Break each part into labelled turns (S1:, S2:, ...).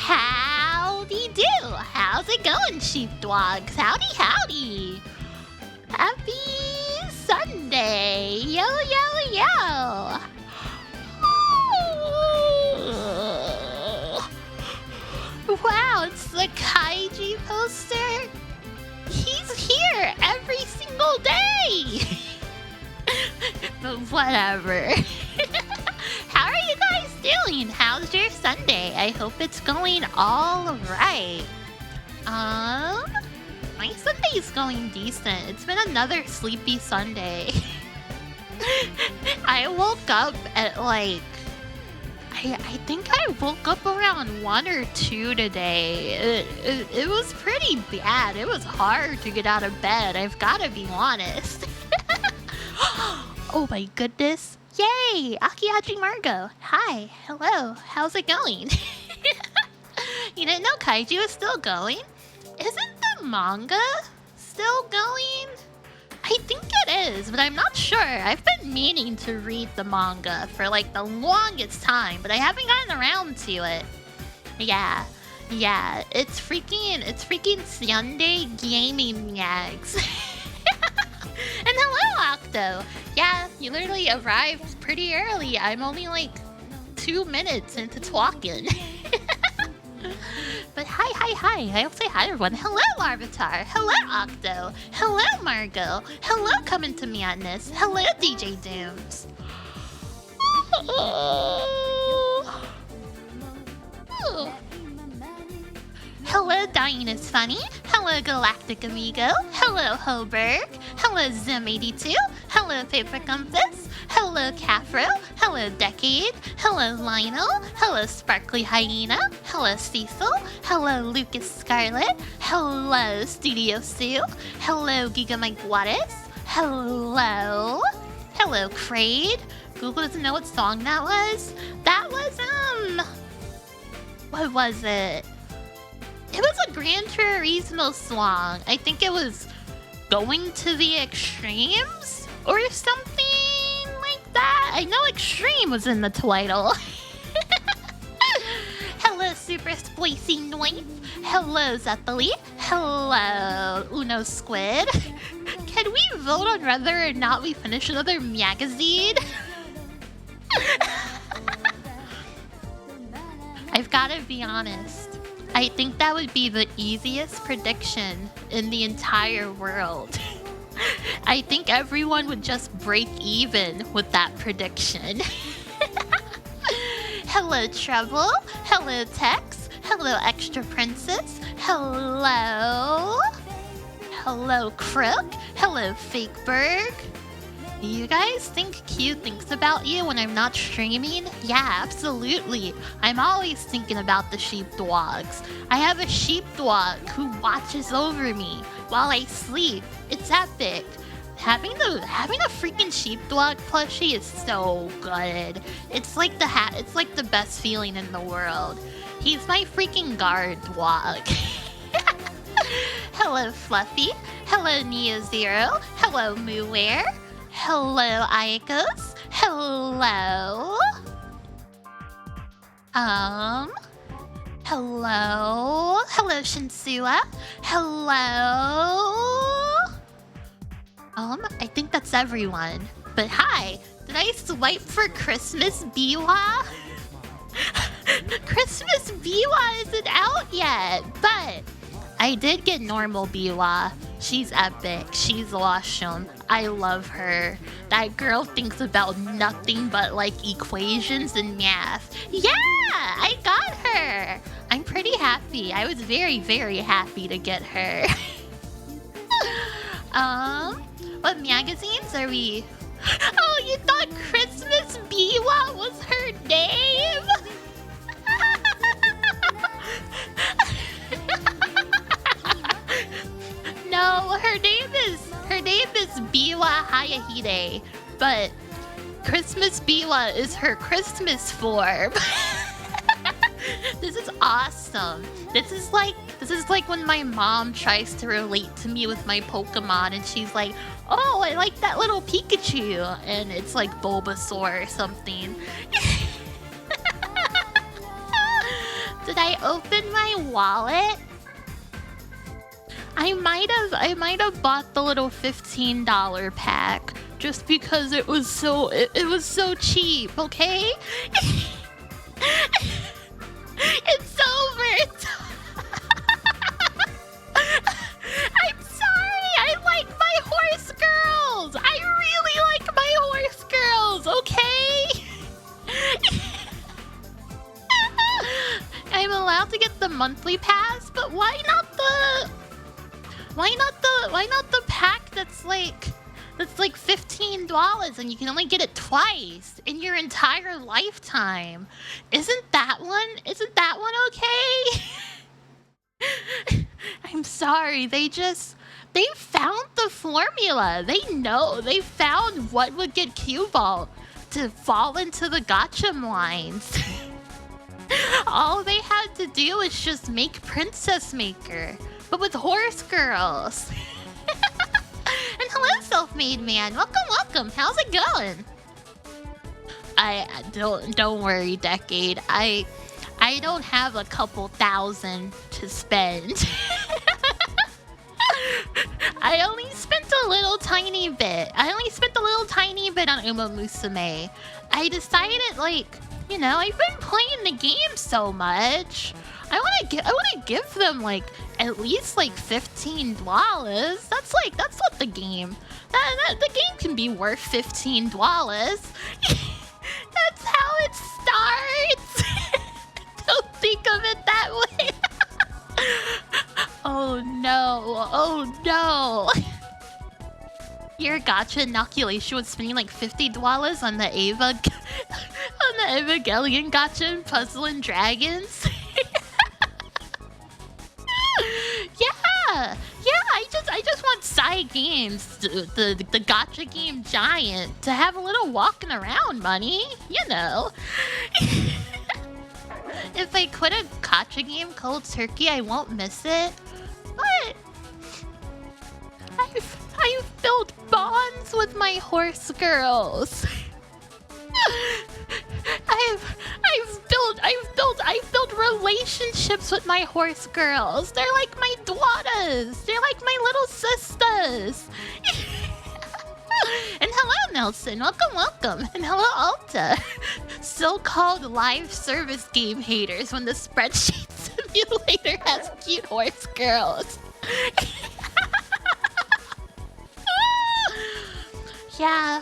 S1: Howdy do! How's it going, sheepdogs? Howdy, howdy! Happy Sunday! Yo, yo, yo! Wow, it's the Kaiji poster! He's here every single day! But whatever. How are you guys doing? How's your Sunday? I hope it's going all right. My Sunday's going decent. It's been another sleepy Sunday. I woke up at like... I think I woke up around 1 or 2 today. It was pretty bad. It was hard to get out of bed. I've got to be honest. Oh my goodness. Yay! Akihachi Margo. Hi. Hello. How's it going? You didn't know Kaiju is still going? Isn't the manga still going? I think it is, but I'm not sure. I've been meaning to read the manga for like the longest time, but I haven't gotten around to it. Yeah. It's freaking Sunday gaming magz. And hello, Octo. Yeah, you literally arrived pretty early. I'm only like 2 minutes into talking. But hi. I'll say hi, everyone. Hello, Larvitar. Hello, Octo. Hello, Margot. Hello, Coming to Madness. Hello, DJ Dooms. Hello, Dying is Funny. Hello, Galactic Amigo. Hello, Hoberg. Hello, Zim82. Hello, Paper Compass. Hello, Cafro. Hello, Decade. Hello, Lionel. Hello, Sparkly Hyena. Hello, Cecil. Hello, Lucas Scarlet. Hello, Studio Sue. Hello, Giga Mike Wattis. Hello. Hello, Crade. Google doesn't know what song that was. That was, what was it? It was a Gran Turismo song. I think it was Going to the Extremes or something like that. I know Extreme was in the title. Hello, Super Spicy Knife. Hello, Zethally. Hello, Uno Squid. Can we vote on whether or not we finish another magazine? I've got to be honest. I think that would be the easiest prediction in the entire world. I think everyone would just break even with that prediction. Hello, Treble. Hello, Tex. Hello, Extra Princess. Hello. Hello, Crook. Hello, Fakeberg. You guys think Q thinks about you when I'm not streaming? Yeah, absolutely. I'm always thinking about the sheepdogs. I have a sheepdog who watches over me while I sleep. It's epic. Having a freaking sheepdog plushie is so good. It's like the best feeling in the world. He's my freaking guard dog. Hello, Fluffy. Hello, Neo Zero. Hello, Moowear. Hello, Aikos. Hello. Hello. Hello, Shinsua. Hello. I think that's everyone. But hi, did I swipe for Christmas Biwa? Christmas Biwa isn't out yet, but I did get normal Biwa. She's epic. She's awesome. I love her. That girl thinks about nothing but like equations and math. Yeah, I got her. I'm pretty happy. I was very, very happy to get her. What magazines are we? Oh, you thought Christmas Biwa was her name? No, her name is Biwa Hayahide, but Christmas Biwa is her Christmas form. This is awesome. This is like when my mom tries to relate to me with my Pokemon and she's like, "Oh, I like that little Pikachu," and it's like Bulbasaur or something. Did I I opened my wallet, I might have bought the little $15 pack just because it was so cheap, okay? It's over. I'm sorry. I like my horse girls. I really like my horse girls, okay? I'm allowed to get the monthly pass, but why not the pack that's like $15 and you can only get it twice in your entire lifetime? Isn't that one okay? I'm sorry, they found the formula. They found what would get cue ball to fall into the gotcha lines. All they had to do was just make Princess Maker, but with horse girls. And hello, self-made man. Welcome. How's it going? Don't worry, Decade. I don't have a couple thousand to spend. I only spent a little tiny bit. On Uma Musume. I decided, I've been playing the game so much. I wanna give them at least $15. That's what the game. The game can be worth $15. That's how it starts. Don't think of it that way. Oh no. Your gotcha inoculation was spending $50 on the Evangelion gotcha and Puzzle and Dragons. I just want side games, the gotcha game giant, to have a little walking around money, If I quit a gotcha game cold turkey, I won't miss it. But I've built bonds with my horse girls. I've built relationships with my horse girls. They're like my daughters. They're like my little sisters. And hello, Nelson. Welcome. And hello, Alta. So-called live service game haters when the spreadsheet simulator has cute horse girls. Yeah.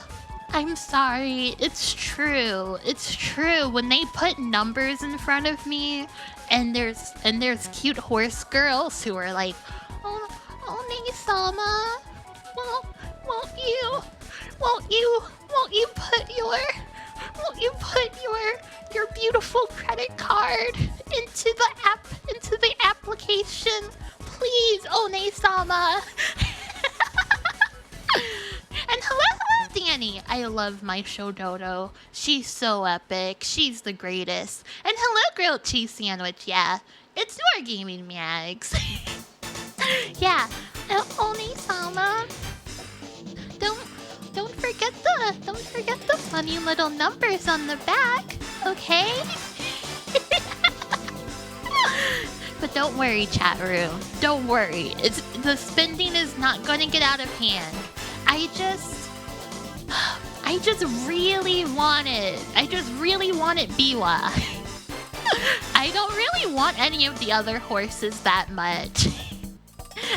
S1: I'm sorry, it's true. When they put numbers in front of me, and there's cute horse girls who are like, oh, Nagi-sama, won't you put your beautiful credit card into the application, please, oh Nagi-sama. And hello, Danny. I love my Shododo. She's so epic. She's the greatest. And hello, grilled cheese sandwich. Yeah, it's your gaming mags. Yeah, Oni-sama. Don't forget the funny little numbers on the back, okay? But don't worry, chat room. Don't worry. The spending is not going to get out of hand. I just really wanted Biwa. I don't really want any of the other horses that much.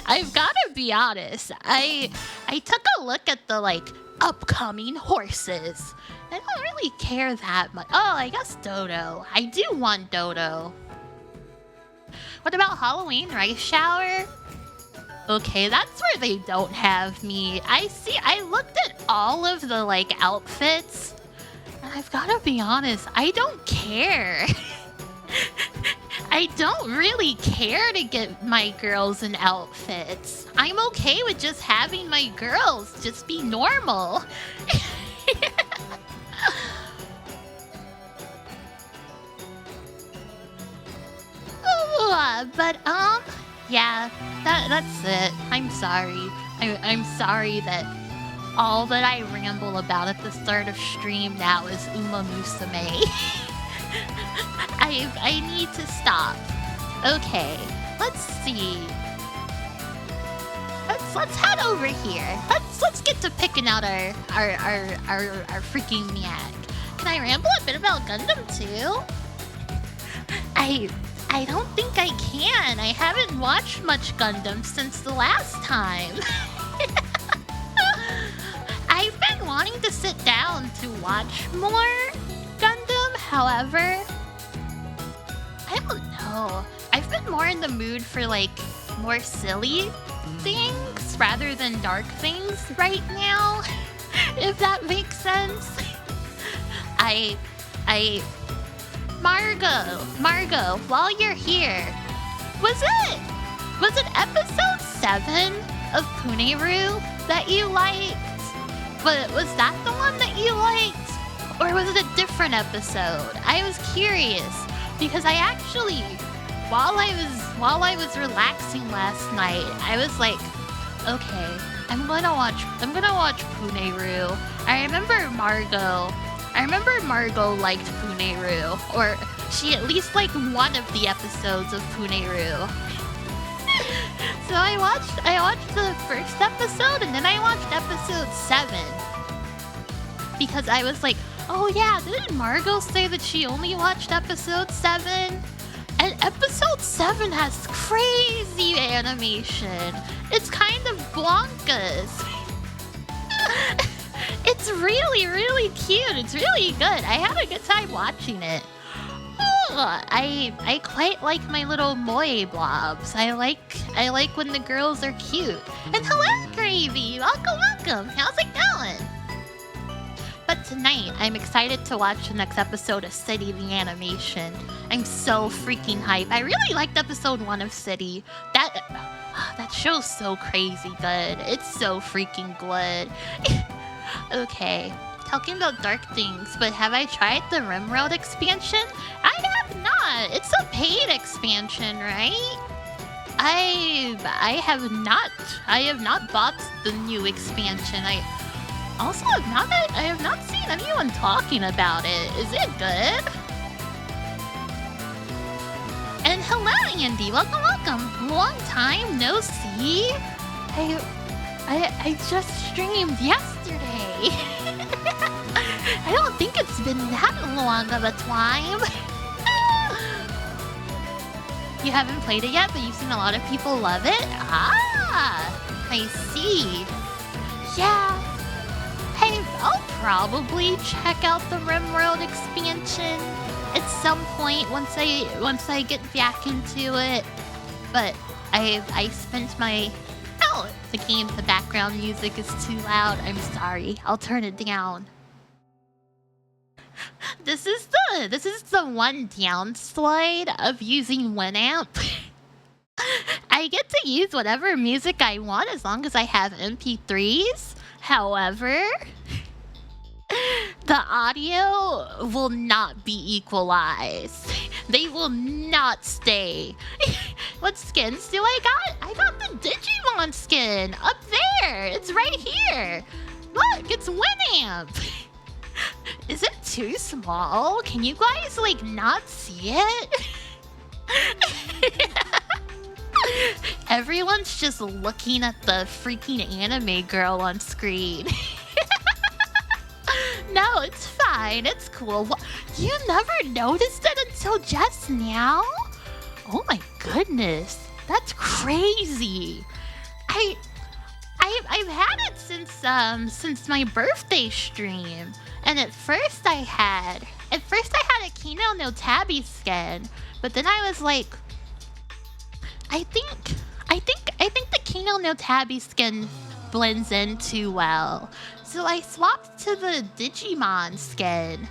S1: I've gotta be honest. I took a look at the upcoming horses. I don't really care that much. Oh, I guess Dodo. I do want Dodo. What about Halloween Rice Shower? Okay, that's where they don't have me. I looked at all of the outfits, and I've gotta be honest, I don't care. I don't really care to get my girls in outfits. I'm okay with just having my girls just be normal. But yeah, that's it. I'm sorry. I'm sorry that all that I ramble about at the start of stream now is Uma Musume. I need to stop. Okay, let's see. Let's head over here. Let's get to picking out our freaking Miak. Can I ramble a bit about Gundam too? I don't think I can. I haven't watched much Gundam since the last time. I've been wanting to sit down to watch more Gundam, however, I don't know. I've been more in the mood for like more silly things rather than dark things right now, if that makes sense. Margot, while you're here, was it episode 7 of Puneru that you liked? But was that the one that you liked? Or was it a different episode? I was curious because I actually, while I was relaxing last night, I was like, okay, I'm gonna watch Puneru. I remember Margot liked Puneru, or she at least liked one of the episodes of Puneru. So I watched the first episode and then I watched episode 7 because I was like, oh yeah, didn't Margot say that she only watched episode 7? And episode 7 has crazy animation. It's kind of bonkers. It's really, really cute. It's really good. I had a good time watching it. Oh, I quite like my little moe blobs. I like when the girls are cute. And hello, Gravy. Welcome. How's it going? But tonight, I'm excited to watch the next episode of City, the animation. I'm so freaking hyped. I really liked episode 1 of City. That show's so crazy good. It's so freaking good. Okay, talking about dark things, but have I tried the RimWorld expansion? I have not. It's a paid expansion, right? I have not bought the new expansion. I have not seen anyone talking about it. Is it good? And hello, Andy. Welcome. Long time no see. I just streamed yesterday. I don't think it's been that long of a time. You haven't played it yet, but you've seen a lot of people love it? Ah, I see. Yeah. Hey, I'll probably check out the RimWorld expansion at some point once I get back into it. But I spent my... Oh, the background music is too loud. I'm sorry. I'll turn it down. This is the one downside of using Winamp. I get to use whatever music I want as long as I have MP3s. However, the audio will not be equalized. They will not stay. What skins do I got? I got the Digimon skin up there. It's right here. Look, it's Winamp. Is it too small? Can you guys like not see it? Everyone's just looking at the freaking anime girl on screen. No, it's fine. It's cool. You never noticed it until just now? Oh my goodness. That's crazy. I've had it since my birthday stream. And at first I had a Kino no Tabi skin, but then I was like, I think the Kino no Tabi skin blends in too well. So I swapped to the Digimon skin.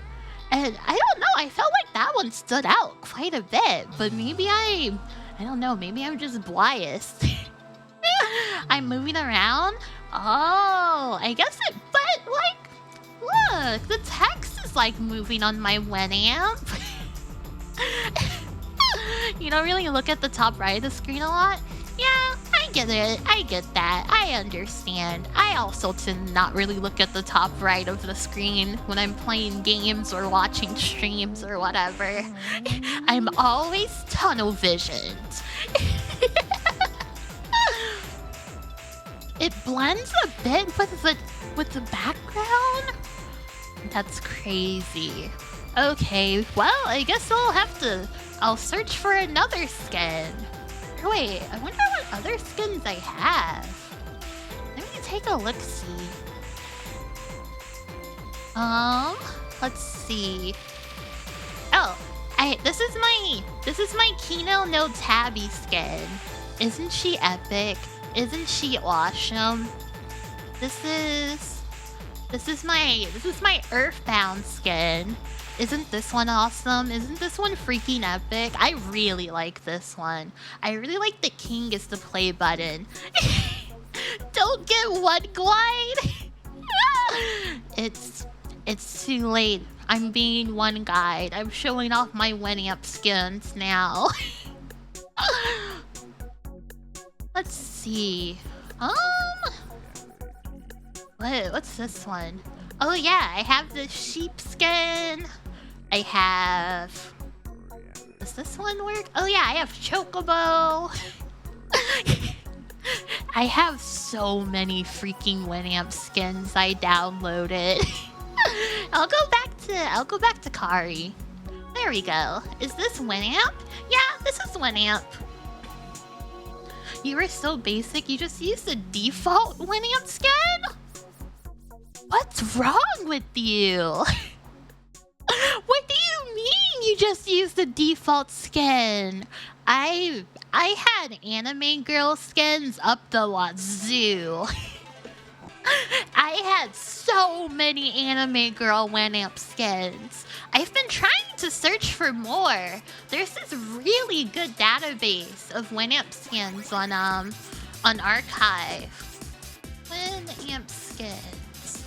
S1: And I don't know, I felt like that one stood out quite a bit, but maybe I don't know, maybe I'm just biased. I'm moving around. Oh, I guess it, but like, look, the text is like moving on my Winamp. You don't really look at the top right of the screen a lot? Yeah, I get it. I get that. I understand. I also tend to not really look at the top right of the screen when I'm playing games or watching streams or whatever. I'm always tunnel visioned. It blends a bit with the background? That's crazy. Okay, well, I guess I'll search for another skin. Wait, I wonder what other skins I have. Let me take a look-see. Let's see. Oh, this is my Kino no Tabby skin. Isn't she epic? Isn't she awesome? This is my Earthbound skin. Isn't this one awesome? Isn't this one freaking epic? I really like this one. I really like the king is the play button. Don't get one glide. It's too late. I'm being one guide. I'm showing off my Winamp skins now. Let's see. What's this one? Oh yeah, I have the sheep skin. I have... Does this one work? Oh yeah, I have Chocobo. I have so many freaking Winamp skins I downloaded. I'll go back to Kari. There we go. Is this Winamp? Yeah, this is Winamp. You were so basic, you just used the default Winamp skin? What's wrong with you? What do you mean you just used the default skin? I had anime girl skins up the wazoo. I had so many anime girl Winamp skins. I've been trying to search for more. There's this really good database of Winamp skins on Archive. Winamp skins.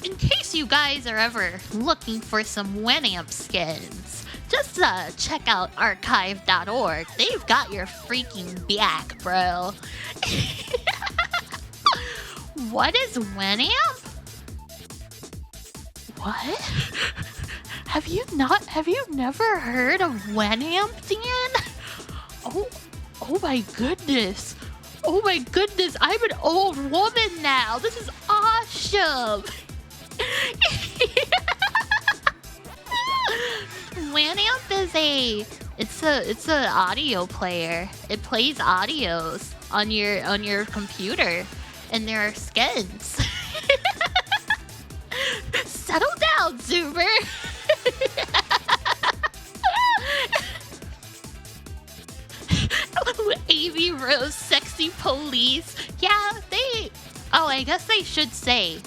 S1: In case you guys are ever looking for some Winamp skins, just check out archive.org. They've got your freaking back, bro. What is Winamp? What? Have you never heard of Winamp, Dan? Oh my goodness. Oh my goodness, I'm an old woman now. This is awesome. Winamp is it's a audio player. It plays audios on your computer, and there are skins. Settle down, Zoomer. Avy Rose, sexy police. Yeah, oh, I guess I should say,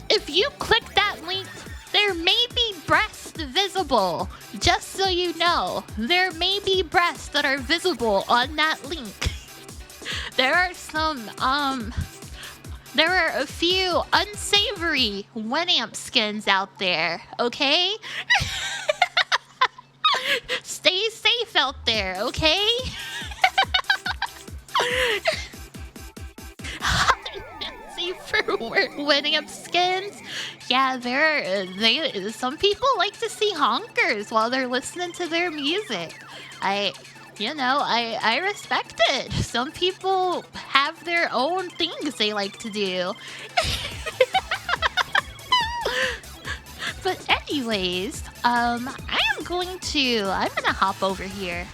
S1: if you click that link, there may be breasts visible. Just so you know, there may be breasts that are visible on that link. There are there are a few unsavory Winamp skins out there, okay? Stay safe out there, okay? For Winamp skins. Yeah, some people like to see honkers while they're listening to their music. I respect it. Some people have their own things they like to do. But anyways, I'm gonna hop over here.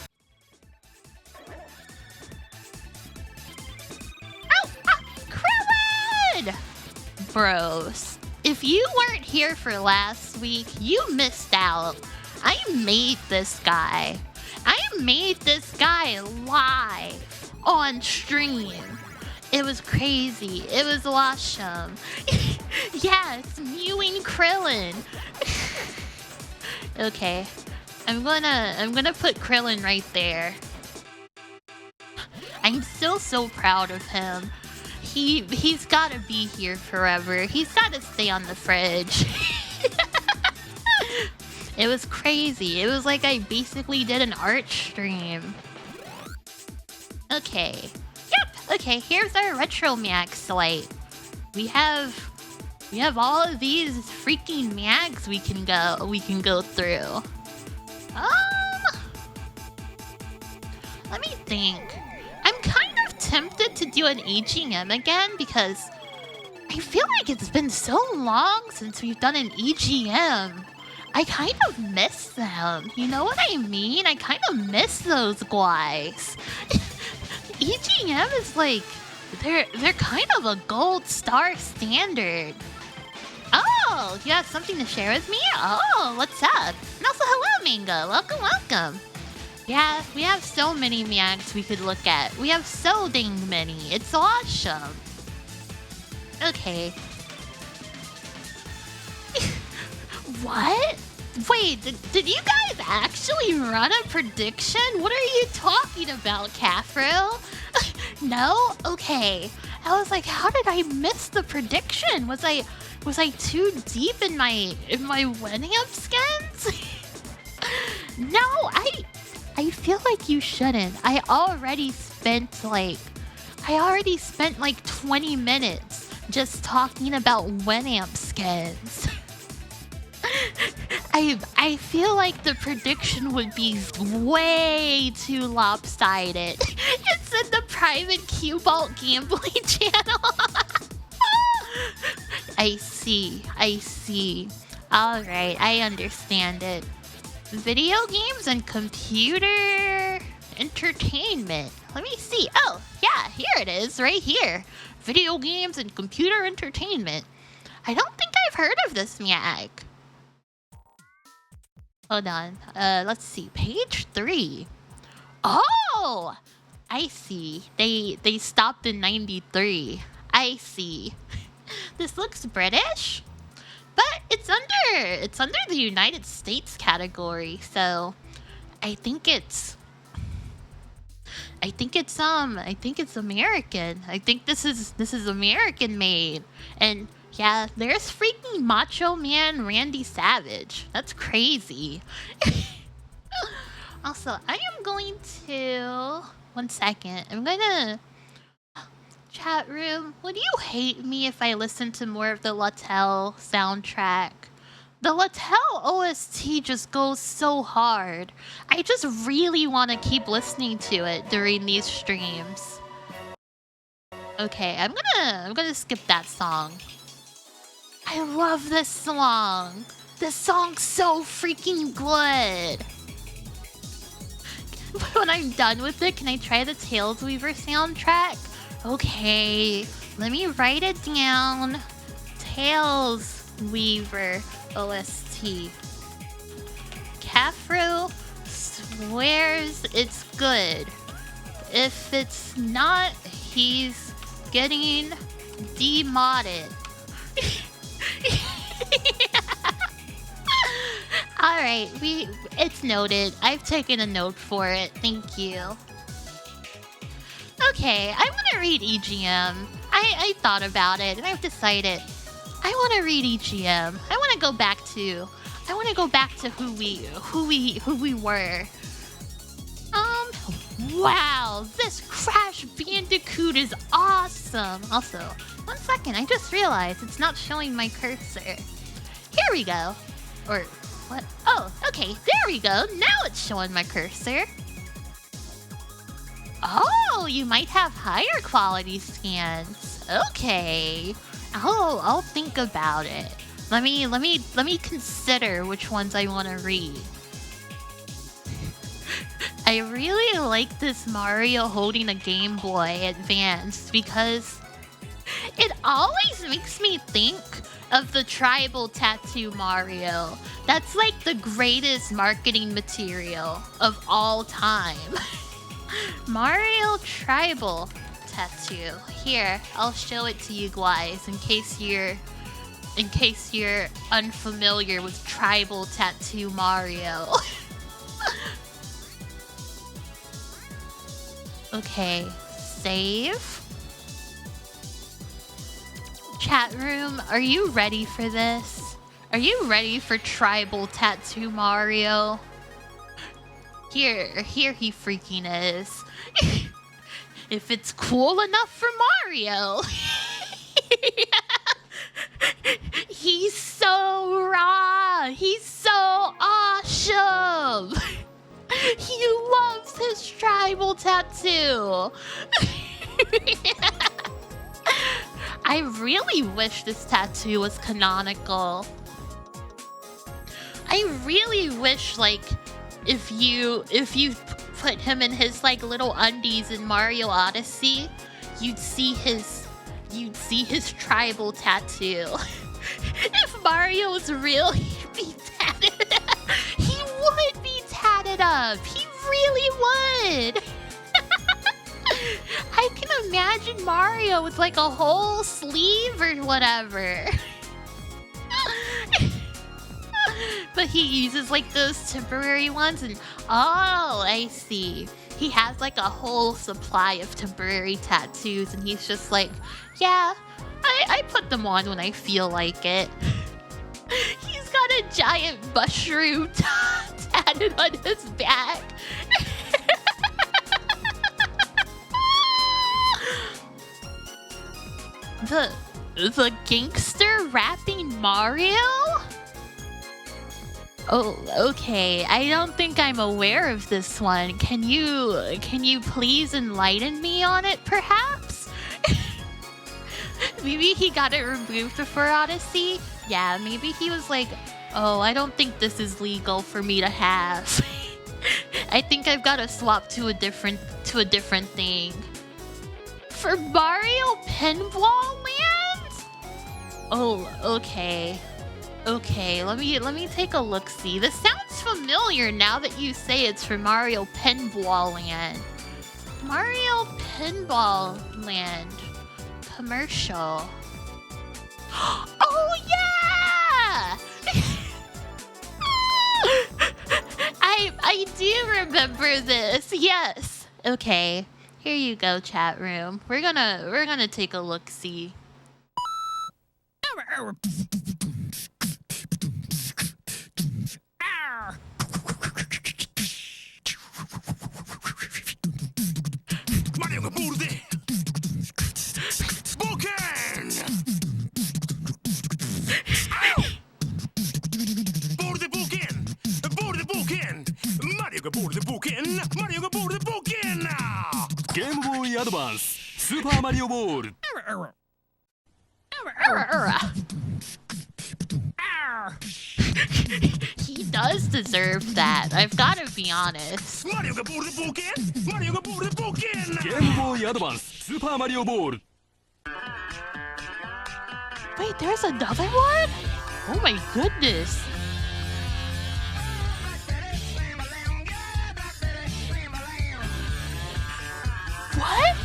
S1: Bros, if you weren't here for last week, you missed out. I made this guy. Live on stream. It was crazy. It was awesome. Yes, mewing Krillin. Okay, I'm gonna put Krillin right there. I'm still so proud of him. He's gotta be here forever. He's gotta stay on the fridge. It was crazy. It was like I basically did an art stream. Okay. Yep. Okay, here's our retro max light. We have all of these freaking mags we can go through. Let me think. I'm kind of tempted to do an EGM again because I feel like it's been so long since we've done an EGM. I kind of miss them. You know what I mean? I kind of miss those guys. EGM is like, they're kind of a gold star standard. Oh, you have something to share with me? Oh, what's up? And also, hello, Mango. Welcome, welcome. Yeah, we have so many mags we could look at. We have so dang many. It's awesome. Okay. What? Wait, did you guys actually run a prediction? What are you talking about, Cafro? No? Okay. I was like, how did I miss the prediction? Was I too deep in my Winamp skins? No, I feel like you shouldn't. I already spent like 20 minutes just talking about Winamp skins. I feel like the prediction would be way too lopsided. It's in the private Q-Bolt gambling channel. I see. Alright, I understand it. Video games and computer entertainment. Let me see. Oh, yeah, here it is, right here. Video games and computer entertainment. I don't think I've heard of this mag. Hold on. Let's see. Page 3. Oh! I see. They stopped in 93. I see. This looks British? But it's under the United States category, so I think it's American. I think this is American made. And yeah, there's freaking Macho Man Randy Savage. That's crazy. Also, I am going to... One second. I'm gonna... Chat room, would you hate me if I listen to more of the letz soundtrack? The letz OST just goes so hard. I just really want to keep listening to it during these streams. Okay, I'm gonna skip that song. I love this song. This song's so freaking good. When I'm done with it, can I try the Tails Weaver soundtrack? Okay, let me write it down. Tails Weaver OST. Cafro swears it's good. If it's not, he's getting demodded. Alright, it's noted. I've taken a note for it. Thank you. Okay, I want to read EGM. I thought about it and I've decided I want to read EGM. I want to go back to who we were. Wow, this Crash Bandicoot is awesome. Also, one second, I just realized it's not showing my cursor. Here we go. Or what? Oh, okay, there we go. Now it's showing my cursor. Oh, you might have higher quality scans. Okay. I'll think about it. Let me consider which ones I want to read. I really like this Mario holding a Game Boy Advance because it always makes me think of the tribal tattoo Mario. That's like the greatest marketing material of all time. Mario tribal tattoo. Here, I'll show it to you guys in case you're unfamiliar with tribal tattoo Mario. Okay, save. Chat room, are you ready for this? Are you ready for tribal tattoo Mario? Here he freaking is. if it's cool enough for Mario. He's so raw. He's so awesome. He loves his tribal tattoo. I really wish this tattoo was canonical. I really wish, like, if you put him in his like little undies in Mario Odyssey, you'd see his tribal tattoo. If Mario was real, he'd be tatted. He would be tatted up. He really would. I can imagine Mario with like a whole sleeve or whatever. But he uses like those temporary ones, and oh, I see. He has like a whole supply of temporary tattoos, and he's just like, yeah, I put them on when I feel like it. He's got a giant mushroom tatted on his back. The gangster rapping Mario? Oh, okay. I don't think I'm aware of this one. Can you please enlighten me on it, perhaps? Maybe he got it removed before Odyssey? Yeah, maybe he was like, oh, I don't think this is legal for me to have. I think I've got to swap to a different thing. For Mario Pinball Land? Oh, okay. Okay, let me take a look-see. This sounds familiar now that you say it's for Mario Pinball Land. Mario Pinball Land. Commercial. Oh, yeah! I do remember this. Yes. Okay. Here you go, chat room. We're gonna take a look-see.
S2: Game Boy Advance Super Mario Ball.
S1: He does deserve that. I've got to be honest.
S2: Game Boy Advance Super Mario Ball.
S1: Wait, there's another one? Oh my goodness. What?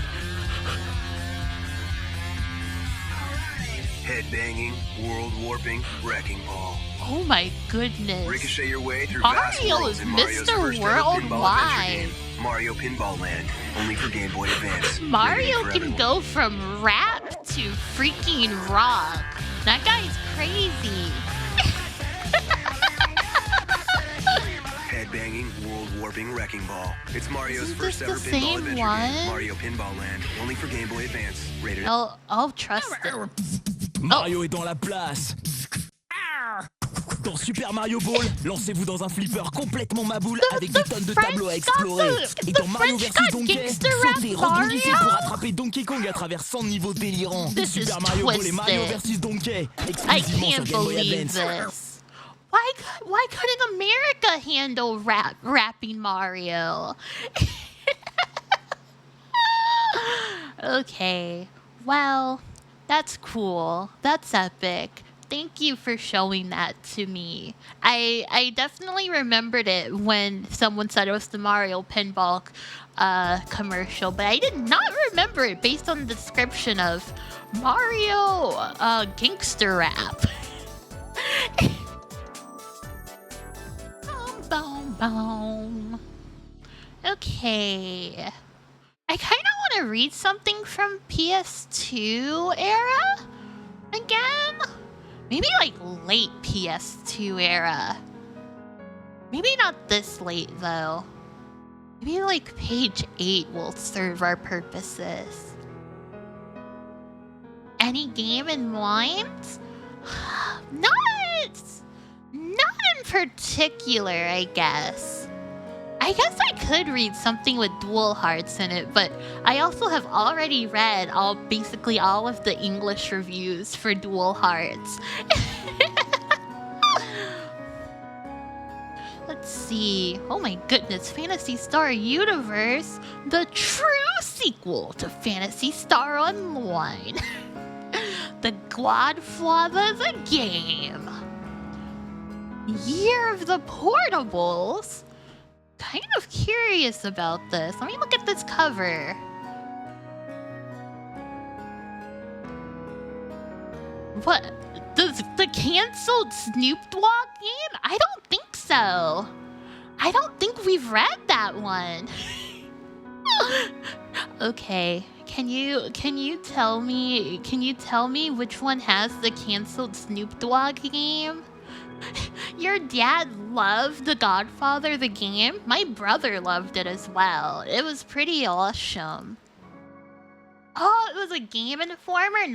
S3: Headbanging, world warping, wrecking ball.
S1: Oh my goodness.
S3: Ricochet your way through vast
S1: Mario
S3: worlds
S1: is
S3: in Mario's
S1: Mr.
S3: first ever pinball adventure
S1: Worldwide.
S3: game, Mario Pinball Land, only for Game Boy Advance.
S1: Mario
S3: Rated for
S1: can
S3: everyone.
S1: go from rap to freaking rock. That guy's crazy.
S3: Headbanging, world warping, wrecking ball. It's Mario's
S1: Isn't
S3: first
S1: this
S3: ever
S1: the
S3: pinball
S1: same
S3: adventure
S1: one?
S3: game, Mario Pinball Land, only for Game Boy Advance. Rated.
S1: I'll trust it.
S4: Mario est dans la place. Dans Super Mario Ball, lancez-vous dans un flipper complètement maboule avec des tonnes de tableaux à explorer. Et dans Mario vs Donkey, sautez, rebondissez pour attraper Donkey Kong à travers 100 niveaux délirants.
S1: This is
S4: Super Mario Ball et Mario
S1: twisted.
S4: vs Donkey,
S1: I
S4: exclusivement sur
S1: can't
S4: Game Boy
S1: believe
S4: Advance.
S1: this. Why couldn't America handle rapping Mario? Okay, well, that's cool. That's epic. Thank you for showing that to me. I definitely remembered it when someone said it was the Mario Pinball commercial, but I did not remember it based on the description of Mario gangster rap. Boom, boom. Okay. I kind of want to read something from PS2 era again. Maybe like late PS2 era. Maybe not this late though. Maybe like page 8 will serve our purposes. Any game in mind? Not in particular, I guess. I guess I could read something with dual hearts in it, but I also have already read basically all of the English reviews for dual hearts. Let's see. Oh my goodness, Phantasy Star Universe, the true sequel to Phantasy Star Online. The Godfather the game. Year of the Portables. Kind of curious about this. Let me look at this cover. What? The canceled Snoop Dogg game? I don't think so. I don't think we've read that one. Okay. Can you tell me which one has the canceled Snoop Dogg game? Your dad loved The Godfather the game? My brother loved it as well. It was pretty awesome. Oh, it was a Game Informer?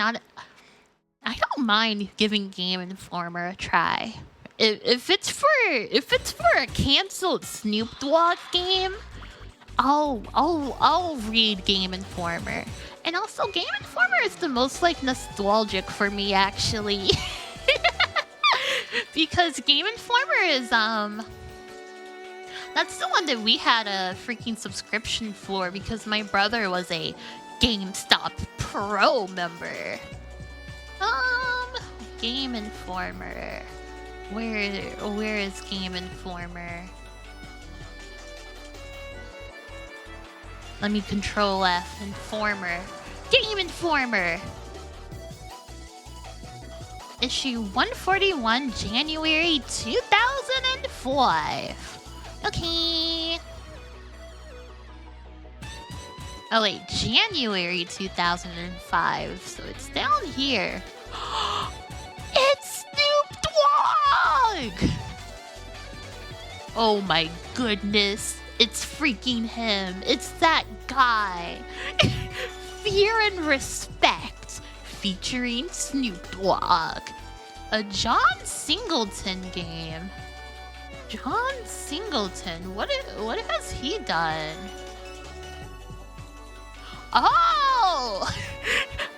S1: I don't mind giving Game Informer a try. If it's for a canceled Snoop Dogg game, I'll read Game Informer. And also Game Informer is the most like nostalgic for me actually. Because Game Informer is that's the one that we had a freaking subscription for because my brother was a GameStop Pro member. Game Informer. Where is Game Informer? Let me Control F. Informer. Game Informer! Issue 141, January 2005. Okay. Oh wait, January 2005. So it's down here. It's Snoop Dogg! Oh my goodness. It's freaking him. It's that guy. Fear and Respect, featuring Snoop Dogg. A John Singleton game. John Singleton, what has he done? Oh!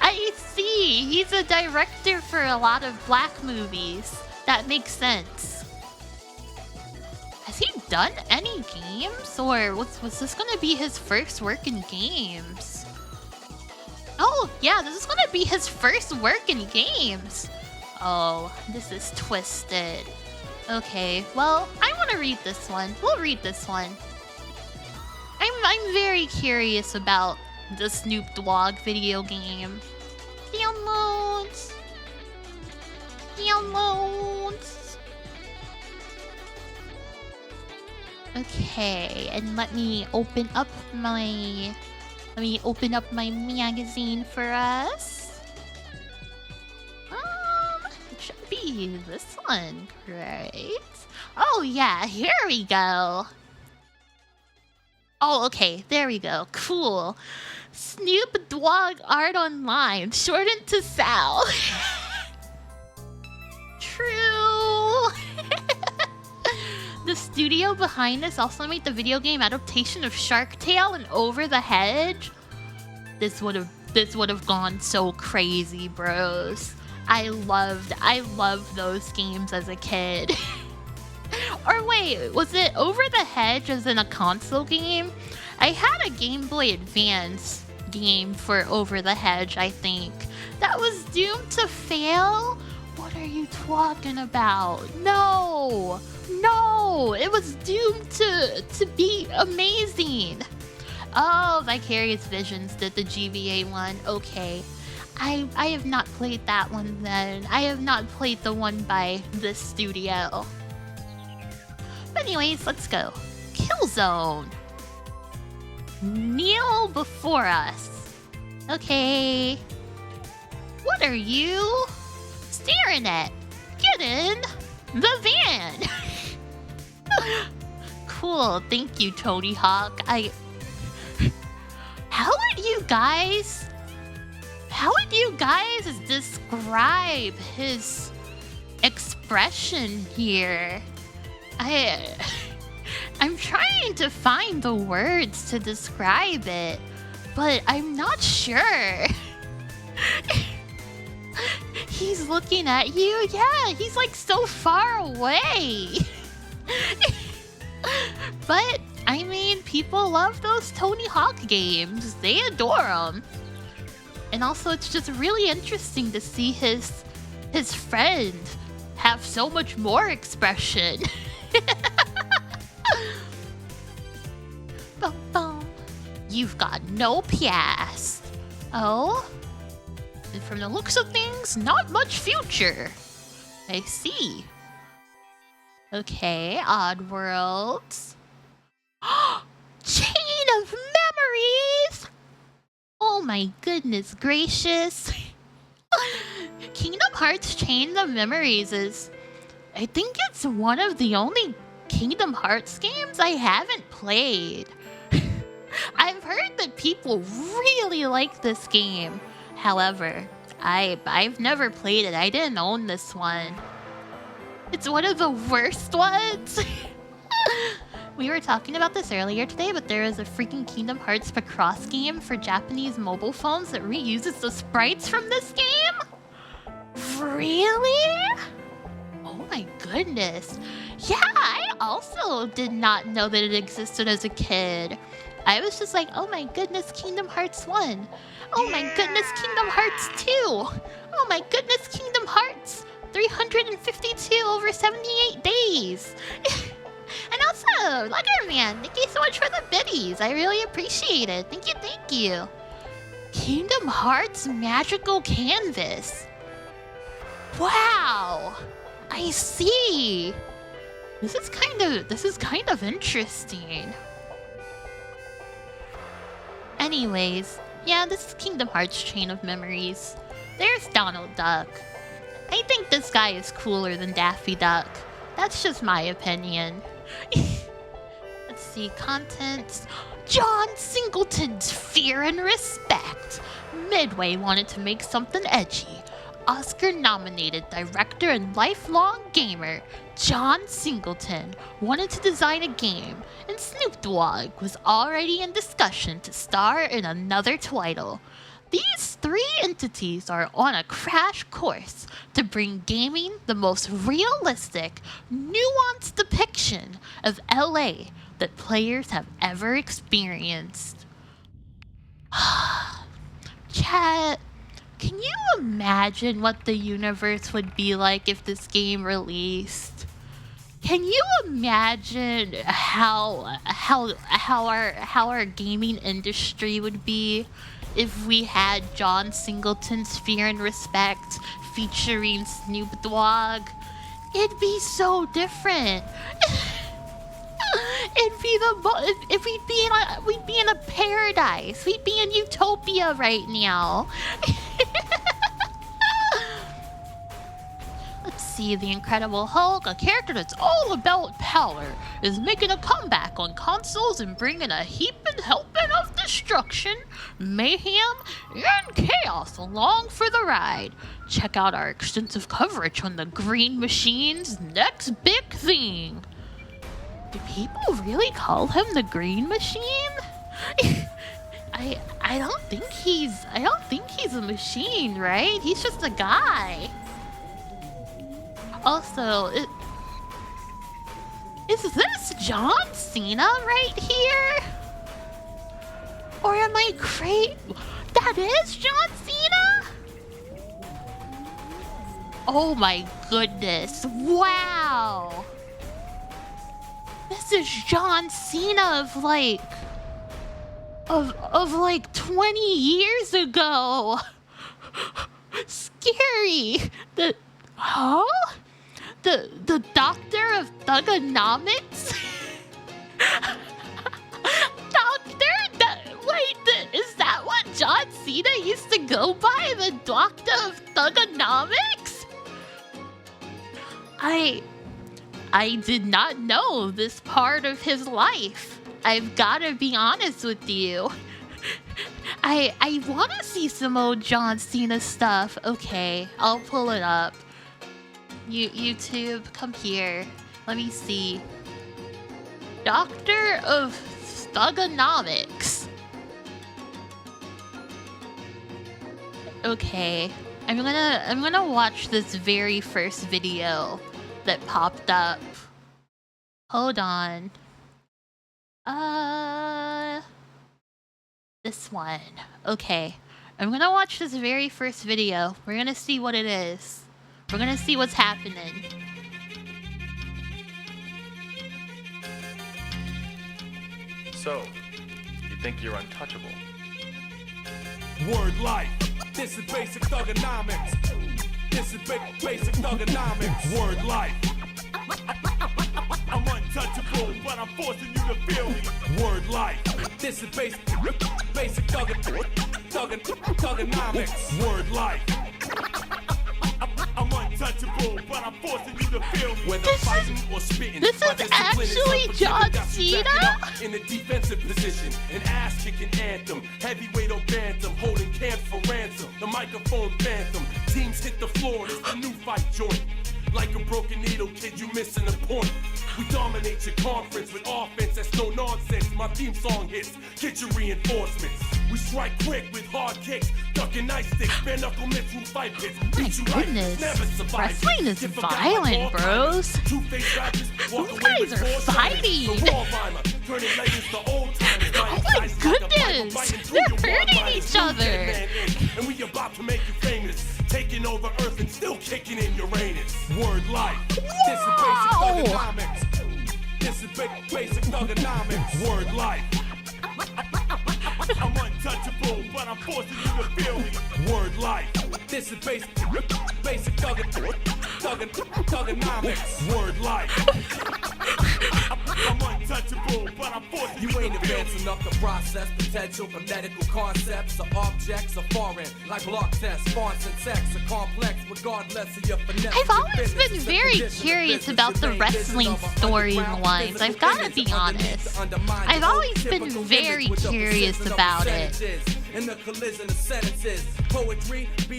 S1: I see. He's a director for a lot of black movies. That makes sense. Has he done any games? Or was this gonna be his first work in games? Oh, yeah, this is gonna be his first work in games. Oh, this is twisted. Okay, well, I want to read this one. We'll read this one. I'm very curious about the Snoop Dogg video game. Downloads. Downloads. Okay, and let me open up my magazine for us. It should be this one, right? Oh yeah, here we go. Oh, okay, there we go. Cool. Snoop Dogg Art Online, shortened to Sal. True. The studio behind this also made the video game adaptation of Shark Tale and Over the Hedge. This would have gone so crazy, bros. I loved those games as a kid. Or wait, was it Over the Hedge as in a console game? I had a Game Boy Advance game for Over the Hedge, I think. That was doomed to fail? What are you talking about? No! No! It was doomed to be amazing! Oh, Vicarious Visions did the GBA one. Okay. I have not played that one then. I have not played the one by this studio. But anyways, let's go. Killzone. Kneel before us. Okay. What are you staring at? Get in the van. cool. Thank you, Tony Hawk. How would you guys describe his expression here? I'm trying to find the words to describe it, but I'm not sure. He's looking at you. Yeah, he's like so far away. But I mean, people love those Tony Hawk games. They adore them. And also, it's just really interesting to see his friend have so much more expression. Bum, bum. You've got no past. Oh? And from the looks of things, not much future. I see. Okay, Oddworlds. Chain of memories! Oh my goodness gracious. Kingdom Hearts Chain of Memories is... I think it's one of the only Kingdom Hearts games I haven't played. I've heard that people really like this game. However, I've never played it. I didn't own this one. It's one of the worst ones. We were talking about this earlier today, but there is a freaking Kingdom Hearts Picross game for Japanese mobile phones that reuses the sprites from this game? Really? Oh my goodness. Yeah, I also did not know that it existed as a kid. I was just like, oh my goodness, Kingdom Hearts 1. Oh my goodness, Kingdom Hearts 2. Oh my goodness, Kingdom Hearts 352 over 78 days. And also, Leatherman, thank you so much for the biddies. I really appreciate it. Thank you, thank you. Kingdom Hearts Magical Canvas. Wow. I see. This is kind of interesting. Anyways, yeah, this is Kingdom Hearts Chain of Memories. There's Donald Duck. I think this guy is cooler than Daffy Duck. That's just my opinion. Let's see, contents. John Singleton's Fear and Respect. Midway wanted to make something edgy. Oscar-nominated director and lifelong gamer John Singleton wanted to design a game, and Snoop Dogg was already in discussion to star in another title. These three entities are on a crash course to bring gaming the most realistic, nuanced depiction of LA that players have ever experienced. Chat, can you imagine what the universe would be like if this game released? Can you imagine how our gaming industry would be if we had John Singleton's Fear and Respect featuring Snoop Dogg? It'd be so different. We'd be in a paradise. We'd be in utopia right now. Let's see, the Incredible Hulk, a character that's all about power, is making a comeback on consoles and bringing a heaping helping of destruction, mayhem, and chaos along for the ride. Check out our extensive coverage on the Green Machine's next big thing. Do people really call him the Green Machine? I don't think he's a machine, right? He's just a guy. Also, is this John Cena right here? Or am I crazy? That is John Cena? Oh my goodness, wow. This is John Cena of like 20 years ago. Scary. The doctor of thugonomics? Is that what John Cena used to go by? The doctor of thugonomics? I did not know this part of his life. I've gotta be honest with you. I wanna see some old John Cena stuff. Okay, I'll pull it up. YouTube, come here. Let me see. Doctor of Thugonomics. Okay, I'm gonna watch this very first video that popped up. Hold on. This one. Okay, I'm gonna watch this very first video. We're gonna see what it is. We're gonna see what's happening.
S5: So, you think you're untouchable?
S6: Word life. This is basic thugonomics. This is basic thugonomics. Word life. I'm untouchable, but I'm forcing you to feel me. Word life. This is basic thugonomics. Word life. I'm untouchable, but I'm forcing you to feel me. Whether fighting or spitting,
S1: This is actually John Cena?
S6: in a defensive position, an ass-kicking anthem, heavyweight or bantam, holding camps for ransom. The microphone phantom, teams hit the floor. It's the new fight joint. Like a broken needle, kid, you missing a point. We dominate your conference with offense that's no nonsense. My theme song hits, get your reinforcements. We strike quick with hard kicks, ducking ice sticks, bare knuckle mitts through fight pits. Beat you right,
S1: Goodness,
S6: never survive.
S1: wrestling is violent, bros.
S6: Two-faced rappers walk
S1: These
S6: away
S1: guys
S6: with
S1: are
S6: four
S1: fighting.
S6: timers. The raw rhymer, turning legends to old timers.
S1: Oh my goodness, they're hurting each other.
S6: And we about to make you famous, taking over Earth and still kicking in Uranus. Word life. This is basic thugonomics. This is basic thugonomics. Word life. I'm untouchable, but I'm forcing you to feel me. Word life. This is basic thugonomics. Word life. I'm untouchable, but I'm forcing you ain't advancing up the process. Potential for medical concepts or objects are foreign, like block tests, fonts and text are complex, regardless of your finesse.
S1: I've always been very curious about the wrestling storylines. I've gotta be honest. I've always been very curious about it.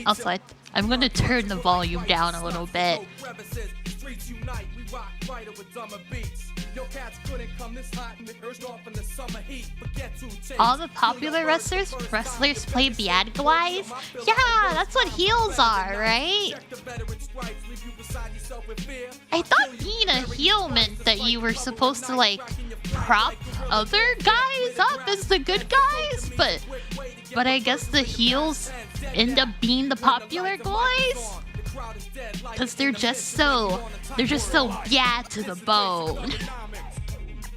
S1: Also, I'm gonna turn the volume down a little bit. All the popular wrestlers play bad guys? Yeah, that's what heels are, right? I thought being a heel meant that you were supposed to, like, prop other guys up as the good guys, but I guess the heels end up being the popular guys? Because they're just so bad to the bone.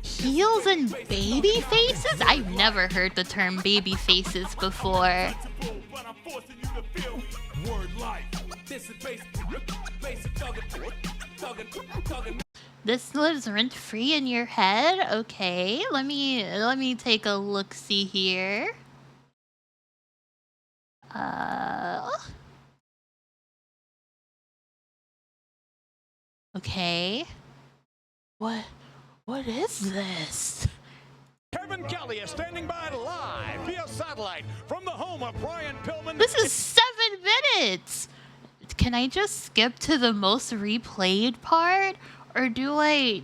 S1: Heels and baby faces? I've never heard the term baby faces before. This lives rent free in your head? Okay, let me take a look see here. Okay. What is this?
S7: Kevin Kelly is standing by live via satellite from the home of Brian Pillman.
S1: This is 7 minutes. Can I just skip to the most replayed part, or do I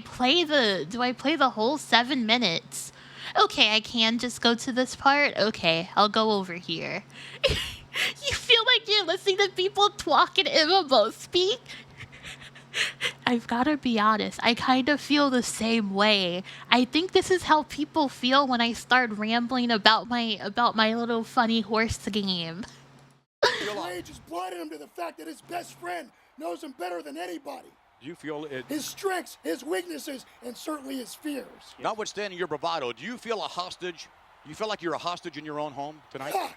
S1: play the whole 7 minutes? Okay, I can just go to this part. Okay, I'll go over here. You feel like you're listening to people talk in MMO speak? I've gotta be honest, I kind of feel the same way. I think this is how people feel when I start rambling about my little funny horse game.
S8: Rage has blinded him to the fact that his best friend knows him better than anybody.
S7: Do you feel it?
S8: His strengths, his weaknesses, and certainly his fears.
S7: Notwithstanding your bravado, do you feel a hostage? You feel like you're a hostage in your own home tonight?
S8: Ha!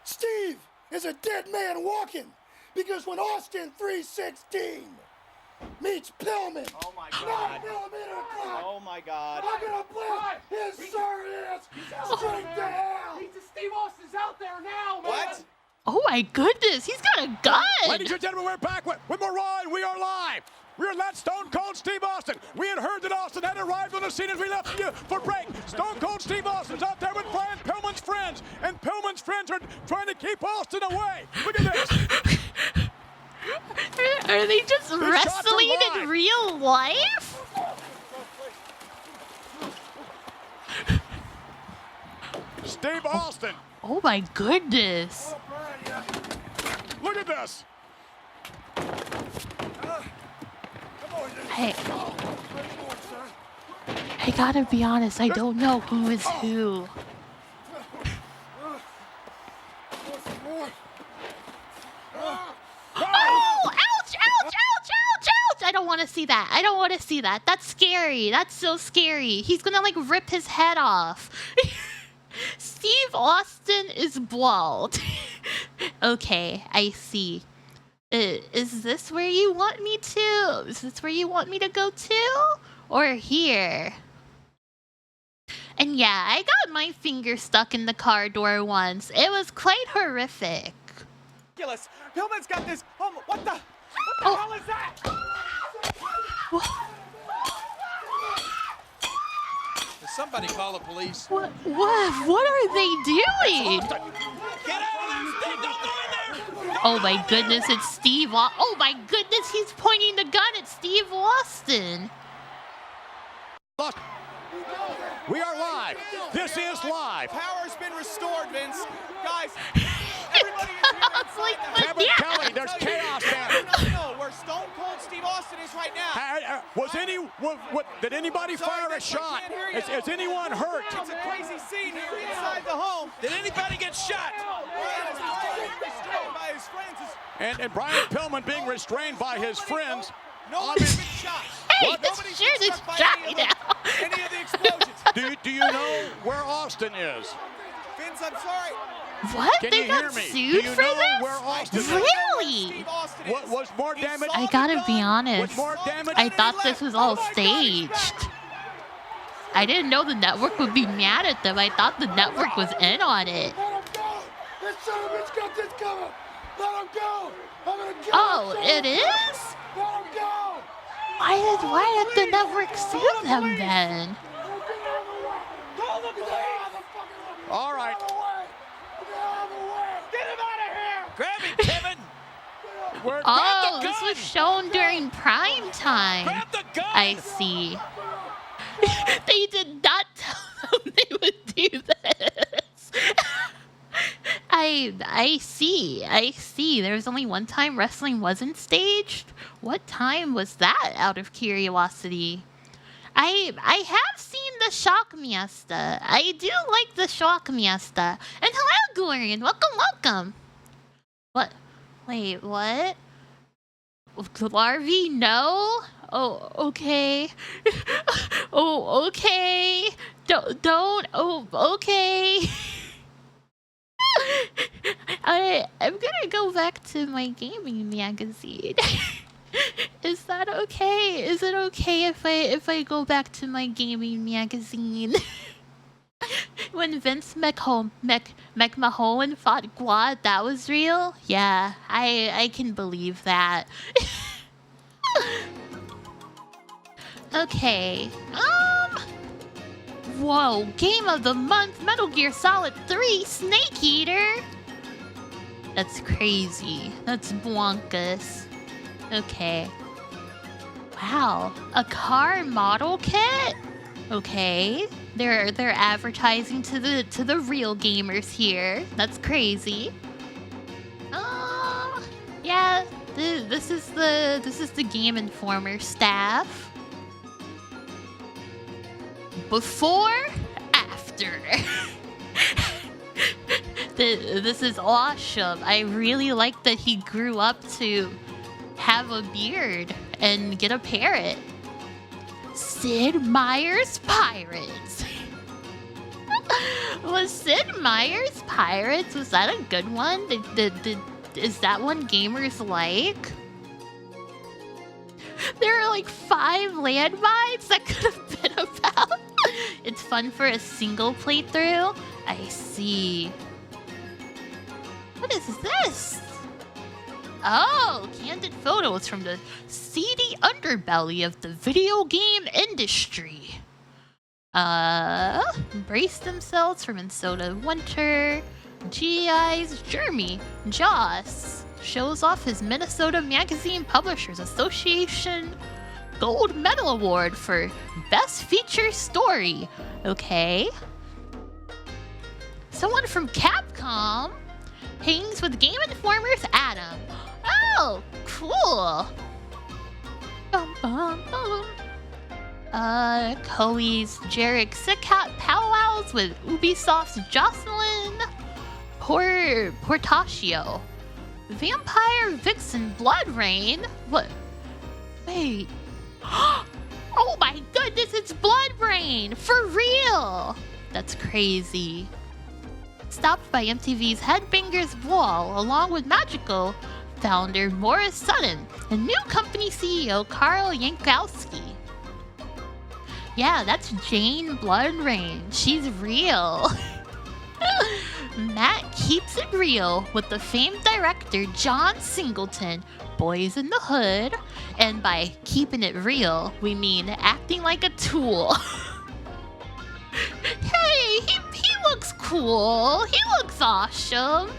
S8: Steve is a dead man walking because when Austin 316 meets Pillman,
S9: Oh my God.
S8: 9mm clock,
S9: Oh my God.
S8: I'm gonna play his sir is straight to hell.
S9: Steve Austin's out there now, man.
S7: What?
S1: Oh my goodness, he's got a gun!
S7: Ladies and gentlemen, we're back with more Ryan. We are live We're not Stone Cold Steve Austin. We had heard that Austin had arrived on the scene as we left you for break. Stone Cold Steve Austin's out there with Brian Pillman's friends, and Pillman's friends are trying to keep Austin away. Look at this.
S1: Are they just wrestling in real life?
S7: Steve Austin.
S1: Oh my goodness.
S7: Look at this.
S1: Hey, I gotta be honest, I don't know who is who. Oh! Ouch! Ouch! Ouch! Ouch! Ouch! I don't want to see that. I don't want to see that. That's scary. That's so scary. He's gonna like rip his head off. Steve Austin is bald. Okay, I see. Is this where you want me to? Is this where you want me to go to? Or here? And yeah, I got my finger stuck in the car door once. It was quite horrific.
S9: Ridiculous. Pillman's got this. Oh, what the
S1: Oh.
S9: hell is that?
S10: Somebody call the police.
S1: What are they doing?
S10: Get out! Steve, don't go in there!
S1: Oh my goodness, it's Steve. Oh my goodness, he's pointing the gun at Steve Austin.
S7: Look, we are live. This is live.
S9: Power's been restored, Vince. Guys, everybody is here.
S1: It's like
S7: Kevin Kelly, there's chaos there.
S9: No, where Stone Cold Steve Austin is right now.
S7: Did anybody fire a shot? Is anyone hurt?
S9: It's a crazy scene here inside the home.
S10: Did anybody get shot?
S9: Brian is being restrained by his friends.
S7: And Brian Pillman being restrained by his friends.
S9: Nobody's been shot.
S1: Hey, this shirt is dry now.
S9: Any of the explosions.
S7: Do you know where Austin is?
S9: Vince, I'm sorry.
S1: What?
S7: Can
S1: They
S7: you
S1: got
S7: hear me?
S1: sued
S7: Do you
S1: for
S7: know
S1: this?
S7: where Austin is?
S1: Really?
S9: Steve Austin is.
S7: What was more damage?
S1: I gotta be honest.
S7: More damage?
S1: I thought this was all staged. I didn't know the network would be mad at them. I thought the network was in on it.
S8: Let him go! This son of a bitch got this coming! Let him go! I'm gonna kill
S1: Oh,
S8: him,
S1: it is?
S8: Let him go!
S1: Why did the network sue them then?
S8: Call the police!
S7: All right.
S9: Get him out of here!
S10: Grab him, Kevin!
S1: Oh, this was shown during prime time.
S10: Grab the gun!
S1: I see. They did not tell them they would do this. I see. There was only one time wrestling wasn't staged. What time was that, out of curiosity? I have seen the Shock Miesta. I do like the Shock Miesta. And hello, Gorian. Welcome. What? Wait, what? Larvae, no? Oh, okay. Oh, okay. Don't. Oh, okay. I'm gonna go back to my gaming magazine. Is that okay? Is it okay if I go back to my gaming magazine? When Vince McMahon fought Guad, that was real? Yeah, I can believe that. Okay. Whoa, Game of the Month, Metal Gear Solid 3, Snake Eater. That's crazy. That's bonkers. Okay. Wow, a car model kit? Okay. They're advertising to the real gamers here. That's crazy. Yeah, this is the Game Informer staff. Before, after. This is awesome. I really like that he grew up to have a beard and get a parrot. Sid Meier's Pirates. Was Sid Meier's Pirates, was that a good one? Is that one gamers like? There are like 5 landmines that could have been about. It's fun for a single playthrough. I see. What is this? Oh, candid photos from the seedy underbelly of the video game industry. Brace themselves for Minnesota winter. GI's Jeremy Joss shows off his Minnesota Magazine Publishers Association Gold Medal Award for Best Feature Story. Okay. Someone from Capcom hangs with Game Informer's Adam. Oh, cool. Bum, bum, bum. Koei's Jarek Sikat powwows with Ubisoft's Jocelyn Portacio. Vampire Vixen Blood Rain? What? Wait. Oh my goodness, it's Blood Rain! For real! That's crazy. Stopped by MTV's Headbangers Ball, along with Magical founder Morris Sutton and new company CEO Carl Yankowski. Yeah, that's Jane Blood Rain. She's real. Matt keeps it real with the famed director John Singleton, Boys in the Hood, and by keeping it real, we mean acting like a tool. Hey, he looks cool. He looks awesome.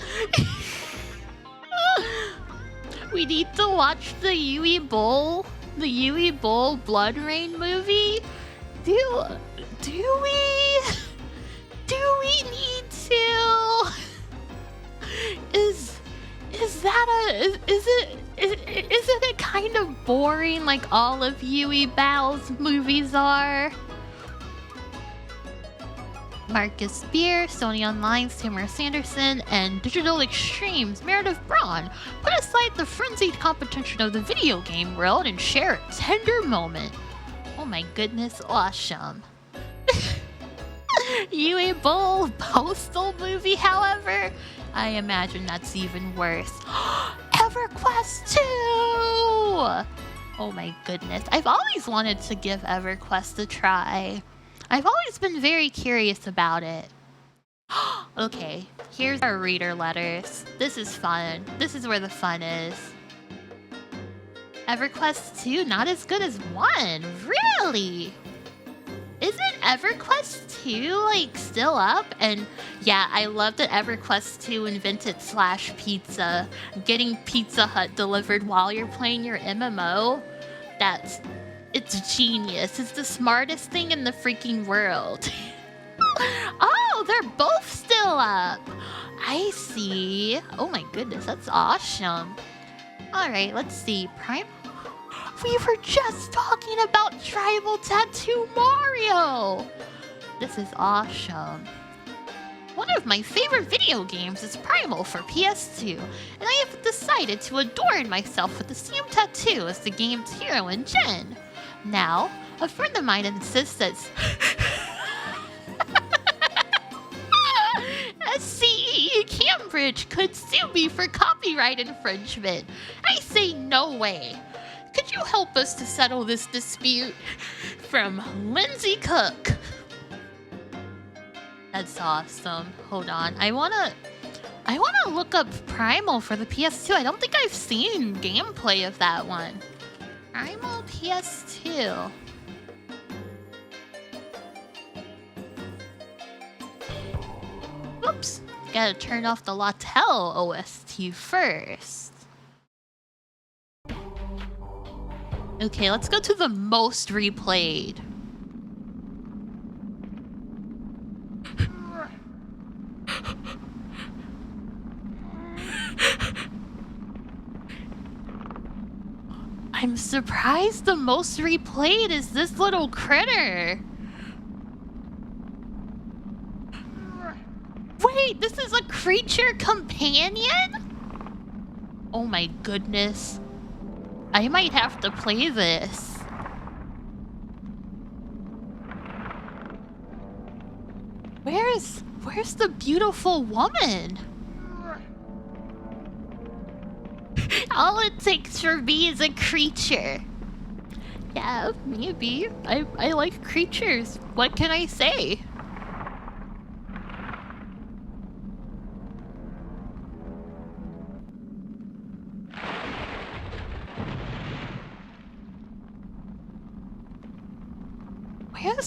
S1: We need to watch the Yui Bowl Blood Rain movie. Do we need to? Is it kind of boring like all of Yui Bao's movies are? Marcus Beer, Sony Online's Tamara Sanderson, and Digital Extremes' Meredith Braun put aside the frenzied competition of the video game world and share a tender moment. Oh my goodness, awesome. Yui Bowl postal movie, however, I imagine that's even worse. EverQuest 2! Oh my goodness, I've always wanted to give EverQuest a try. I've always been very curious about it. Okay, here's our reader letters. This is fun. This is where the fun is. EverQuest 2 not as good as 1? Really? Isn't EverQuest 2 like still up? And yeah, I love that EverQuest 2 invented Slash Pizza. Getting Pizza Hut delivered while you're playing your MMO. It's genius. It's the smartest thing in the freaking world. Oh, they're both still up. I see. Oh my goodness, that's awesome. Alright, let's see. Primal. We were just talking about Tribal Tattoo Mario. This is awesome. One of my favorite video games is Primal for PS2, and I have decided to adorn myself with the same tattoo as the game's heroine, Jen. Now, a friend of mine insists that SCE Cambridge could sue me for copyright infringement. I say no way. Could you help us to settle this dispute? From Lindsay Cook. That's awesome. Hold on. I wanna look up Primal for the PS2. I don't think I've seen gameplay of that one. Primal PS2. Oops. Gotta turn off the Latel OST first. Okay, let's go to the most replayed. I'm surprised the most replayed is this little critter. Wait, this is a creature companion? Oh my goodness. I might have to play this. Where's the beautiful woman? All it takes for me is a creature. Yeah, maybe. I like creatures. What can I say?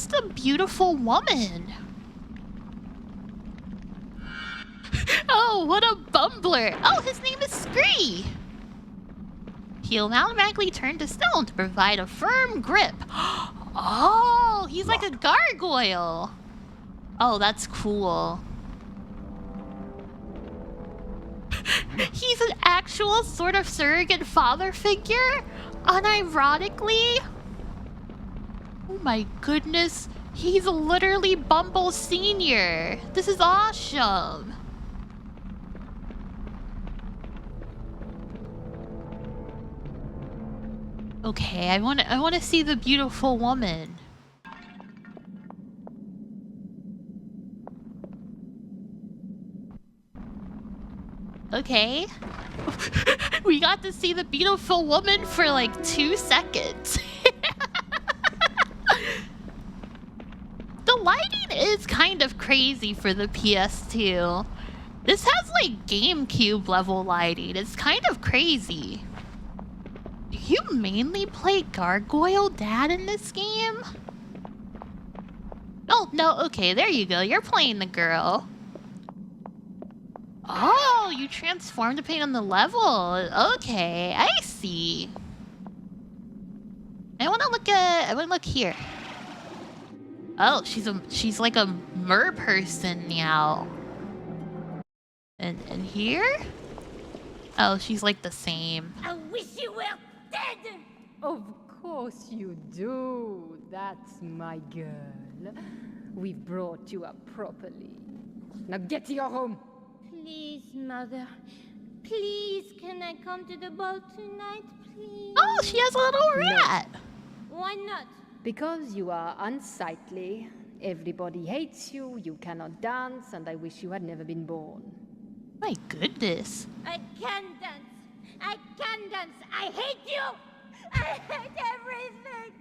S1: where's the beautiful woman? Oh, what a bumbler. Oh, his name is Scree. He'll automatically turn to stone to provide a firm grip. Oh, he's like a gargoyle. Oh, that's cool. He's an actual sort of surrogate father figure, unironically. Oh my goodness, he's literally Bumble Senior. This is awesome. Okay, I want to see the beautiful woman. Okay. We got to see the beautiful woman for like 2 seconds. The lighting is kind of crazy for the PS2. This has like GameCube level lighting. It's kind of crazy. Do you mainly play Gargoyle Dad in this game? Oh, no, okay, there you go. You're playing the girl. Oh, you transform depending on the level. Okay, I see. I want to look here. Oh, she's like a mer person now. And here? Oh, she's like the same.
S11: I wish you were dead!
S12: Of course you do. That's my girl. We've brought you up properly. Now get to your home.
S11: Please, Mother. Please, can I come to the ball tonight, please?
S1: Oh, she has a little rat!
S11: No. Why not?
S12: Because you are unsightly. Everybody hates you, you cannot dance, and I wish you had never been born.
S1: My goodness.
S11: I can dance. I can dance. I hate you. I hate everything.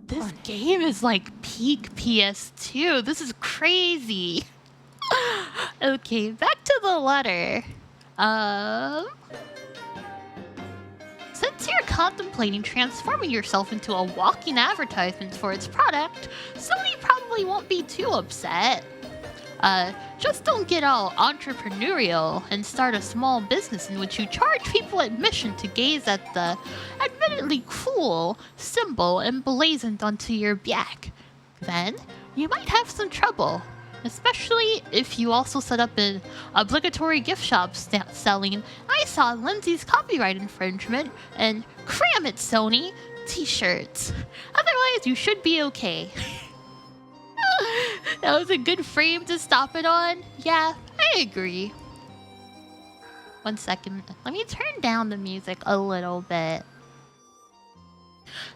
S1: This game is like peak PS2. This is crazy. Okay, back to the letter. Since you're contemplating transforming yourself into a walking advertisement for its product, Sony probably won't be too upset. Just don't get all entrepreneurial and start a small business in which you charge people admission to gaze at the admittedly cool symbol emblazoned onto your back. Then, you might have some trouble, especially if you also set up an obligatory gift shop selling "I saw Lindsay's copyright infringement" and "Cram it, Sony" t-shirts. Otherwise, you should be okay. That was a good frame to stop it on. Yeah, I agree. 1 second. Let me turn down the music a little bit.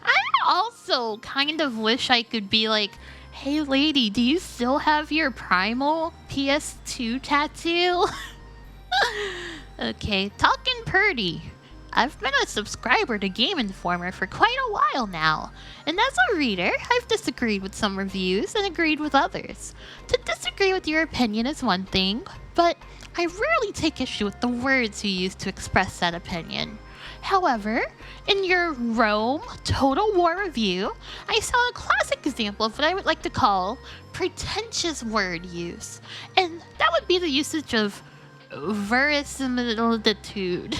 S1: I also kind of wish I could be like, "Hey lady, do you still have your Primal PS2 tattoo?" Okay, talking purdy. I've been a subscriber to Game Informer for quite a while now, and as a reader, I've disagreed with some reviews and agreed with others. To disagree with your opinion is one thing, but I rarely take issue with the words you use to express that opinion. However, in your Rome Total War review, I saw a classic example of what I would like to call pretentious word use, and that would be the usage of verisimilitude.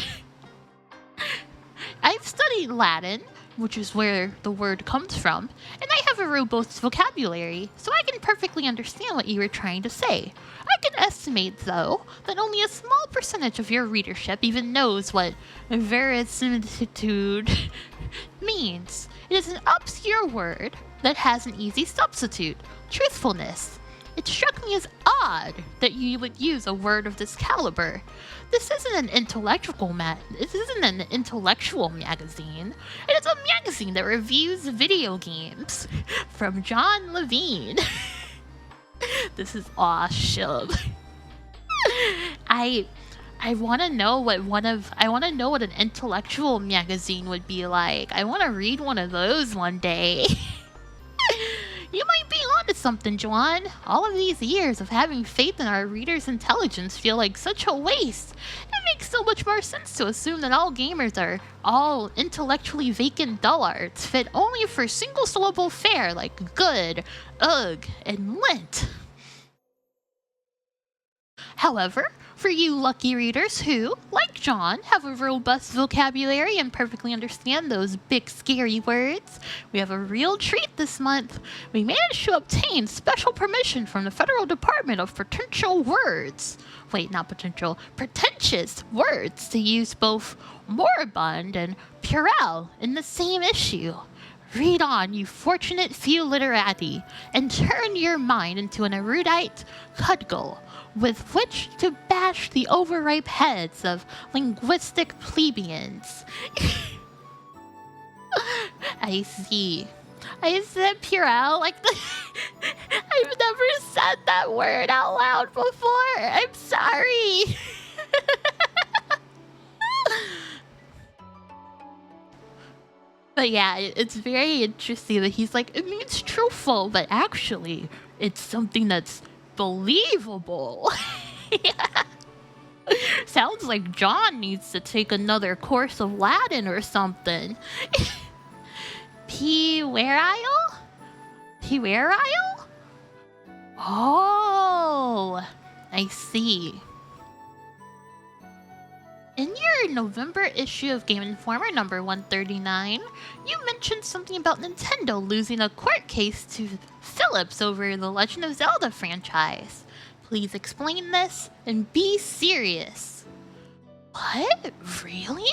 S1: I've studied Latin, which is where the word comes from, and I have a robust vocabulary, so I can perfectly understand what you were trying to say. I can estimate, though, that only a small percentage of your readership even knows what verisimilitude means. It is an obscure word that has an easy substitute: truthfulness. It struck me as odd that you would use a word of this caliber. This isn't an intellectual magazine. It is a magazine that reviews video games. From John Levine. This is awesome. I want to know what an intellectual magazine would be like. I want to read one of those one day. You might be onto something, Juan. All of these years of having faith in our readers' intelligence feel like such a waste. It makes so much more sense to assume that all gamers are all intellectually vacant dullards, fit only for single-syllable fare like good, ugh, and lint. However, for you lucky readers who, like John, have a robust vocabulary and perfectly understand those big scary words, we have a real treat this month. We managed to obtain special permission from the Federal Department of Potential Words. Wait, not potential, pretentious words to use both moribund and puerile in the same issue. Read on, you fortunate few literati, and turn your mind into an erudite cudgel with which to bash the overripe heads of linguistic plebeians. I see. I said puerile like the... I've never said that word out loud before. I'm sorry. But yeah, it's very interesting that he's like, it means truthful, but actually, it's something that's believable. Yeah. Sounds like John needs to take another course of Latin or something. Puerile? Puerile? Oh, I see. In your November issue of Game Informer number 139, you mentioned something about Nintendo losing a court case to Philips over the Legend of Zelda franchise. Please explain this and be serious. What? Really?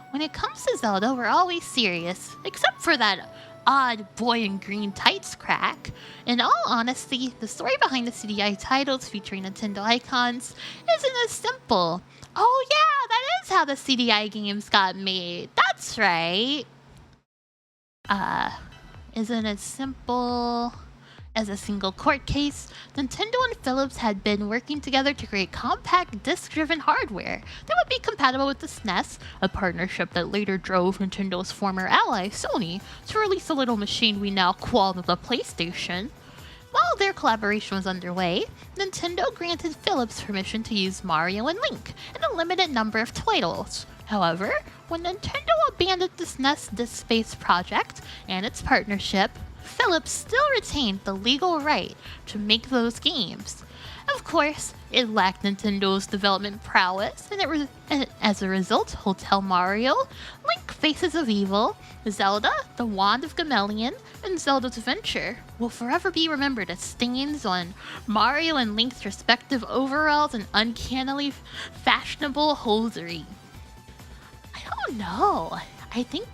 S1: When it comes to Zelda, we're always serious, except for that odd boy in green tights crack. In all honesty, the story behind the CDI titles featuring Nintendo icons isn't as simple. Oh yeah, that is how the CDI games got made. That's right. Isn't as simple as a single court case. Nintendo and Philips had been working together to create compact disc-driven hardware that would be compatible with the SNES, a partnership that later drove Nintendo's former ally, Sony, to release a little machine we now call the PlayStation. While their collaboration was underway, Nintendo granted Philips permission to use Mario and Link in a limited number of titles. However, when Nintendo abandoned the SNES Disk Space project and its partnership, Philips still retained the legal right to make those games. Of course, it lacked Nintendo's development prowess, and as a result, Hotel Mario, Link Faces of Evil, Zelda, The Wand of Gameleon, and Zelda's Adventure will forever be remembered as stains on Mario and Link's respective overalls and uncannily fashionable hosiery. I don't know. I think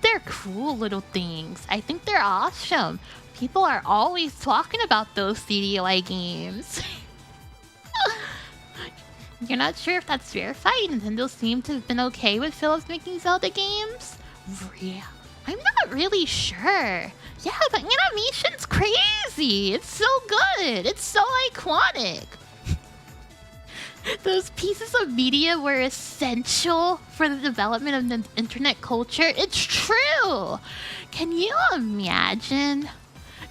S1: they're cool little things. I think they're awesome. People are always talking about those CDI games. You're not sure if that's verified? Nintendo seemed to have been okay with Philips making Zelda games? Yeah, I'm not really sure. Yeah, the animation's crazy. It's so good. It's so iconic. Those pieces of media were essential for the development of the internet culture. It's true. Can you imagine?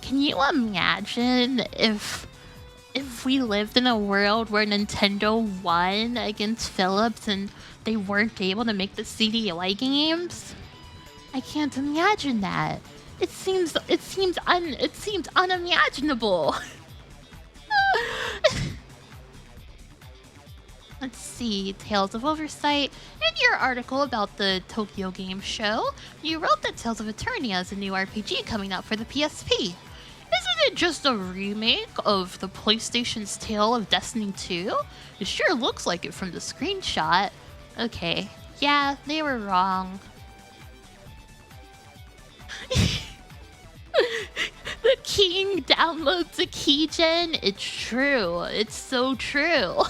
S1: Can you imagine if we lived in a world where Nintendo won against Philips and they weren't able to make the CDI games? I can't imagine that. It seems unimaginable. Let's see, Tales of Oversight. In your article about the Tokyo Game Show, you wrote that Tales of Eternia is a new RPG coming out for the PSP. Isn't it just a remake of the PlayStation's Tale of Destiny 2? It sure looks like it from the screenshot. Okay, yeah, they were wrong. The king downloads a keygen. It's true. It's so true.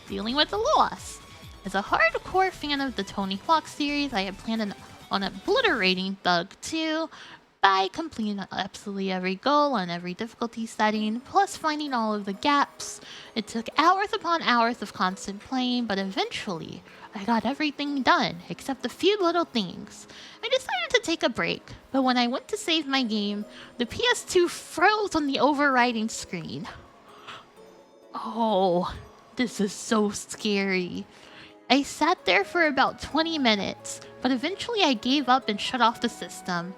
S1: Dealing with the loss. As a hardcore fan of the Tony Hawk series, I had planned on obliterating Thug 2, by completing absolutely every goal on every difficulty setting, plus finding all of the gaps. It took hours upon hours of constant playing, but eventually I got everything done, except a few little things. I decided to take a break, but when I went to save my game, the PS2 froze on the overriding screen. Oh, this is so scary. I sat there for about 20 minutes, but eventually I gave up and shut off the system.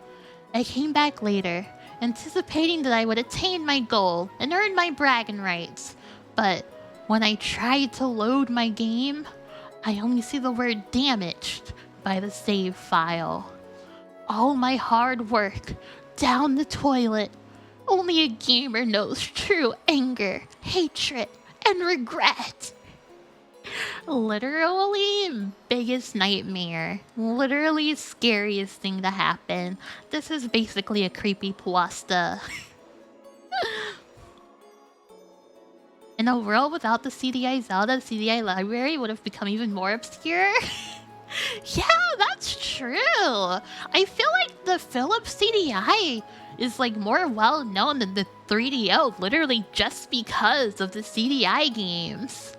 S1: I came back later, anticipating that I would attain my goal and earn my bragging rights. But when I tried to load my game, I only see the word damaged by the save file. All my hard work, down the toilet. Only a gamer knows true anger, hatred, and regret. Literally biggest nightmare. Literally scariest thing to happen. This is basically a creepy pasta. In a world without the CDI Zelda, the CDI library would have become even more obscure. Yeah, that's true. I feel like the Philips CDI is like more well known than the 3DO, literally just because of the CDI games.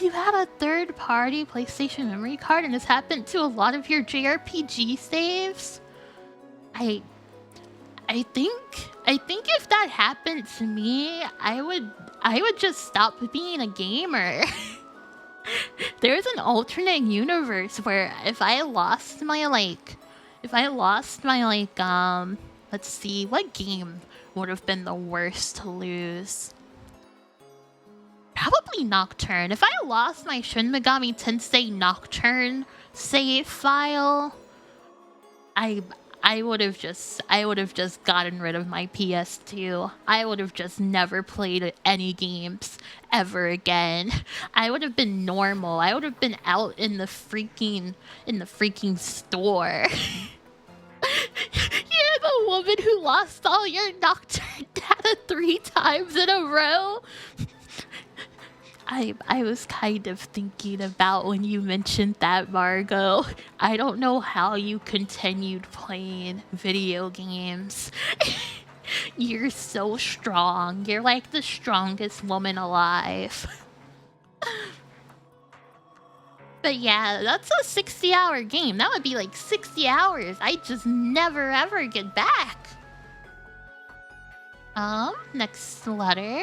S1: You had a third-party PlayStation memory card and this happened to a lot of your JRPG saves? I think if that happened to me, I would just stop being a gamer. There's an alternate universe where if I lost my let's see, what game would have been the worst to lose? Probably Nocturne. If I lost my Shin Megami Tensei Nocturne save file, I would have just gotten rid of my PS2. I would have just never played any games ever again. I would have been normal. I would have been out in the freaking store. You're the woman who lost all your Nocturne data 3 times in a row. I was kind of thinking about when you mentioned that, Margot. I don't know how you continued playing video games. You're so strong. You're like the strongest woman alive. But yeah, that's a 60-hour game. That would be like 60 hours. I just never ever get back. Next letter.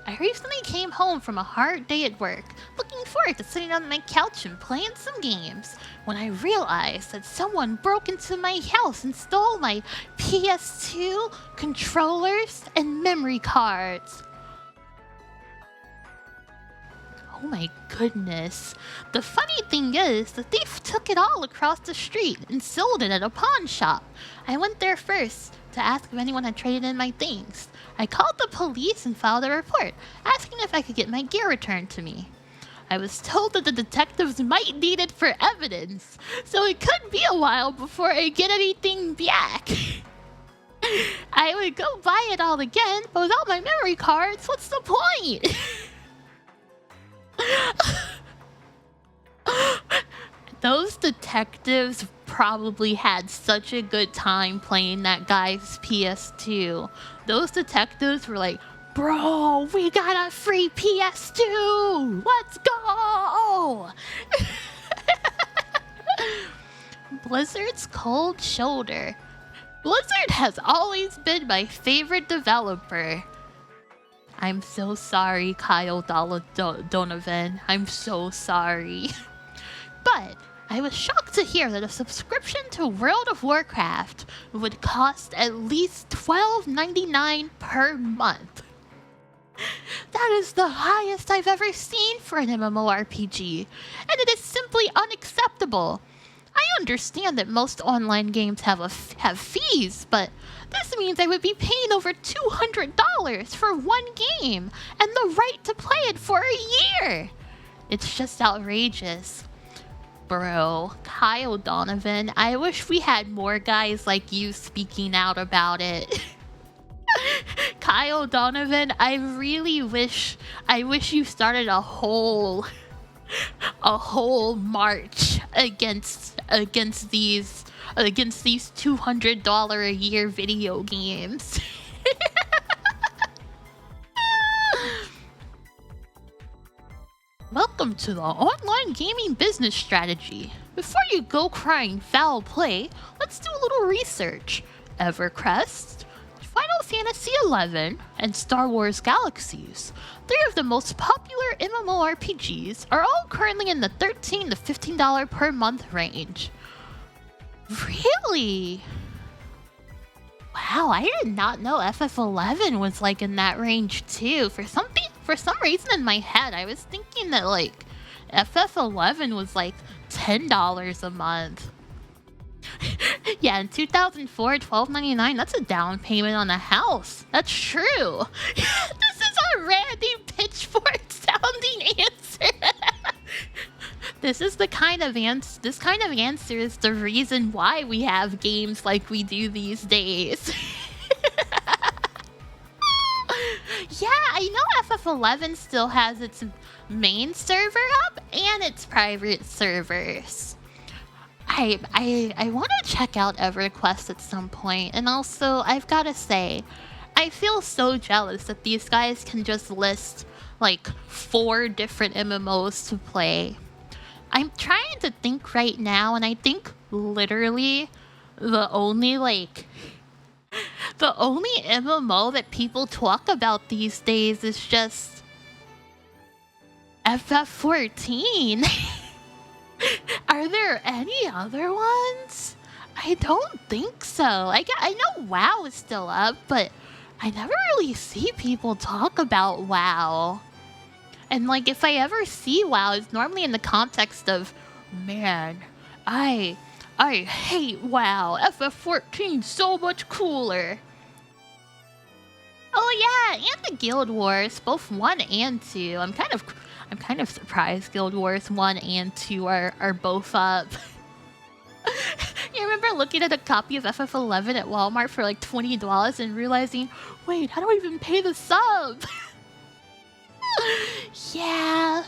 S1: I recently came home from a hard day at work, looking forward to sitting on my couch and playing some games, when I realized that someone broke into my house and stole my PS2, controllers, and memory cards. Oh my goodness. The funny thing is, the thief took it all across the street and sold it at a pawn shop. I went there first to ask if anyone had traded in my things. I called the police and filed a report, asking if I could get my gear returned to me. I was told that the detectives might need it for evidence, so it could be a while before I get anything back. I would go buy it all again, but without my memory cards, what's the point? Those detectives probably had such a good time playing that guy's PS2. Those detectives were like, bro, we got a free PS2! Let's go! Blizzard's cold shoulder. Blizzard has always been my favorite developer. I'm so sorry, Kyle Donovan. I'm so sorry. But I was shocked to hear that a subscription to World of Warcraft would cost at least $12.99 per month. That is the highest I've ever seen for an MMORPG, and it is simply unacceptable. I understand that most online games have fees, but this means I would be paying over $200 for one game and the right to play it for a year. It's just outrageous. Bro, Kyle Donovan, I wish we had more guys like you speaking out about it. Kyle Donovan, I wish you started a whole march against these against these $200 a year video games. Welcome to the online gaming business strategy. Before you go crying foul play, let's do a little research. EverQuest, Final Fantasy XI, and Star Wars Galaxies, 3 of the most popular MMORPGs, are all currently in the $13 to $15 per month range. Really? Wow, I did not know FF11 was like in that range too. For some reason in my head, I was thinking that like FF11 was like $10 a month. Yeah, in 2004, $12.99, that's a down payment on a house. That's true. This is a Randy Pitchfork sounding answer. This kind of answer is the reason why we have games like we do these days. Yeah, I know FF11 still has its main server up and its private servers. I want to check out EverQuest at some point, and also I've got to say, I feel so jealous that these guys can just list like 4 different MMOs to play. I'm trying to think right now, and I think literally the only MMO that people talk about these days is just FF14. Are there any other ones? I don't think so. I know WoW is still up, but I never really see people talk about WoW. And like, if I ever see WoW, it's normally in the context of, man, I hate WoW. FF14's so much cooler. Oh yeah, and the Guild Wars, both 1 and 2. I'm kind of surprised Guild Wars 1 and 2 are both up. You remember looking at a copy of FF11 at Walmart for like $20 and realizing, wait, how do I even pay the sub? Yeah,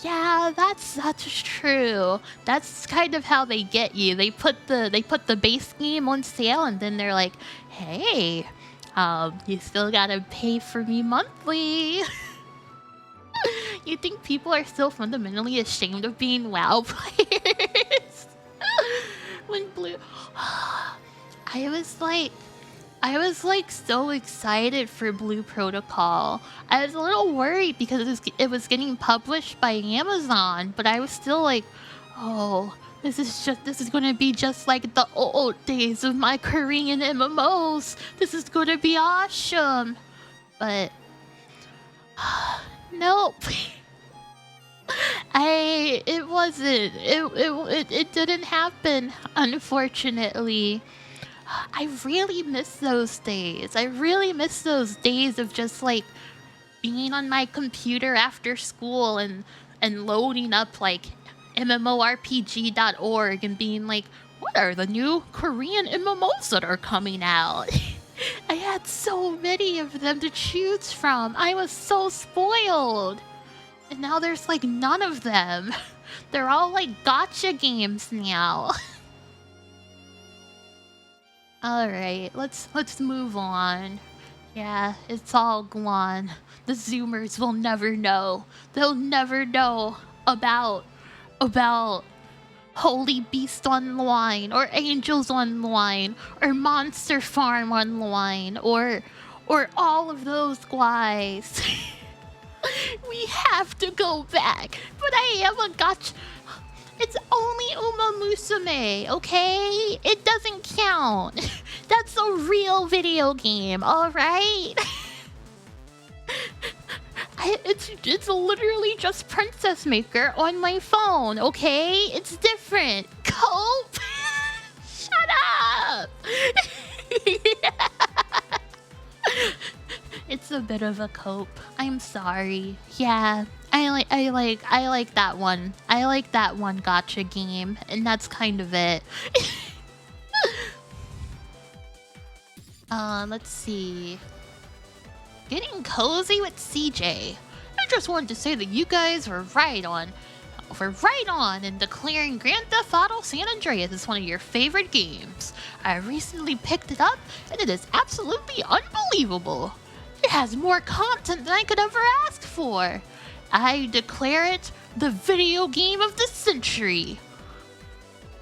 S1: that's true. That's kind of how they get you. They put the base game on sale, and then they're like, hey, you still gotta pay for me monthly. You think people are still fundamentally ashamed of being WoW players? When Blue... I was like so excited for Blue Protocol. I was a little worried because it was getting published by Amazon, but I was still like, oh, this is gonna be just like the old days of my Korean MMOs. This is gonna be awesome. But nope. It wasn't. It didn't happen, unfortunately. I really miss those days. I really miss those days of just like being on my computer after school and loading up like MMORPG.org and being like, what are the new Korean MMOs that are coming out? I had so many of them to choose from. I was so spoiled. And now there's like none of them. They're all like gacha games now. Alright, let's move on. Yeah, it's all gone. The Zoomers will never know. They'll never know about Holy Beast Online, or Angels Online, or Monster Farm Online, or all of those guys. We have to go back, but I am a gacha. It's only Uma Musume, okay? It doesn't count. That's a real video game, alright? It's literally just Princess Maker on my phone, okay? It's different. Cope? Shut up! It's a bit of a cope. I'm sorry. Yeah, I like that one. I like that one gacha game, and that's kind of it. Let's see. Getting cozy with CJ. I just wanted to say that you guys were right on we're right on in declaring Grand Theft Auto San Andreas is one of your favorite games. I recently picked it up, and it is absolutely unbelievable. It has more content than I could ever ask for. I declare it the video game of the century.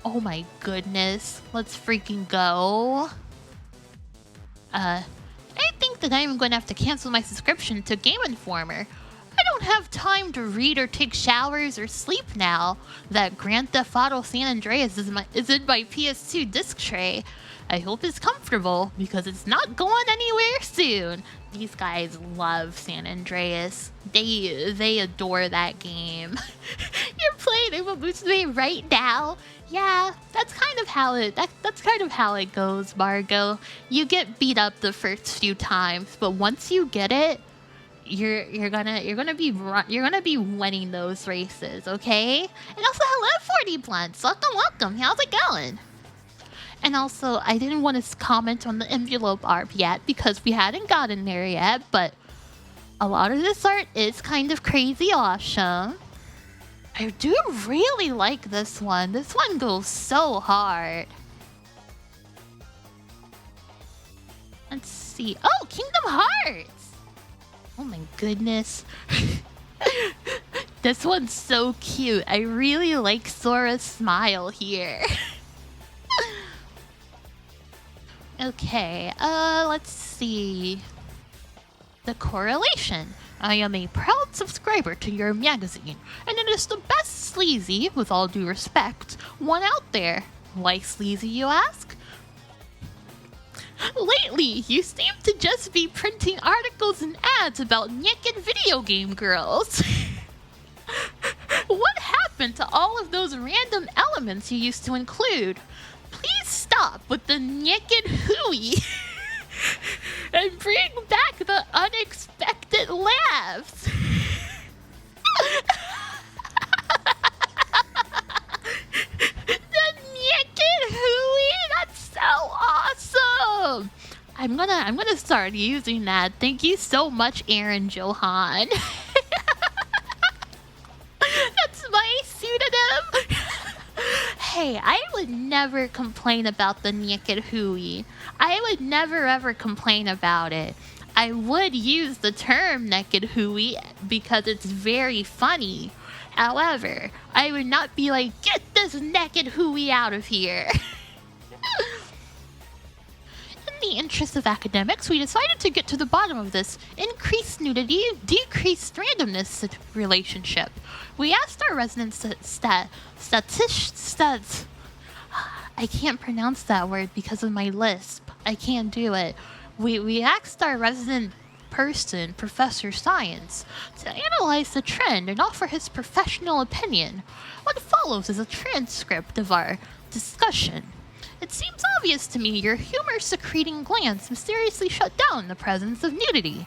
S1: Oh my goodness, let's freaking go. I think that I'm going to have to cancel my subscription to Game Informer. I don't have time to read or take showers or sleep now that Grand Theft Auto San Andreas is in my PS2 disc tray. I hope it's comfortable because it's not going anywhere soon. These guys love San Andreas. They adore that game. You're playing Ushiro right now. Yeah, that's kind of how it goes, Margot. You get beat up the first few times, but once you get it, you're gonna be winning those races, okay? And also, hello, 40 Blunts. Welcome. How's it going? And also, I didn't want to comment on the envelope art yet because we hadn't gotten there yet, but a lot of this art is kind of crazy awesome. I do really like this one. This one goes so hard. Let's see. Oh, Kingdom Hearts! Oh my goodness. This one's so cute. I really like Sora's smile here. Okay, let's see. The correlation. I am a proud subscriber to your magazine, and it is the best sleazy, with all due respect, one out there. Why sleazy, you ask? Lately, you seem to just be printing articles and ads about naked video game girls. What happened to all of those random elements you used to include? Please stop with the naked hooey and bring back the unexpected laughs. The naked hooey? That's so awesome. I'm gonna start using that. Thank you so much, Aaron Johan. That's my pseudonym. Hey, I would never complain about the naked hooey. I would never ever complain about it. I would use the term naked hooey because it's very funny. However, I would not be like, get this naked hooey out of here. In the interest of academics, we decided to get to the bottom of this increased nudity, decreased randomness relationship. We asked our resident statisticians. I can't pronounce that word because of my lisp. I can't do it. We asked our resident person, Professor Science, to analyze the trend and offer his professional opinion. What follows is a transcript of our discussion. It seems obvious to me your humor-secreting glands mysteriously shut down the presence of nudity.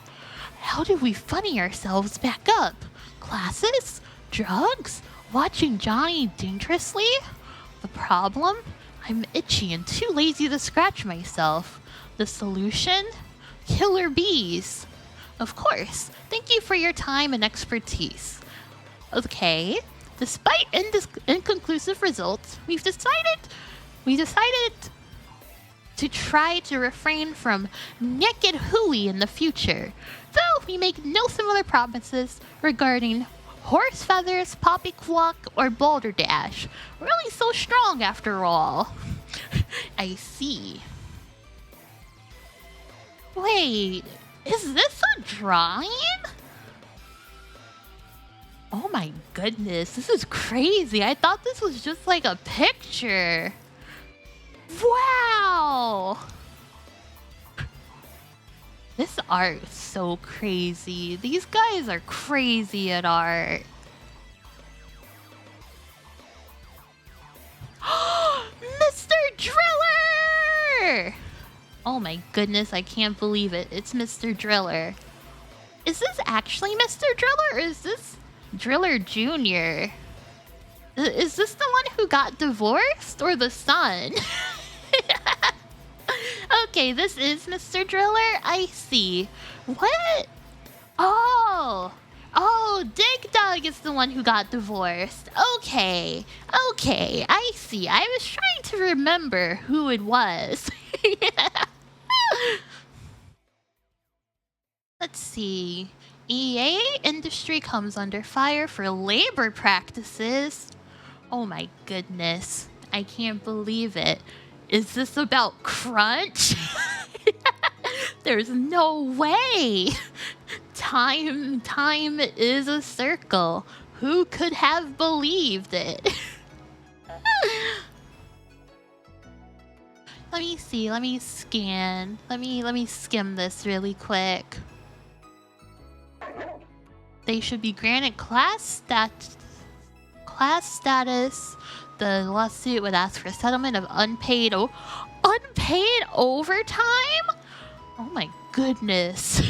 S1: How do we funny ourselves back up? Classes? Drugs? Watching Johnny dangerously? The problem? I'm itchy and too lazy to scratch myself. The solution? Killer bees. Of course. Thank you for your time and expertise. Okay. Despite inconclusive results, we decided to try to refrain from naked hooey in the future, though we make no similar promises regarding horse feathers, poppyquawk, or boulder dash. Really so strong after all. I see. Wait, is this a drawing? Oh my goodness, this is crazy. I thought this was just like a picture. Wow! This art is so crazy. These guys are crazy at art. Mr. Driller! Oh my goodness, I can't believe it. It's Mr. Driller. Is this actually Mr. Driller or is this Driller Jr.? Is this the one who got divorced or the son? Okay, this is Mr. Driller. I see. What? Oh, Oh, Dig Dug is the one who got divorced. Okay, I see. I was trying to remember who it was. Let's see. EA industry comes under fire for labor practices. Oh my goodness. I can't believe it. Is this about crunch? There's no way. Time is a circle. Who could have believed it? Let me see. Let me scan. Let me skim this really quick. They should be granted class status. The lawsuit would ask for settlement of unpaid overtime? Oh my goodness.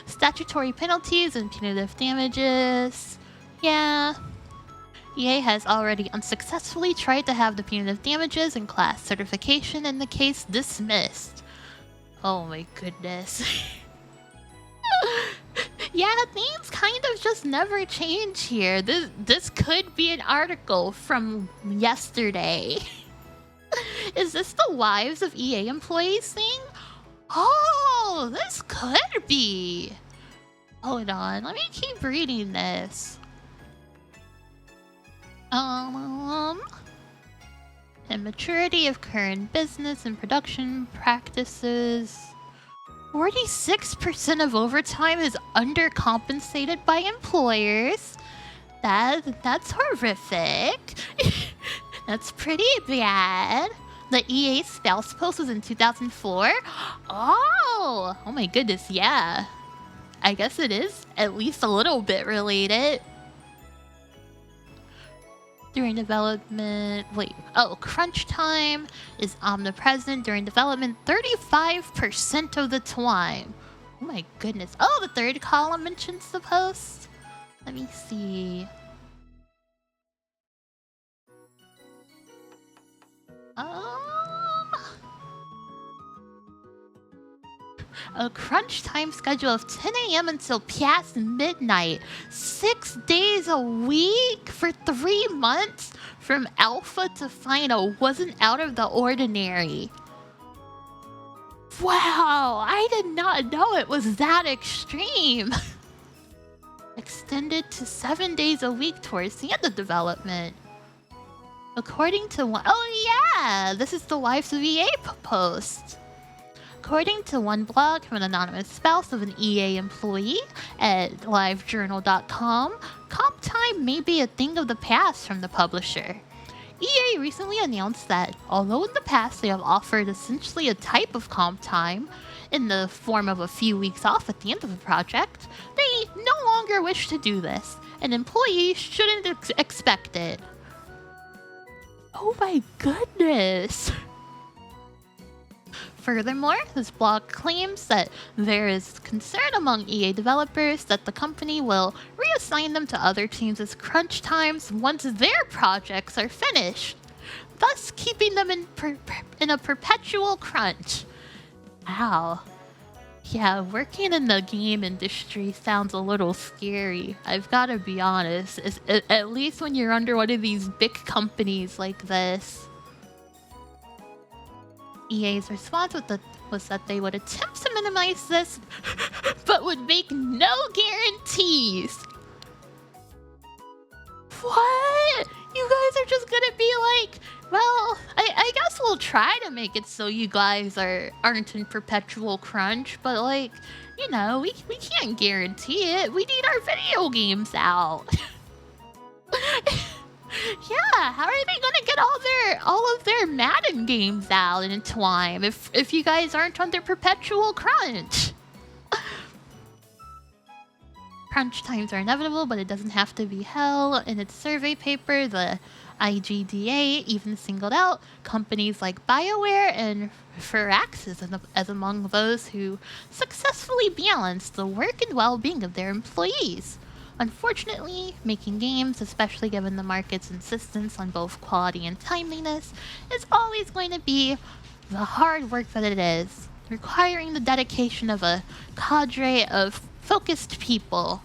S1: Statutory penalties and punitive damages. Yeah. EA has already unsuccessfully tried to have the punitive damages and class certification in the case dismissed. Oh my goodness. Yeah, things kind of just never change here. This could be an article from yesterday. Is this the wives of EA employees thing? Oh, this could be. Hold on, let me keep reading this. Immaturity of current business and production practices. 46% of overtime is undercompensated by employers. That's horrific. That's pretty bad. The EA spouse post was in 2004. Oh my goodness, yeah. I guess it is at least a little bit related. During development, crunch time is omnipresent during development 35% of the time. Oh my goodness. Oh, the third column mentions the post. Let me see. A crunch time schedule of 10 a.m. until past midnight. 6 days a week for 3 months from alpha to final wasn't out of the ordinary. Wow, I did not know it was that extreme. Extended to 7 days a week towards the end of development. According to one... Oh yeah, this is the Wives of EA post. According to one blog from an anonymous spouse of an EA employee at livejournal.com, comp time may be a thing of the past from the publisher. EA recently announced that, although in the past they have offered essentially a type of comp time, in the form of a few weeks off at the end of a project, they no longer wish to do this, and employees shouldn't expect it. Oh my goodness! Furthermore, this blog claims that there is concern among EA developers that the company will reassign them to other teams as crunch times once their projects are finished, thus keeping them in a perpetual crunch. Wow. Yeah, working in the game industry sounds a little scary. I've got to be honest, at least when you're under one of these big companies like this. EA's response was that they would attempt to minimize this, but would make no guarantees. What? You guys are just gonna be like, well, I guess we'll try to make it so you guys aren't in perpetual crunch, but like, you know, we can't guarantee it. We need our video games out. Yeah, how are they gonna get all of their Madden games out in time if you guys aren't under perpetual crunch? Crunch times are inevitable, but it doesn't have to be hell. In its survey paper, the IGDA even singled out companies like BioWare and Firaxis as among those who successfully balance the work and well-being of their employees. Unfortunately, making games, especially given the market's insistence on both quality and timeliness, is always going to be the hard work that it is, requiring the dedication of a cadre of focused people.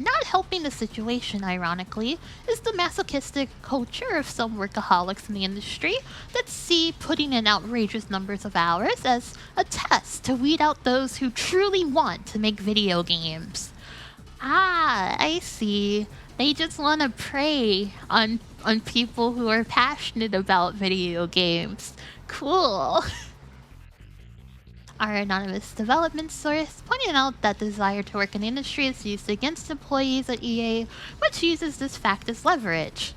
S1: not helping the situation, ironically, is the masochistic culture of some workaholics in the industry that see putting in outrageous numbers of hours as a test to weed out those who truly want to make video games. Ah, I see. They just want to prey on people who are passionate about video games. Cool. Our anonymous development source pointed out that the desire to work in the industry is used against employees at EA, which uses this fact as leverage.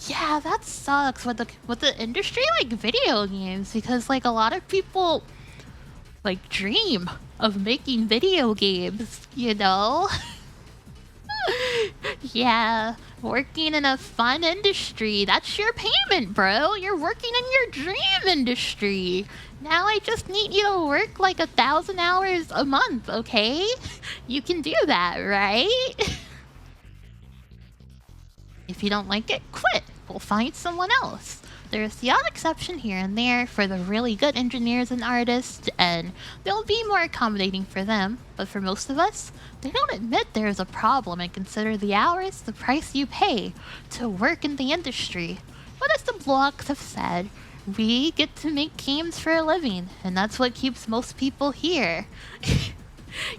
S1: Yeah, that sucks with the industry like video games, because like a lot of people like dream of making video games, you know? Yeah, working in a fun industry, that's your payment, bro. You're working in your dream industry. Now I just need you to work like 1,000 hours a month, okay? You can do that, right? If you don't like it, quit. We'll find someone else. There's the odd exception here and there for the really good engineers and artists, and they'll be more accommodating for them. But for most of us, they don't admit there's a problem and consider the hours the price you pay to work in the industry. But as the blogs have said, we get to make games for a living, and that's what keeps most people here.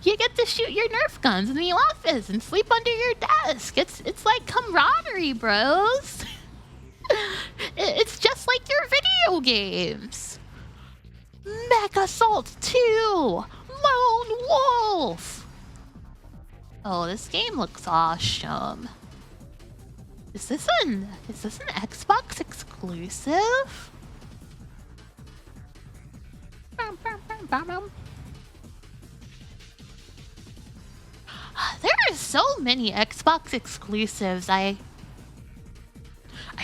S1: You get to shoot your Nerf guns in the office and sleep under your desk. It's like camaraderie, bros. It's just like your video games. Mech Assault 2! Lone Wolf! Oh, this game looks awesome. Is this an Xbox exclusive? There are so many Xbox exclusives I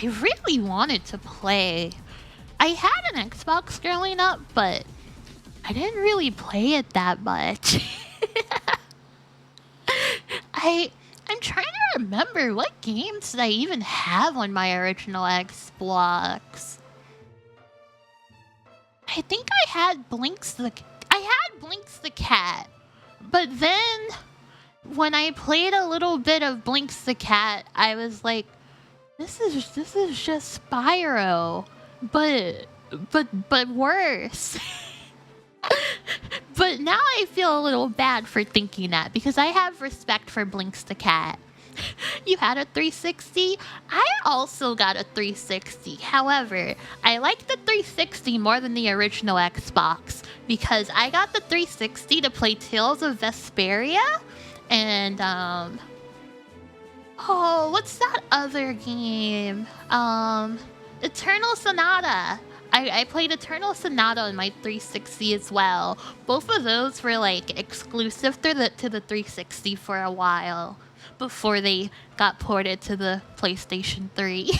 S1: really wanted to play. I had an Xbox growing up, but I didn't really play it that much. I'm trying to remember what games did I even have on my original Xbox. I think I had Blinks the Cat, but then when I played a little bit of Blinks the Cat, I was like, this is just Spyro, but worse. But now I feel a little bad for thinking that, because I have respect for Blinks the Cat. You had a 360? I also got a 360. However, I like the 360 more than the original Xbox, because I got the 360 to play Tales of Vesperia, and oh, what's that other game? Eternal Sonata. I played Eternal Sonata on my 360 as well. Both of those were like exclusive to the 360 for a while before they got ported to the PlayStation 3.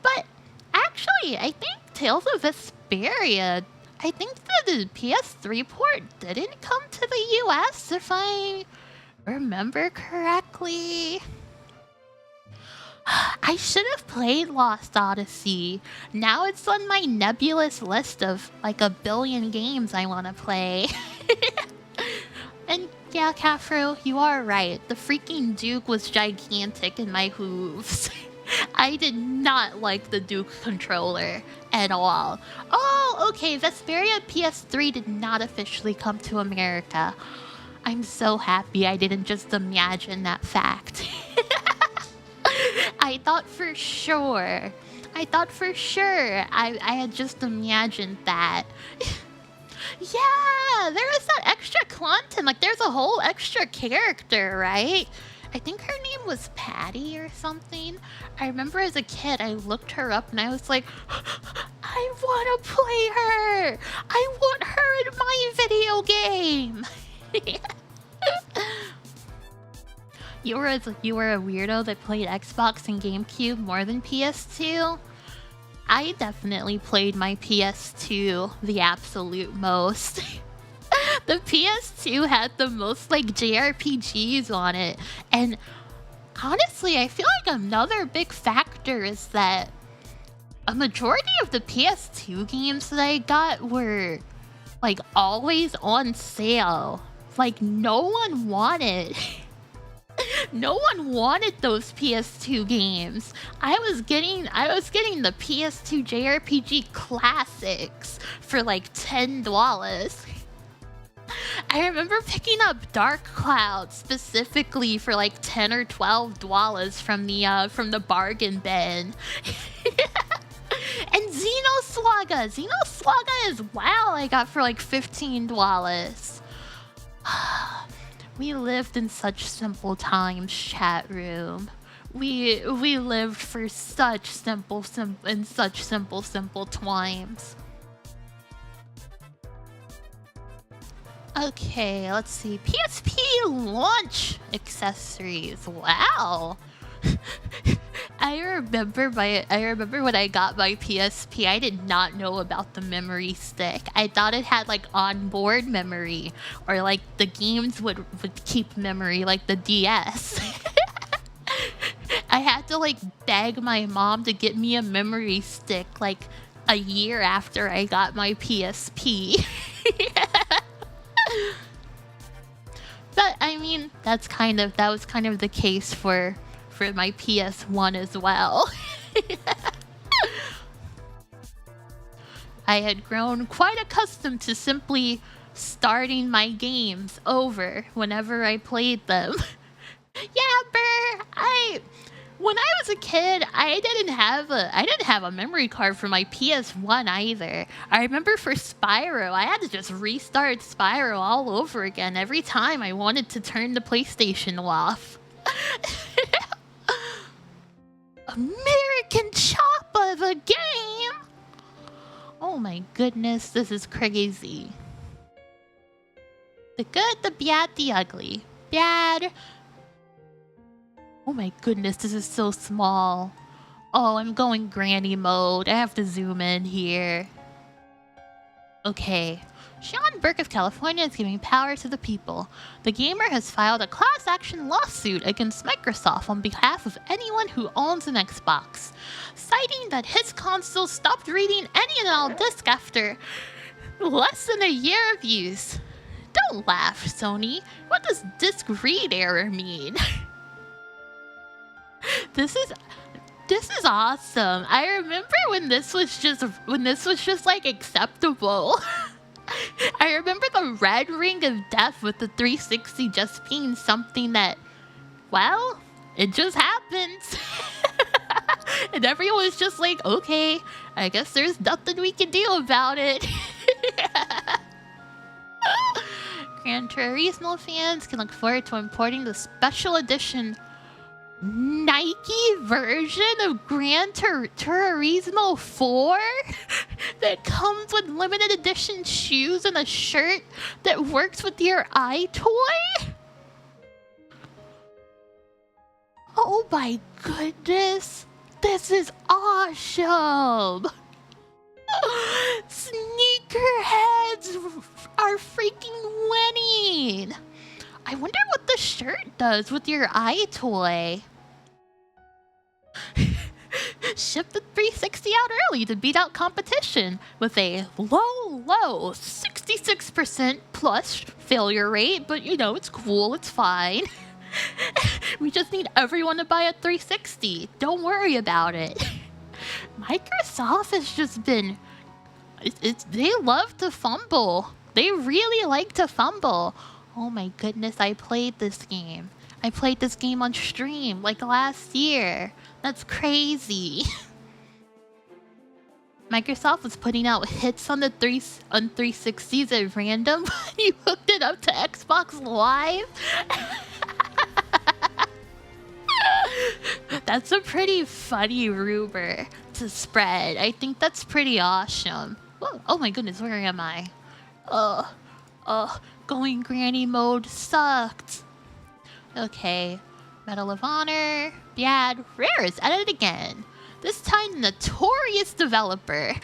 S1: But actually, I think Tales of Vesperia, I think the PS3 port didn't come to the US, if I remember correctly. I should have played Lost Odyssey. Now it's on my nebulous list of like 1 billion games I want to play. And yeah, Cafro, you are right. The freaking Duke was gigantic in my hooves. I did not like the Duke controller at all. Oh, okay, Vesperia PS3 did not officially come to America. I'm so happy I didn't just imagine that fact. I thought for sure I had just imagined that. Yeah, there was that extra content. Like, there's a whole extra character, right? I think her name was Patty or something. I remember as a kid, I looked her up and I was like, I want to play her. I want her in my video game. You were a weirdo that played Xbox and GameCube more than PS2? I definitely played my PS2 the absolute most. The PS2 had the most like JRPGs on it, and honestly, I feel like another big factor is that a majority of the PS2 games that I got were like always on sale. Like, no one wanted No one wanted those PS2 games. I was getting the PS2 JRPG classics for like $10. I remember picking up Dark Cloud specifically for like $10 or $12 from the bargain bin. And Xenosaga as well I got for like $15. We lived in such simple times, chat room. We lived for such simple times. Okay, let's see. PSP launch accessories. Wow. I remember when I got my PSP, I did not know about the memory stick. I thought it had like onboard memory, or like the games would keep memory like the DS. I had to like beg my mom to get me a memory stick like a year after I got my PSP. But I mean, that was kind of the case for my PS1 as well. I had grown quite accustomed to simply starting my games over whenever I played them. Yeah, Burr, when I was a kid, I didn't have a memory card for my PS1 either. I remember for Spyro, I had to just restart Spyro all over again every time I wanted to turn the PlayStation off. American chop of a game! Oh my goodness, this is crazy. The good, the bad, the ugly. Bad. Oh my goodness, this is so small. Oh, I'm going granny mode. I have to zoom in here. Okay. Sean Burke of California is giving power to the people. The gamer has filed a class action lawsuit against Microsoft on behalf of anyone who owns an Xbox, citing that his console stopped reading any and all disk after less than a year of use. Don't laugh, Sony. What does disk read error mean? This is awesome. I remember when this was just like acceptable. I remember the red ring of death with the 360 just being something that, well, it just happens. And everyone was just like, okay, I guess there's nothing we can do about it. Gran Turismo fans can look forward to importing the special edition Nike version of Gran Turismo 4 that comes with limited edition shoes and a shirt that works with your iToy? Oh my goodness, this is awesome! Sneakerheads are freaking winning! I wonder what the shirt does with your iToy. Ship the 360 out early to beat out competition with a low 66% plus failure rate, but you know, it's cool, it's fine. We just need everyone to buy a 360. Don't worry about it. Microsoft has just been... they love to fumble. They really like to fumble. Oh my goodness, I played this game. I played this game on stream, like last year. That's crazy. Microsoft was putting out hits on the 360s at random when you hooked it up to Xbox Live. That's a pretty funny rumor to spread. I think that's pretty awesome. Oh my goodness, where am I? Going granny mode sucked. Okay, Medal of Honor, bad, rare is at it again. This time, the notorious developer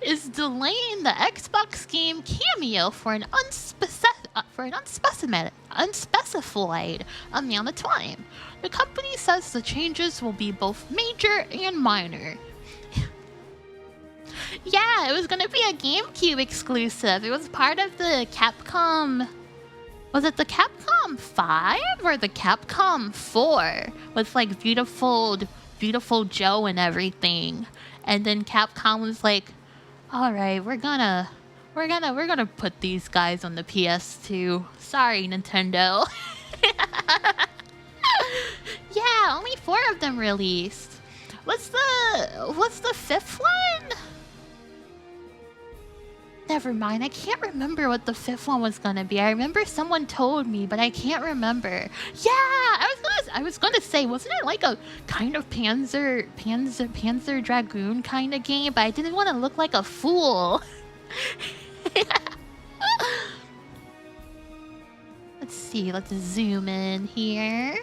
S1: is delaying the Xbox game Cameo for an unspecified amount of time. The company says the changes will be both major and minor. Yeah, it was gonna be a GameCube exclusive. It was part of the Capcom Was it the Capcom 5 or the Capcom 4 with like beautiful Joe and everything? And then Capcom was like, "All right, we're gonna put these guys on the PS2. Sorry, Nintendo." Yeah, only 4 of them released. What's the 5th one? Never mind, I can't remember what the 5th one was gonna be. I remember someone told me, but I can't remember. Yeah, I was gonna say, wasn't it like a kind of Panzer Dragoon kind of game? But I didn't want to look like a fool. Let's see, let's zoom in here.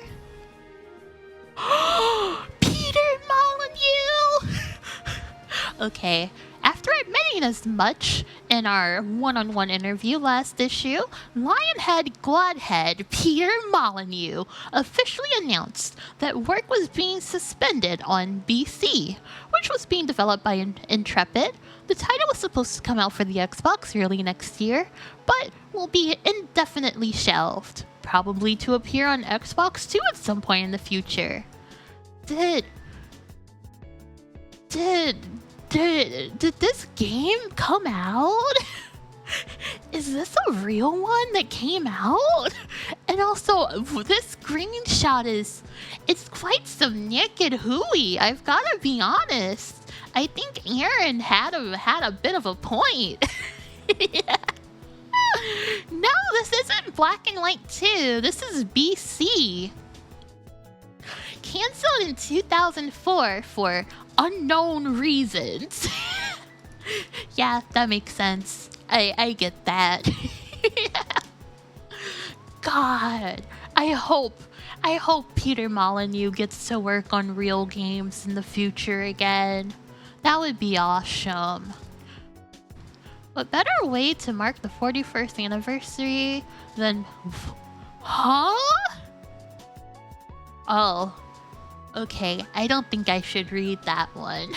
S1: Peter Molyneux! Okay, after admitting as much in our one-on-one interview last issue, Lionhead Gladhead Peter Molyneux officially announced that work was being suspended on BC, which was being developed by Intrepid. The title was supposed to come out for the Xbox early next year, but will be indefinitely shelved, probably to appear on Xbox 2 at some point in the future. Did this game come out? Is this a real one that came out? And also, this screenshot it's quite some naked hooey, I've gotta be honest. I think Aaron had a bit of a point. Yeah. No, this isn't Black and White 2. This is BC. Cancelled in 2004 for unknown reasons. Yeah, that makes sense. I get that. God, I hope Peter Molyneux gets to work on real games in the future again. That would be awesome. What better way to mark the 41st anniversary than... Huh? Oh. Okay, I don't think I should read that one.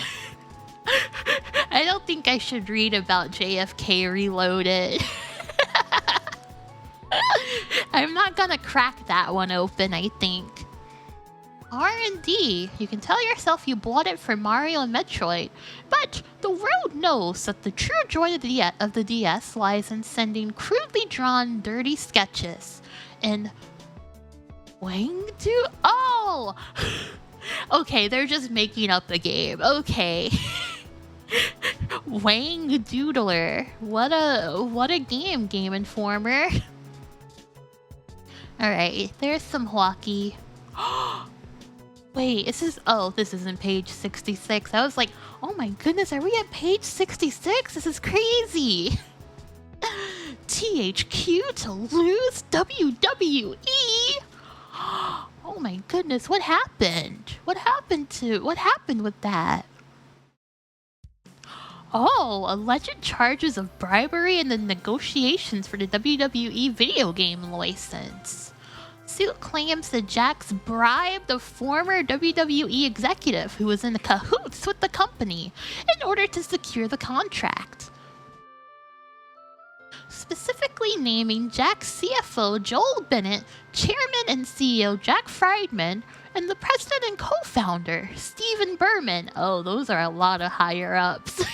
S1: I don't think I should read about JFK Reloaded. I'm not gonna crack that one open, I think. R&D. You can tell yourself you bought it for Mario and Metroid, but the world knows that the true joy of the DS lies in sending crudely drawn, dirty sketches in Wangdu. Oh! Okay, they're just making up the game. Okay. Wang Doodler. What a game, Game Informer. Alright, there's some hockey. Wait, this isn't page 66. I was like, oh my goodness, are we at page 66? This is crazy. THQ to lose WWE? Oh my goodness, what happened? What happened with that? Oh, alleged charges of bribery in the negotiations for the WWE video game license. Suit claims that Jax bribed a former WWE executive who was in cahoots with the company in order to secure the contract. Specifically naming Jack's CFO Joel Bennett, Chairman and CEO Jack Friedman, and the President and co-founder Stephen Berman. Oh, those are a lot of higher-ups.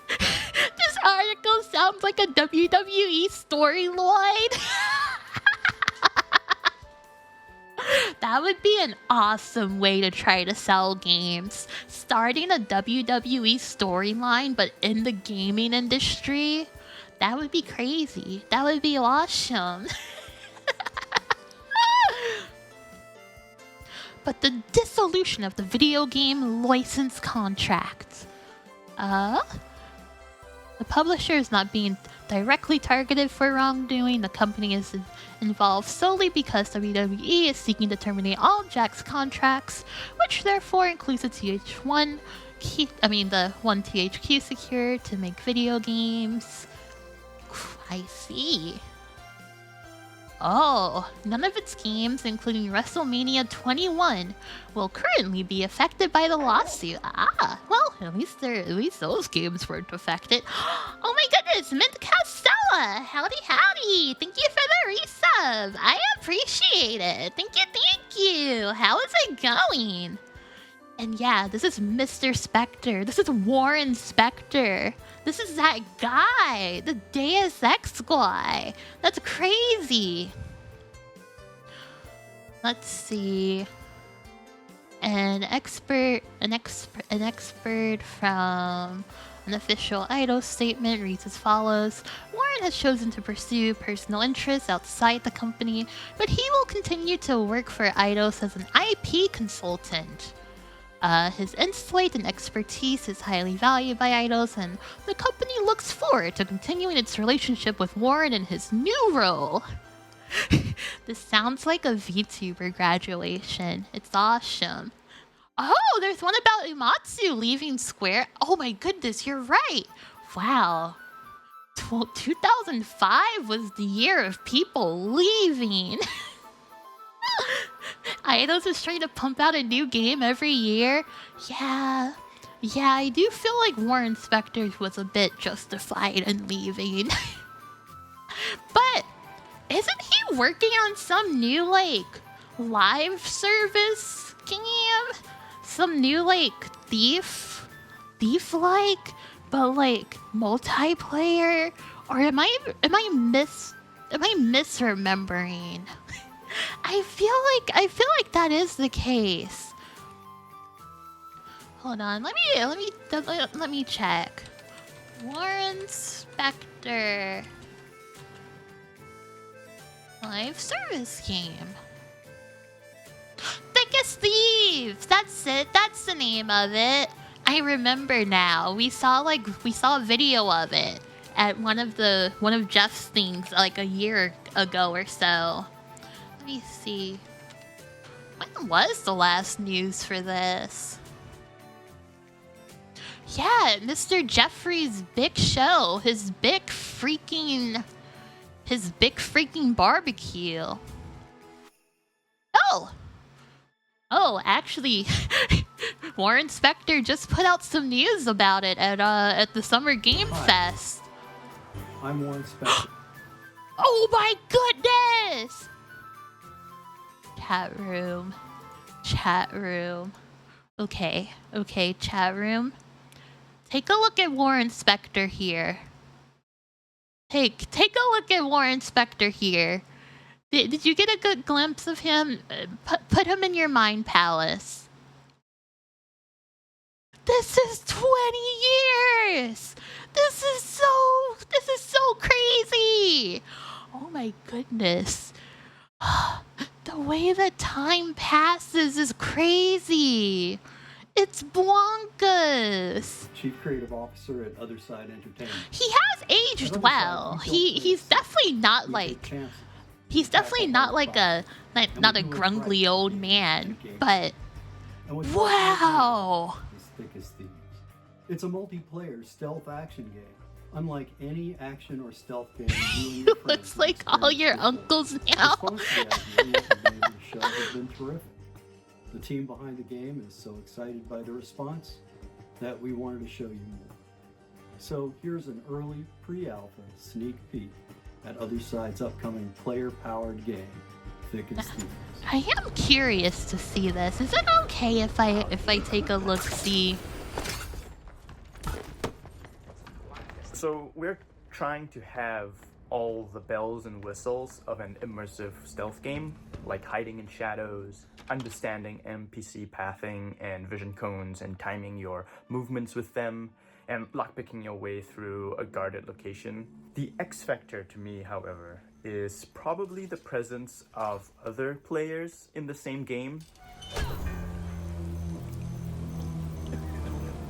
S1: This article sounds like a WWE storyline. That would be an awesome way to try to sell games. Starting a WWE storyline, but in the gaming industry. That would be crazy. That would be awesome. But the dissolution of the video game license contract. The publisher is not being directly targeted for wrongdoing. The company is involved solely because WWE is seeking to terminate all Jack's contracts, which therefore includes the the one THQ secured to make video games. I see. Oh, none of its games, including WrestleMania 21, will currently be affected by the lawsuit. Well, at least those games weren't affected. Oh my goodness, Mint Costello! Howdy, howdy. Thank you for the resub. I appreciate it. Thank you. How is it going? And yeah, this is Mr. Spector. This is Warren Spector. This is that guy, the Deus Ex guy. That's crazy. Let's see. An expert from an official idol statement reads as follows. Warren has chosen to pursue personal interests outside the company, but he will continue to work for Eidos as an IP consultant. His insight and expertise is highly valued by Eidos, and the company looks forward to continuing its relationship with Warren in his new role. This sounds like a VTuber graduation. It's awesome. Oh, there's one about Umatsu leaving Square. Oh my goodness, you're right. Wow. 2005 was the year of people leaving. Eidos is trying to pump out a new game every year. Yeah, I do feel like Warren Spector was a bit justified in leaving. But isn't he working on some new, like, live service game? Some new, like, thief-like, but, like, multiplayer? Or am I misremembering? I feel like that is the case. Hold on, let me check. Warren Spector live service game. Thickest Thieves. That's it. That's the name of it. I remember now. We saw a video of it at one of Jeff's things like a year ago or so. Let me see. When was the last news for this? Yeah, Mr. Jeffrey's big show. His big freaking barbecue. Oh, actually, Warren Spector just put out some news about it at the Summer Game Fest.
S13: I'm Warren Spector.
S1: Oh my goodness! Chat room. Okay, chat room. Take a look at Warren Spector here. Take a look at Warren Spector here. Did you get a good glimpse of him? Put him in your mind palace. This is 20 years! This is so crazy! Oh my goodness. The way that time passes is crazy. It's bonkers.
S13: Chief Creative Officer at Other Side Entertainment.
S1: He has aged well. He's definitely not like a grumbly old man, but wow.
S13: Thickest Thieves. It's a multiplayer stealth action game. Unlike any action or stealth game, you
S1: looks like all your uncles now.
S13: The show has been terrific. The team behind the game is so excited by the response that we wanted to show you more. So here's an early pre-alpha sneak peek at Other Side's upcoming player-powered game, Thickest Thieves.
S1: I am curious to see this. Is it okay if I take a look-see?
S5: So we're trying to have all the bells and whistles of an immersive stealth game, like hiding in shadows, understanding NPC pathing and vision cones and timing your movements with them, and lockpicking your way through a guarded location. The X factor to me, however, is probably the presence of other players in the same game.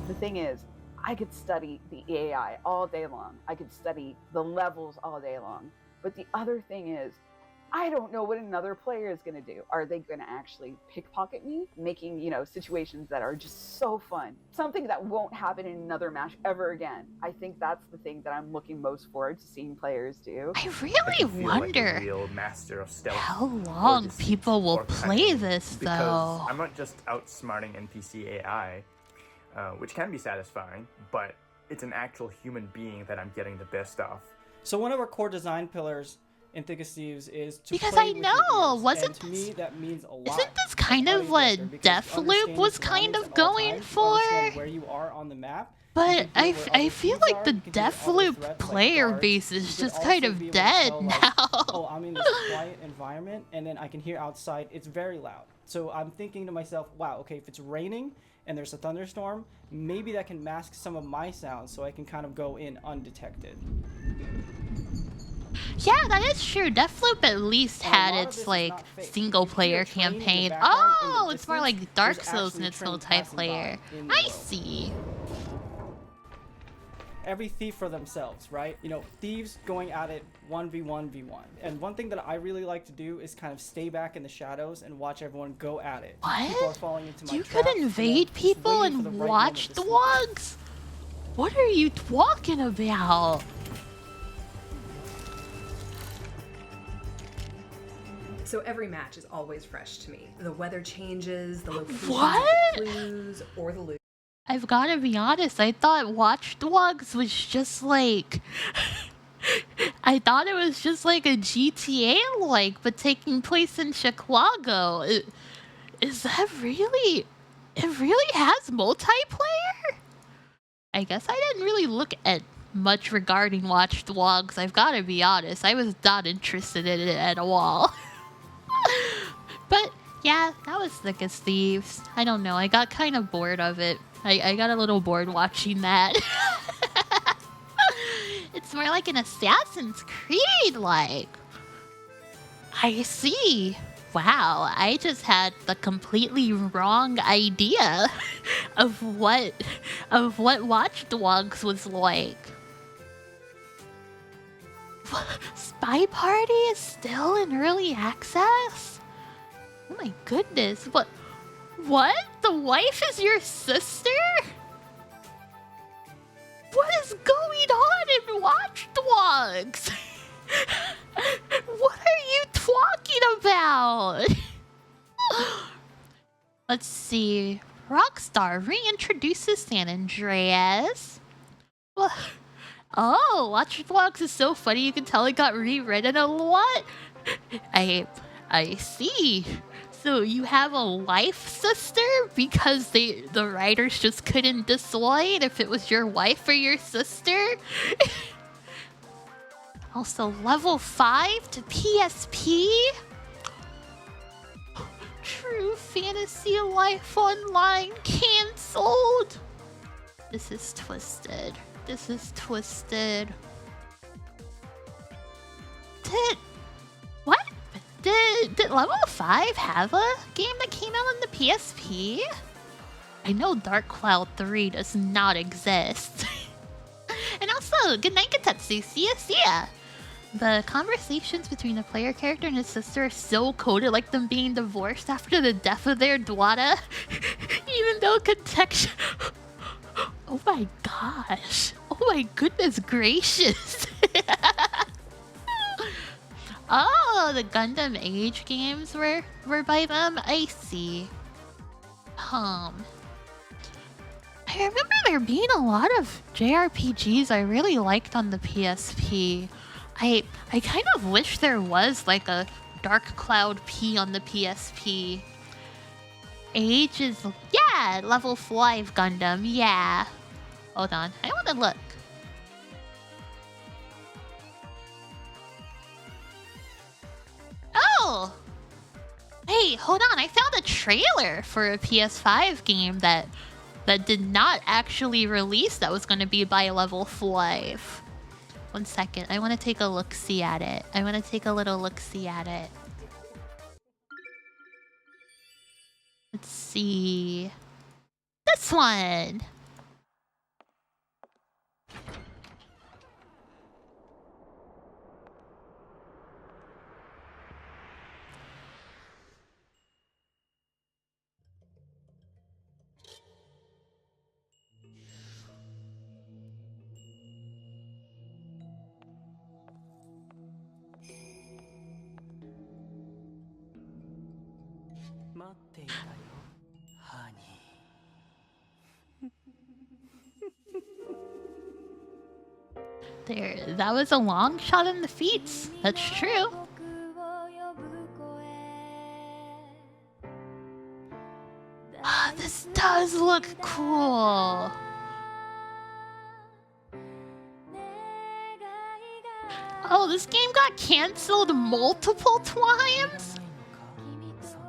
S14: The thing is, I could study the AI all day long. I could study the levels all day long. But the other thing is, I don't know what another player is going to do. Are they going to actually pickpocket me? Making, situations that are just so fun. Something that won't happen in another match ever again. I think that's the thing that I'm looking most forward to seeing players do.
S1: I really wonder
S5: like a real master of stealth
S1: how long people will play this, though.
S5: Because I'm not just outsmarting NPC AI, which can be satisfying, but it's an actual human being that I'm getting the best of.
S15: So one of our core design pillars in Thick as Thieves is to
S1: Because
S15: play
S1: I
S15: with your
S1: know,
S15: ears.
S1: wasn't
S15: And to me that means a lot.
S1: Isn't this kind of what Deathloop was kind of going for?
S15: Where you are on the map.
S1: But I feel like the Deathloop player base is just kind of dead now.
S15: Oh, I'm in this quiet environment, and then I can hear outside. It's very loud. So I'm thinking to myself, wow, okay, if it's raining and there's a thunderstorm, maybe that can mask some of my sounds so I can kind of go in undetected.
S1: Yeah, that is true. Deathloop at least had its like single player campaign. Oh, it's more like Dark Souls and it's multiplayer. I see.
S15: Every thief for themselves, right? You know, thieves going at it 1v1v1. And one thing that I really like to do is kind of stay back in the shadows and watch everyone go at it.
S1: What?
S15: People are falling into my
S1: You could invade people and watch the dogs? What are you talking about?
S16: So every match is always fresh to me. The weather changes, the locations
S1: What?
S16: of the clues, or the loot.
S1: I've gotta be honest, I thought Watch Dogs was just like... I thought it was just like a GTA-like, but taking place in Chicago. Is that really... It really has multiplayer? I guess I didn't really look at much regarding Watch Dogs, I've gotta be honest. I was not interested in it at all. But, yeah, that was Thick as Thieves. I don't know, I got kind of bored of it. I got a little bored watching that. It's more like an Assassin's Creed, like. I see. Wow, I just had the completely wrong idea of what Watch Dogs was like. Spy Party is still in early access? Oh my goodness, what? The wife is your sister? What is going on in Watch Dogs? What are you talking about? Let's see. Rockstar reintroduces San Andreas. Oh, Watch Dogs is so funny. You can tell it got rewritten a lot. I see. So you have a wife sister because the writers just couldn't decide if it was your wife or your sister? Also, level 5 to PSP? True Fantasy Life Online cancelled? This is twisted. This is twisted. What? Did level 5 have a game that came out on the PSP? I know Dark Cloud 3 does not exist. And also, good night, Katetsu. See ya. The conversations between the player character and his sister are so coded like them being divorced after the death of their daughter. Even though context... Oh my gosh. Oh my goodness gracious. Oh, the Gundam Age games were by them? I see. I remember there being a lot of JRPGs I really liked on the PSP. I kind of wish there was like a Dark Cloud P on the PSP. Age is... Yeah, level 5 Gundam, yeah. Hold on, I want to look. Oh! Hey, hold on, I found a trailer for a PS5 game that did not actually release that was going to be by level 5. 1 second, I want to take a look-see at it. I want to take a little look-see at it. Let's see... This one! There, that was a long shot in the feet. That's true. Ah, this does look cool. Oh, this game got cancelled multiple times?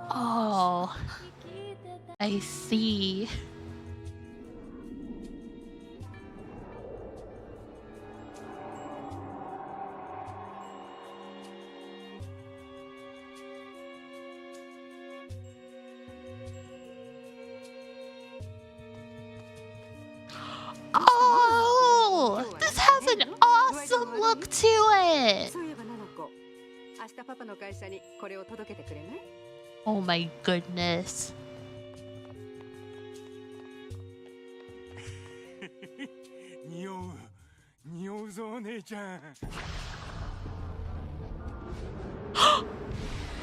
S1: Oh, I see. Oh, this has an awesome look to it. Oh my goodness.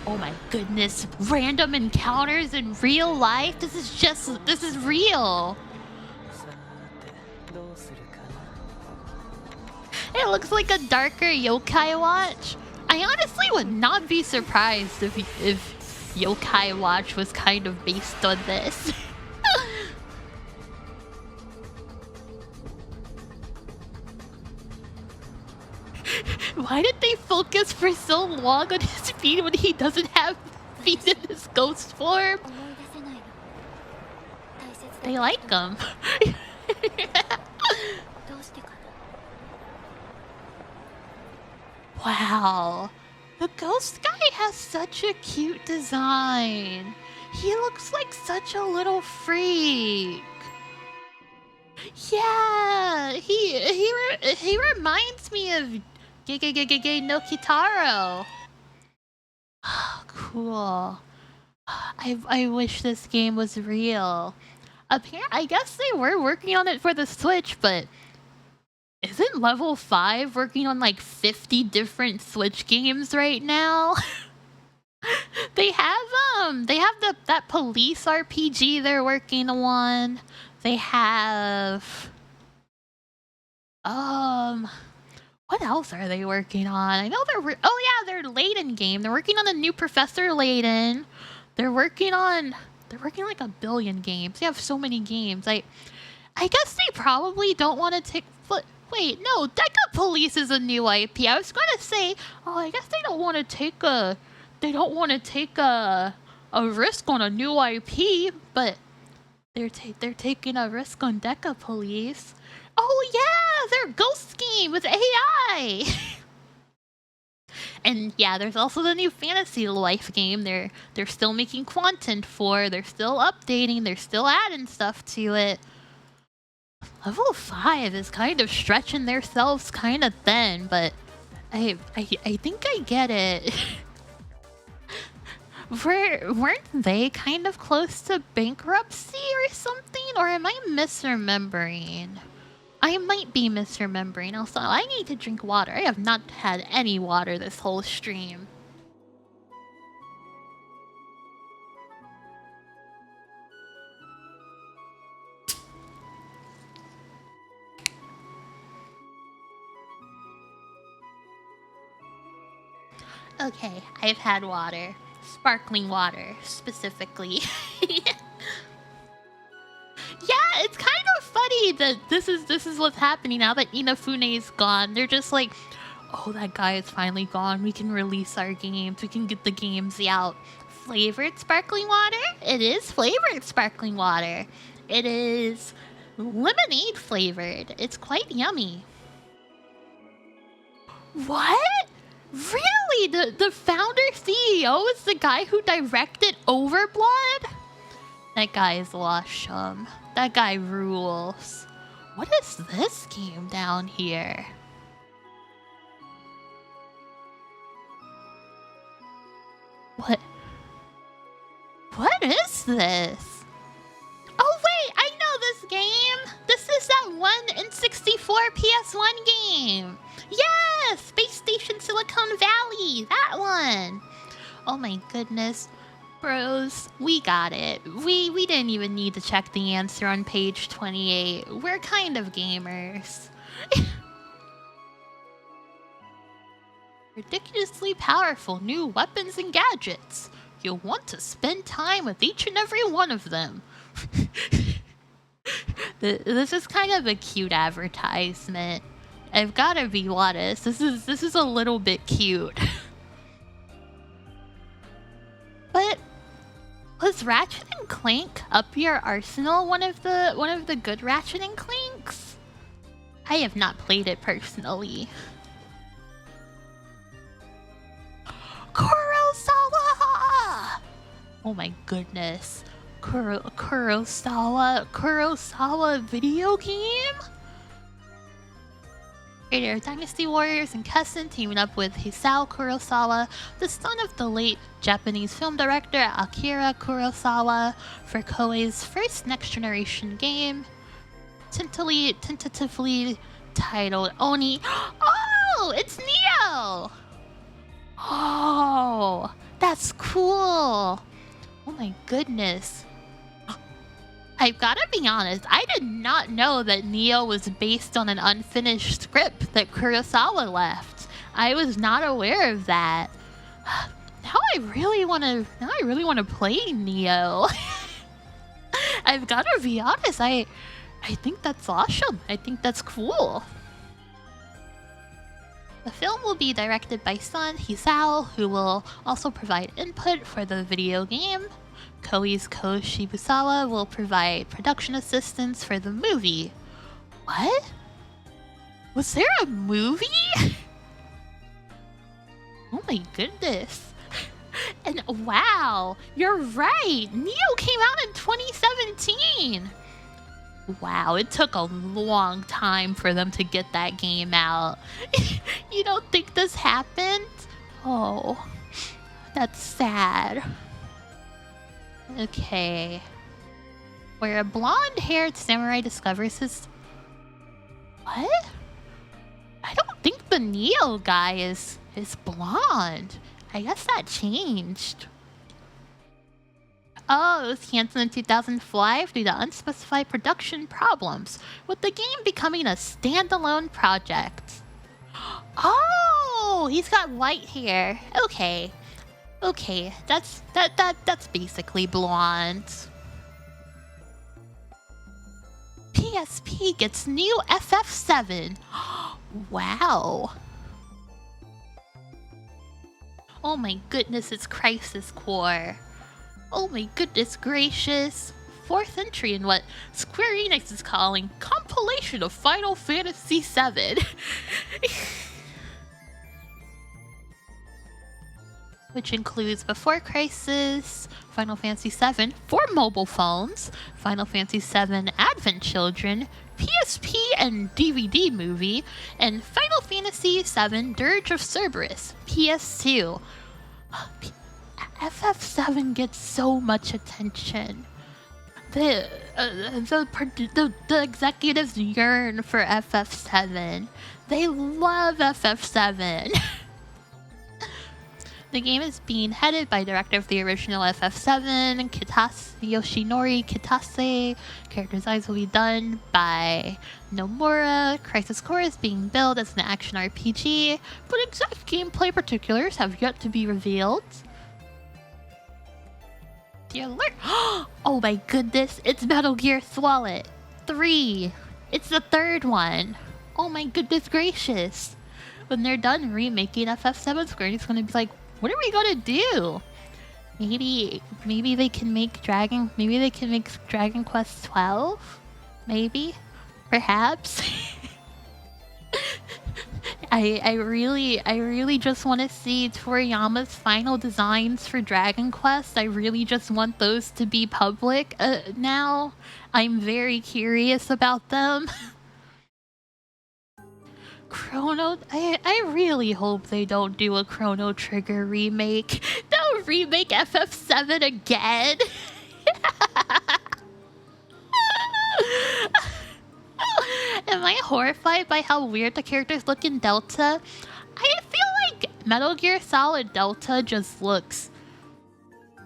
S1: Oh my goodness. Random encounters in real life? This is real. It looks like a darker Yokai Watch. I honestly would not be surprised if Yokai Watch was kind of based on this. Why did they focus for so long on his feet when he doesn't have feet in his ghost form? They like him. Wow. The ghost guy has such a cute design. He looks like such a little freak. Yeah, he reminds me of Gege no Kitaro. Cool. I wish this game was real. I guess they were working on it for the Switch, but isn't level 5 working on like 50 different Switch games right now? They have that police RPG they're working on. They have what else are they working on? I know their Layton game. They're working on the new Professor Layton. They're working on like a billion games. They have so many games. I guess they probably don't want to take. Wait, no, Deca Police is a new IP. I was gonna say, I guess they don't want to take a risk on a new IP, but they're taking a risk on Deca Police. Oh yeah, their Ghost game with AI. And yeah, there's also the new Fantasy Life game. They're still making content for. They're still updating. They're still adding stuff to it. Level 5 is kind of stretching themselves kind of thin, but I think I get it. Weren't they kind of close to bankruptcy or something? Or am I misremembering? I might be misremembering. Also, I need to drink water. I have not had any water this whole stream. Okay, I've had water. Sparkling water, specifically. Yeah, it's kind of funny that this is what's happening now that Inafune's gone. They're just like, oh, that guy is finally gone. We can release our games. We can get the games out. Flavored sparkling water? It is flavored sparkling water. It is lemonade flavored. It's quite yummy. What? Really? The founder CEO is the guy who directed Overblood? That guy is Lushum. That guy rules. What is this game down here? What is this? Oh wait, I know this game! This is that one N64 PS1 game! Yes! Space Station Silicon Valley! That one! Oh my goodness. Bros, we got it. We didn't even need to check the answer on page 28. We're kind of gamers. Ridiculously powerful new weapons and gadgets. You'll want to spend time with each and every one of them. This is kind of a cute advertisement. I've gotta be honest. This is a little bit cute. But was Ratchet and Clank Up Your Arsenal one of the good Ratchet and Clanks? I have not played it personally. Kurosawa! Oh my goodness. Kurosawa video game? Creator of Dynasty Warriors and Kessen teaming up with Hisao Kurosawa, the son of the late Japanese film director Akira Kurosawa, for Koei's first next-generation game, tentatively titled Oni. Oh, it's Nioh! Oh, that's cool! Oh my goodness. I've gotta be honest, I did not know that Nioh was based on an unfinished script that Kurosawa left. I was not aware of that. Now I really wanna play Nioh. I've gotta be honest, I think that's awesome. I think that's cool. The film will be directed by son Hisao, who will also provide input for the video game. Koei's Ko Shibusawa will provide production assistance for the movie. What? Was there a movie? Oh my goodness. And wow, you're right. Nioh came out in 2017. Wow, it took a long time for them to get that game out. You don't think this happened? Oh, that's sad. Okay. Where a blonde-haired samurai discovers his... What? I don't think the Nioh guy is blonde. I guess that changed. Oh, it was canceled in 2005 due to unspecified production problems, with the game becoming a standalone project. Oh, he's got white hair. Okay. Okay, that's basically blonde. PSP gets new FF7. Wow. Oh my goodness, it's Crisis Core. Oh my goodness gracious. Fourth entry in what Square Enix is calling compilation of Final Fantasy VII. Which includes Before Crisis, Final Fantasy VII for mobile phones, Final Fantasy VII Advent Children, PSP and DVD movie, and Final Fantasy VII Dirge of Cerberus, PS2. FF7 gets so much attention. The executives yearn for FF7. They love FF7. The game is being headed by director of the original FF7, Yoshinori Kitase. Character designs will be done by Nomura. Crisis Core is being billed as an action RPG, but exact gameplay particulars have yet to be revealed. The alert! Oh my goodness, it's Metal Gear Solid 3. It's the third one. Oh my goodness gracious. When they're done remaking FF7, Square Enix is gonna be like, what are we gonna do? Maybe they can make Dragon Quest 12? Maybe? Perhaps? I really just want to see Toriyama's final designs for Dragon Quest. I really just want those to be public now. I'm very curious about them. Chrono... I really hope they don't do a Chrono Trigger remake. Don't remake FF7 again! Am I horrified by how weird the characters look in Delta? I feel like Metal Gear Solid Delta just looks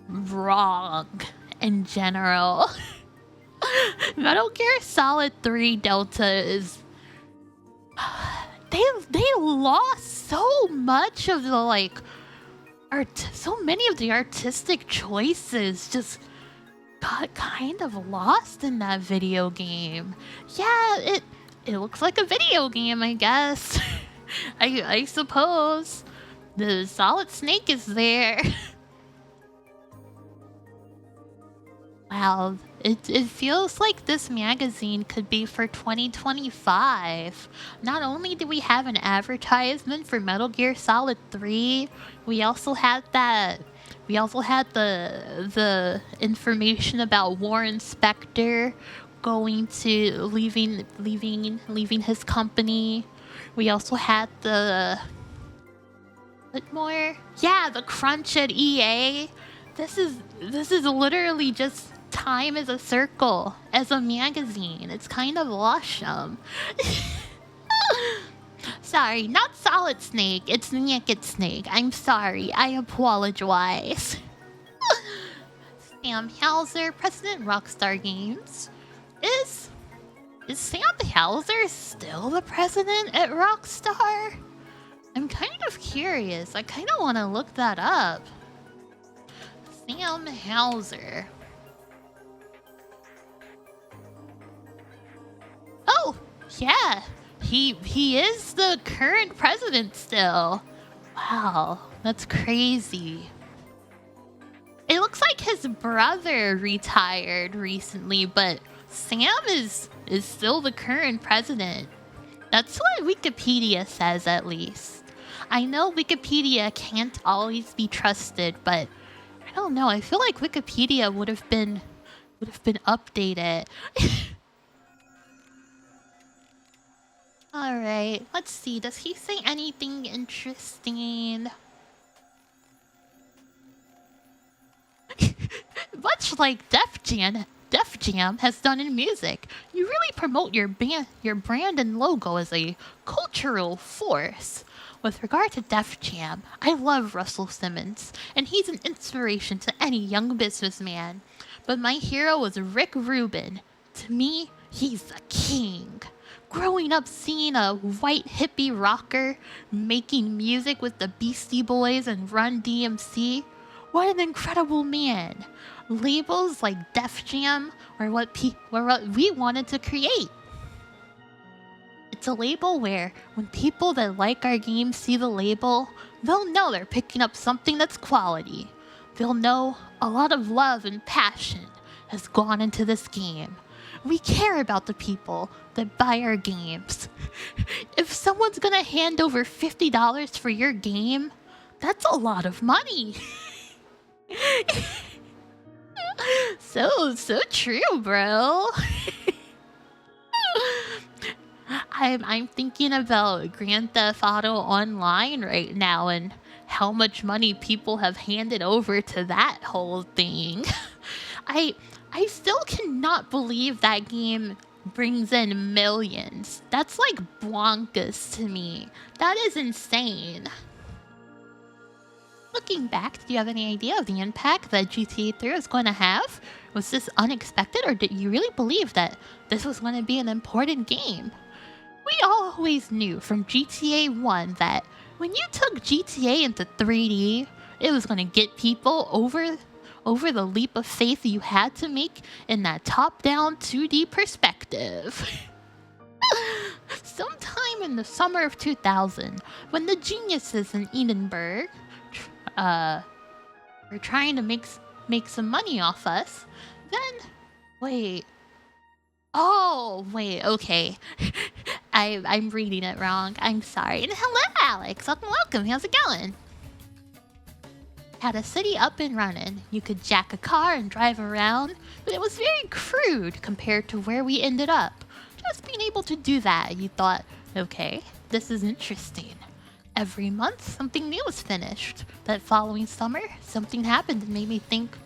S1: wrong in general. Metal Gear Solid 3 Delta is... they lost so much of the like so many of the artistic choices just got kind of lost in that video game. Yeah, it looks like a video game, I guess. I suppose. The Solid Snake is there. Wow, it feels like this magazine could be for 2025. Not only do we have an advertisement for Metal Gear Solid 3, we also had the information about Warren Spector going to leaving his company. We also had the what more? Yeah, the crunch at EA. This is literally just Time as a Circle as a magazine. It's kind of awesome. Sorry, not Solid Snake. It's Naked Snake. I'm sorry. I apologize. Sam Hauser, President Rockstar Games. Is Sam Hauser still the president at Rockstar? I'm kind of curious. I kind of want to look that up. Sam Hauser. Oh, yeah. He is the current president still. Wow, that's crazy. It looks like his brother retired recently, but Sam is still the current president. That's what Wikipedia says, at least. I know Wikipedia can't always be trusted, but I don't know. I feel like Wikipedia would have been updated. All right, let's see. Does he say anything interesting? Much like Def Jam has done in music, you really promote your brand and logo as a cultural force. With regard to Def Jam, I love Russell Simmons, and he's an inspiration to any young businessman. But my hero was Rick Rubin. To me, he's the king. Growing up seeing a white hippie rocker making music with the Beastie Boys and Run DMC, what an incredible man. Labels like Def Jam were what we wanted to create. It's a label where when people that like our games see the label, they'll know they're picking up something that's quality. They'll know a lot of love and passion has gone into this game. We care about the people that buy our games. If someone's gonna hand over $50 for your game, that's a lot of money. So true, bro. I'm thinking about Grand Theft Auto Online right now and how much money people have handed over to that whole thing. I still cannot believe that game brings in millions. That's like bonkers to me. That is insane. Looking back, do you have any idea of the impact that GTA 3 was going to have? Was this unexpected, or did you really believe that this was going to be an important game? We always knew from GTA 1 that when you took GTA into 3D, it was going to get people over the leap of faith you had to make in that top-down 2D perspective. Sometime in the summer of 2000, when the geniuses in Edinburgh were trying to make some money off us, then wait. Oh, wait, okay. I'm reading it wrong. I'm sorry. And hello, Alex. Welcome. How's it going? Had a city up and running. You could jack a car and drive around, but it was very crude compared to where we ended up. Just being able to do that, you thought, okay, this is interesting. Every month, something new was finished. That following summer, something happened and made me think,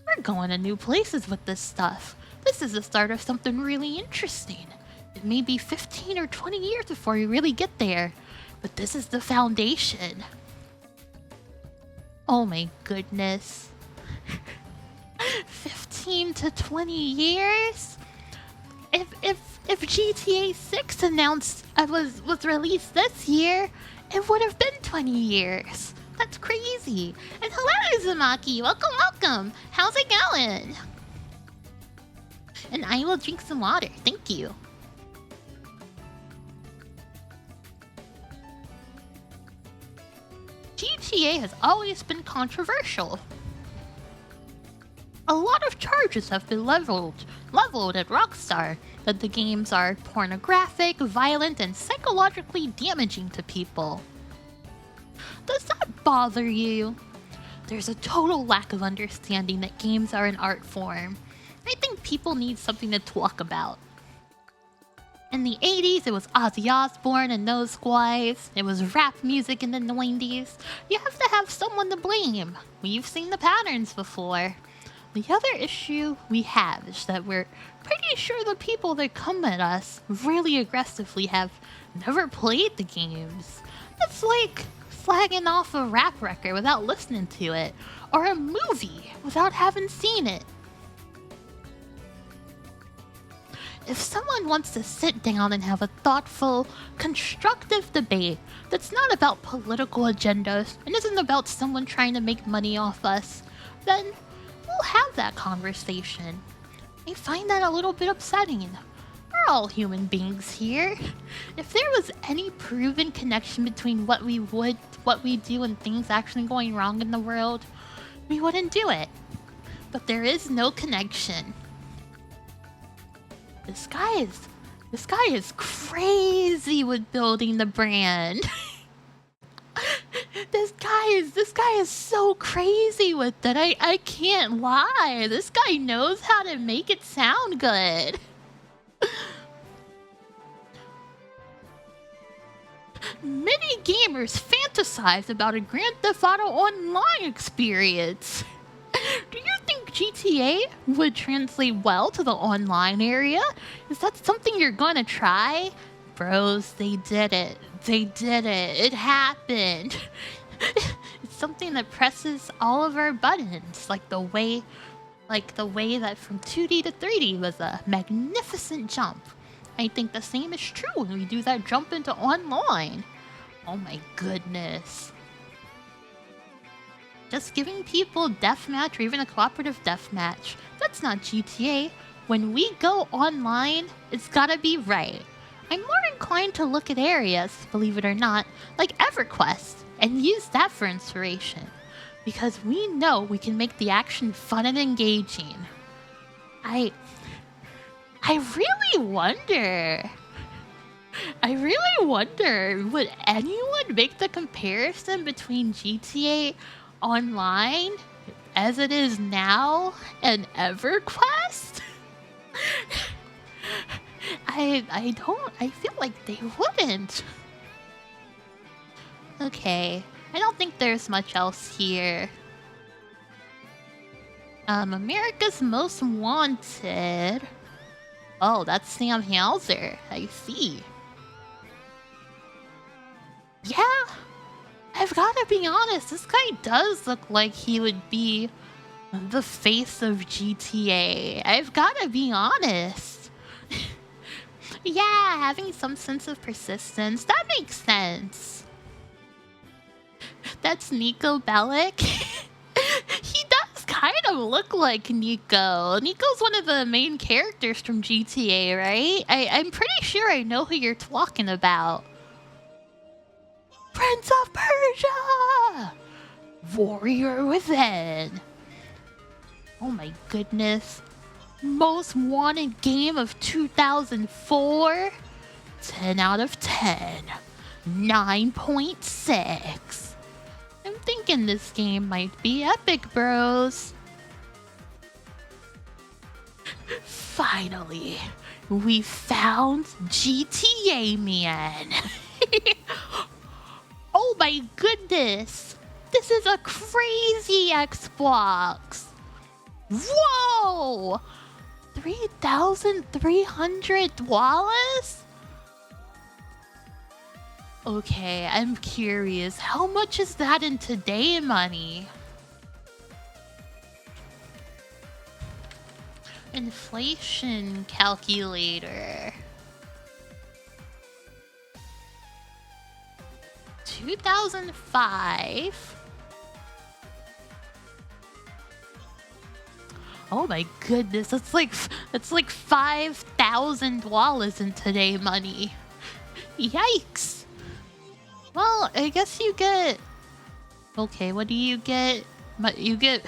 S1: we're going to new places with this stuff. This is the start of something really interesting. It may be 15 or 20 years before we really get there, but this is the foundation. Oh my goodness. 15 to 20 years? If if GTA 6 was released this year, it would have been 20 years. That's crazy. And hello, Uzumaki. Welcome, welcome. How's it going? And I will drink some water. Thank you. GTA has always been controversial. A lot of charges have been leveled at Rockstar that the games are pornographic, violent, and psychologically damaging to people. Does that bother you? There's a total lack of understanding that games are an art form. I think people need something to talk about. In the 80s, it was Ozzy Osbourne and those guys. It was rap music in the 90s. You have to have someone to blame. We've seen the patterns before. The other issue we have is that we're pretty sure the people that come at us really aggressively have never played the games. It's like flagging off a rap record without listening to it, or a movie without having seen it. If someone wants to sit down and have a thoughtful, constructive debate that's not about political agendas and isn't about someone trying to make money off us, then we'll have that conversation. I find that a little bit upsetting. We're all human beings here. If there was any proven connection between what we do and things actually going wrong in the world, we wouldn't do it. But there is no connection. This guy is crazy with building the brand. This guy is so crazy with it. I can't lie. This guy knows how to make it sound good. Many gamers fantasize about a Grand Theft Auto Online experience. Do you think GTA would translate well to the online area? Is that something you're gonna try? Bros, they did it. They did it. It happened. It's something that presses all of our buttons, like the way that from 2D to 3D was a magnificent jump. I think the same is true when we do that jump into online. Oh my goodness. Just giving people deathmatch or even a cooperative deathmatch, that's not GTA. When we go online, it's gotta be right. I'm more inclined to look at areas, believe it or not, like EverQuest, and use that for inspiration. Because we know we can make the action fun and engaging. I really wonder, would anyone make the comparison between GTA Online as it is now and EverQuest? I feel like they wouldn't. Okay, I don't think there's much else here. America's Most Wanted. Oh, that's Sam Hauser. I see. Yeah, I've gotta be honest, this guy does look like he would be the face of GTA. I've gotta be honest. Yeah, having some sense of persistence, that makes sense. That's Nico Bellic. He does kind of look like Nico. Nico's one of the main characters from GTA, right? I'm pretty sure I know who you're talking about. Prince of Persia! Warrior Within. Oh my goodness. Most wanted game of 2004? 10 out of 10. 9.6. I'm thinking this game might be epic, bros. Finally, we found GTA Man. Oh my goodness. This is a crazy Xbox. Whoa! $3,300? Okay, I'm curious. How much is that in today money? Inflation calculator. 2005. Oh my goodness, that's like 5,000 dollars in today money. Yikes. Well, I guess you get... Okay, what do you get? You get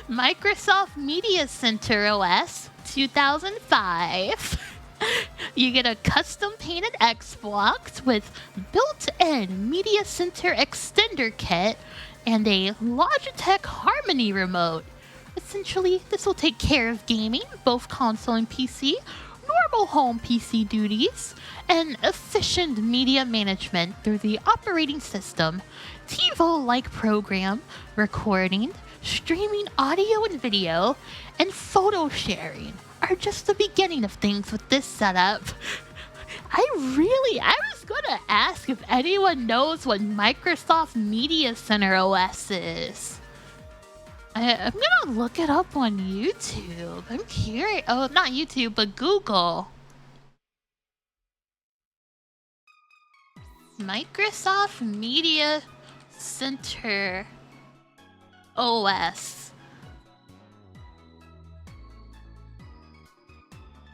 S1: Microsoft Media Center OS 2005. You get a custom painted Xbox with built-in Media Center extender kit and a Logitech Harmony remote. Essentially, this will take care of gaming, both console and PC, normal home PC duties, and efficient media management through the operating system. TiVo-like program, recording, streaming audio and video, and photo sharing are just the beginning of things with this setup. I was gonna ask if anyone knows what Microsoft Media Center OS is. I'm gonna look it up on YouTube. I'm curious. Oh, not YouTube, but Google. Microsoft Media Center OS.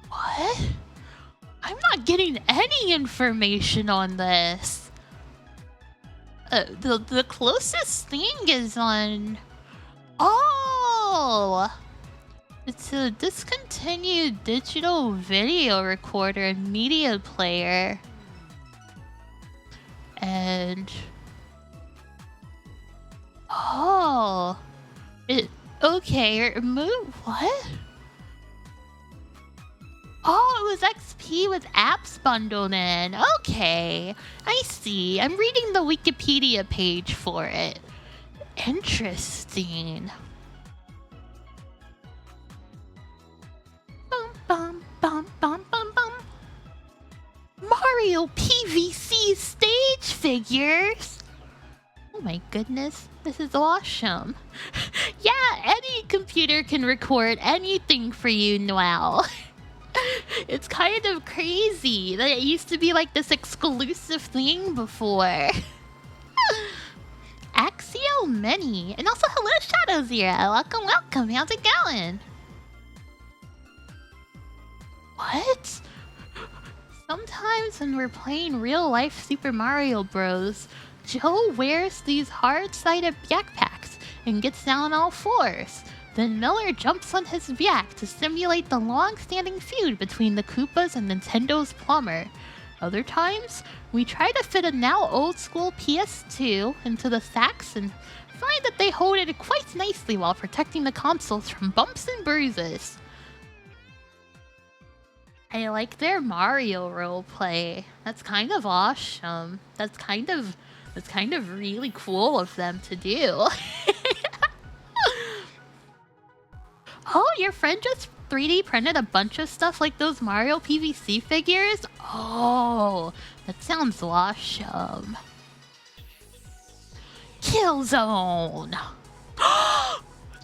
S1: What? I'm not getting any information on this. The closest thing is on... Oh! It's a discontinued digital video recorder and media player. And... Oh! Okay, what? Oh, it was XP with apps bundled in. Okay, I see. I'm reading the Wikipedia page for it. Interesting. Bum bum bum bum bum bum. Mario PVC stage figures. Oh my goodness, this is awesome. Yeah, any computer can record anything for you now. It's kind of crazy that it used to be like this exclusive thing before. Axio Mini. And also hello Shadow Zero. Welcome, welcome. How's it going? What? Sometimes when we're playing real life Super Mario Bros, Joe wears these hard-sided backpacks and gets down on all fours. Then Miller jumps on his Vac to simulate the long-standing feud between the Koopas and Nintendo's plumber. Other times, we try to fit a now old-school PS2 into the sacks and find that they hold it quite nicely while protecting the consoles from bumps and bruises. I like their Mario roleplay. That's kind of awesome. That's kind of really cool of them to do. Oh, your friend just 3D printed a bunch of stuff like those Mario PVC figures? Oh, that sounds awesome. Killzone!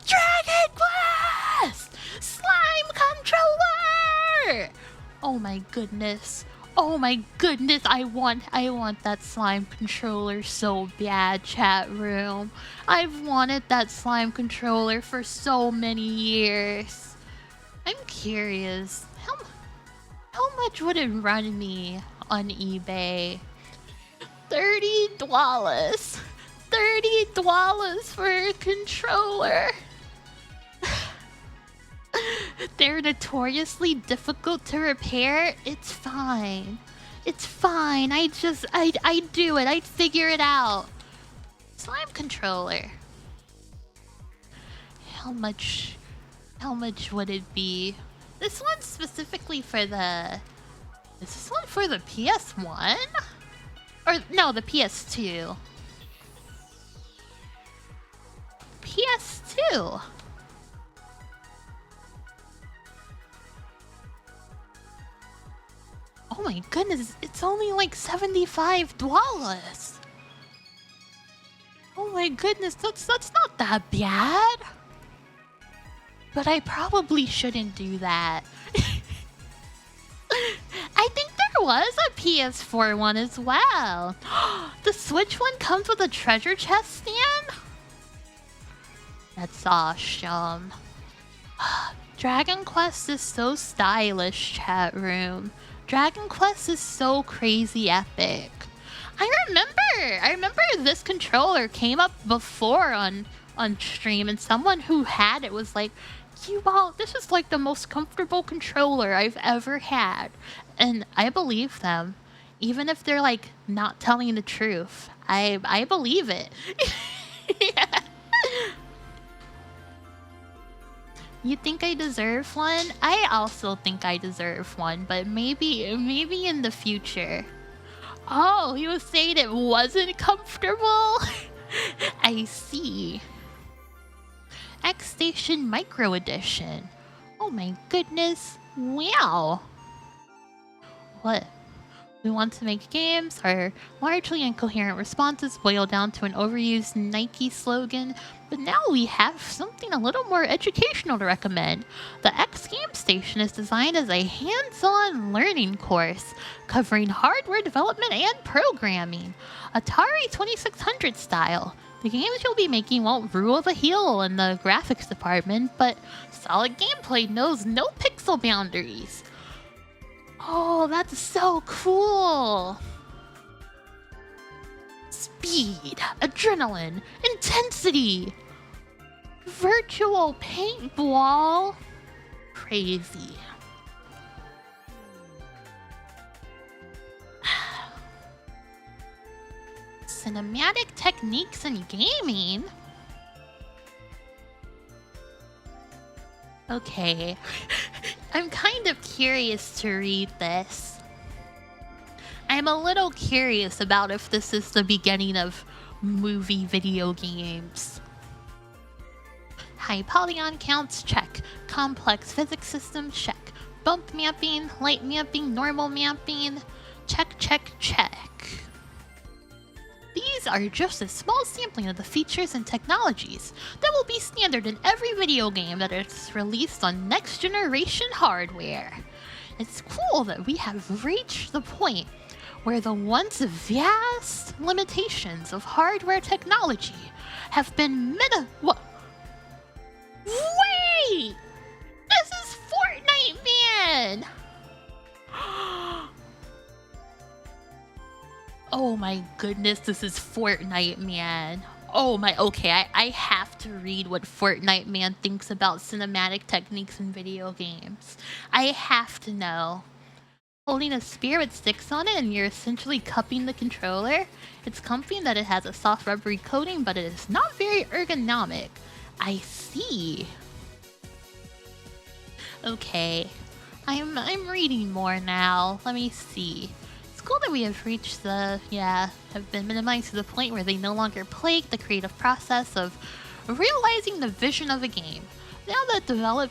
S1: Dragon Quest! Slime Controller! Oh my goodness. Oh my goodness, I want that slime controller so bad, chat room. I've wanted that slime controller for so many years. I'm curious, how much would it run me on eBay? $30. $30 for a controller. They're notoriously difficult to repair. It's fine. It's fine. I'd do it. I'd figure it out. Slime controller. How much would it be? This one's specifically for the... Is this one for the PS1? Or, no, the PS2. PS2. Oh my goodness, it's only like $75. Oh my goodness, that's not that bad. But I probably shouldn't do that. I think they're was a PS4 one as well. The Switch one comes with a treasure chest stand? That's awesome. Dragon Quest is so stylish, chat room. Dragon Quest is so crazy epic. I remember this controller came up before on stream, and someone who had it was like, this is like the most comfortable controller I've ever had. And I believe them. Even if they're like not telling the truth. I believe it. Yeah. You think I deserve one? I also think I deserve one, but maybe in the future. Oh, he was saying it wasn't comfortable? I see. X Station Micro Edition. Oh my goodness. Wow. What? We want to make games. Our largely incoherent responses boil down to an overused Nike slogan, but now we have something a little more educational to recommend. The X Game Station is designed as a hands-on learning course covering hardware development and programming, Atari 2600 style. The games you'll be making won't rule the hill in the graphics department, but solid gameplay knows no pixel boundaries. Oh, that's so cool! Speed, adrenaline, intensity, virtual paintball. Crazy. Cinematic techniques in gaming? Okay. I'm kind of curious to read this. I'm a little curious about if this is the beginning of movie video games. High polygon counts, check. Complex physics systems, check. Bump mapping, light mapping, normal mapping, check, check, check. These are just a small sampling of the features and technologies that will be standard in every video game that is released on next generation hardware. It's cool that we have reached the point where the once vast limitations of hardware technology have been Wait! This is Fortnite, man! Oh my goodness, this is Fortnite Man. Oh my, okay, I have to read what Fortnite Man thinks about cinematic techniques in video games. I have to know. Holding a spear with sticks on it and you're essentially cupping the controller. It's comfy that it has a soft rubbery coating, but it is not very ergonomic. I see. Okay, I'm reading more now. Let me see. Cool that we have reached have been minimized to the point where they no longer plague the creative process of realizing the vision of a game. Now that the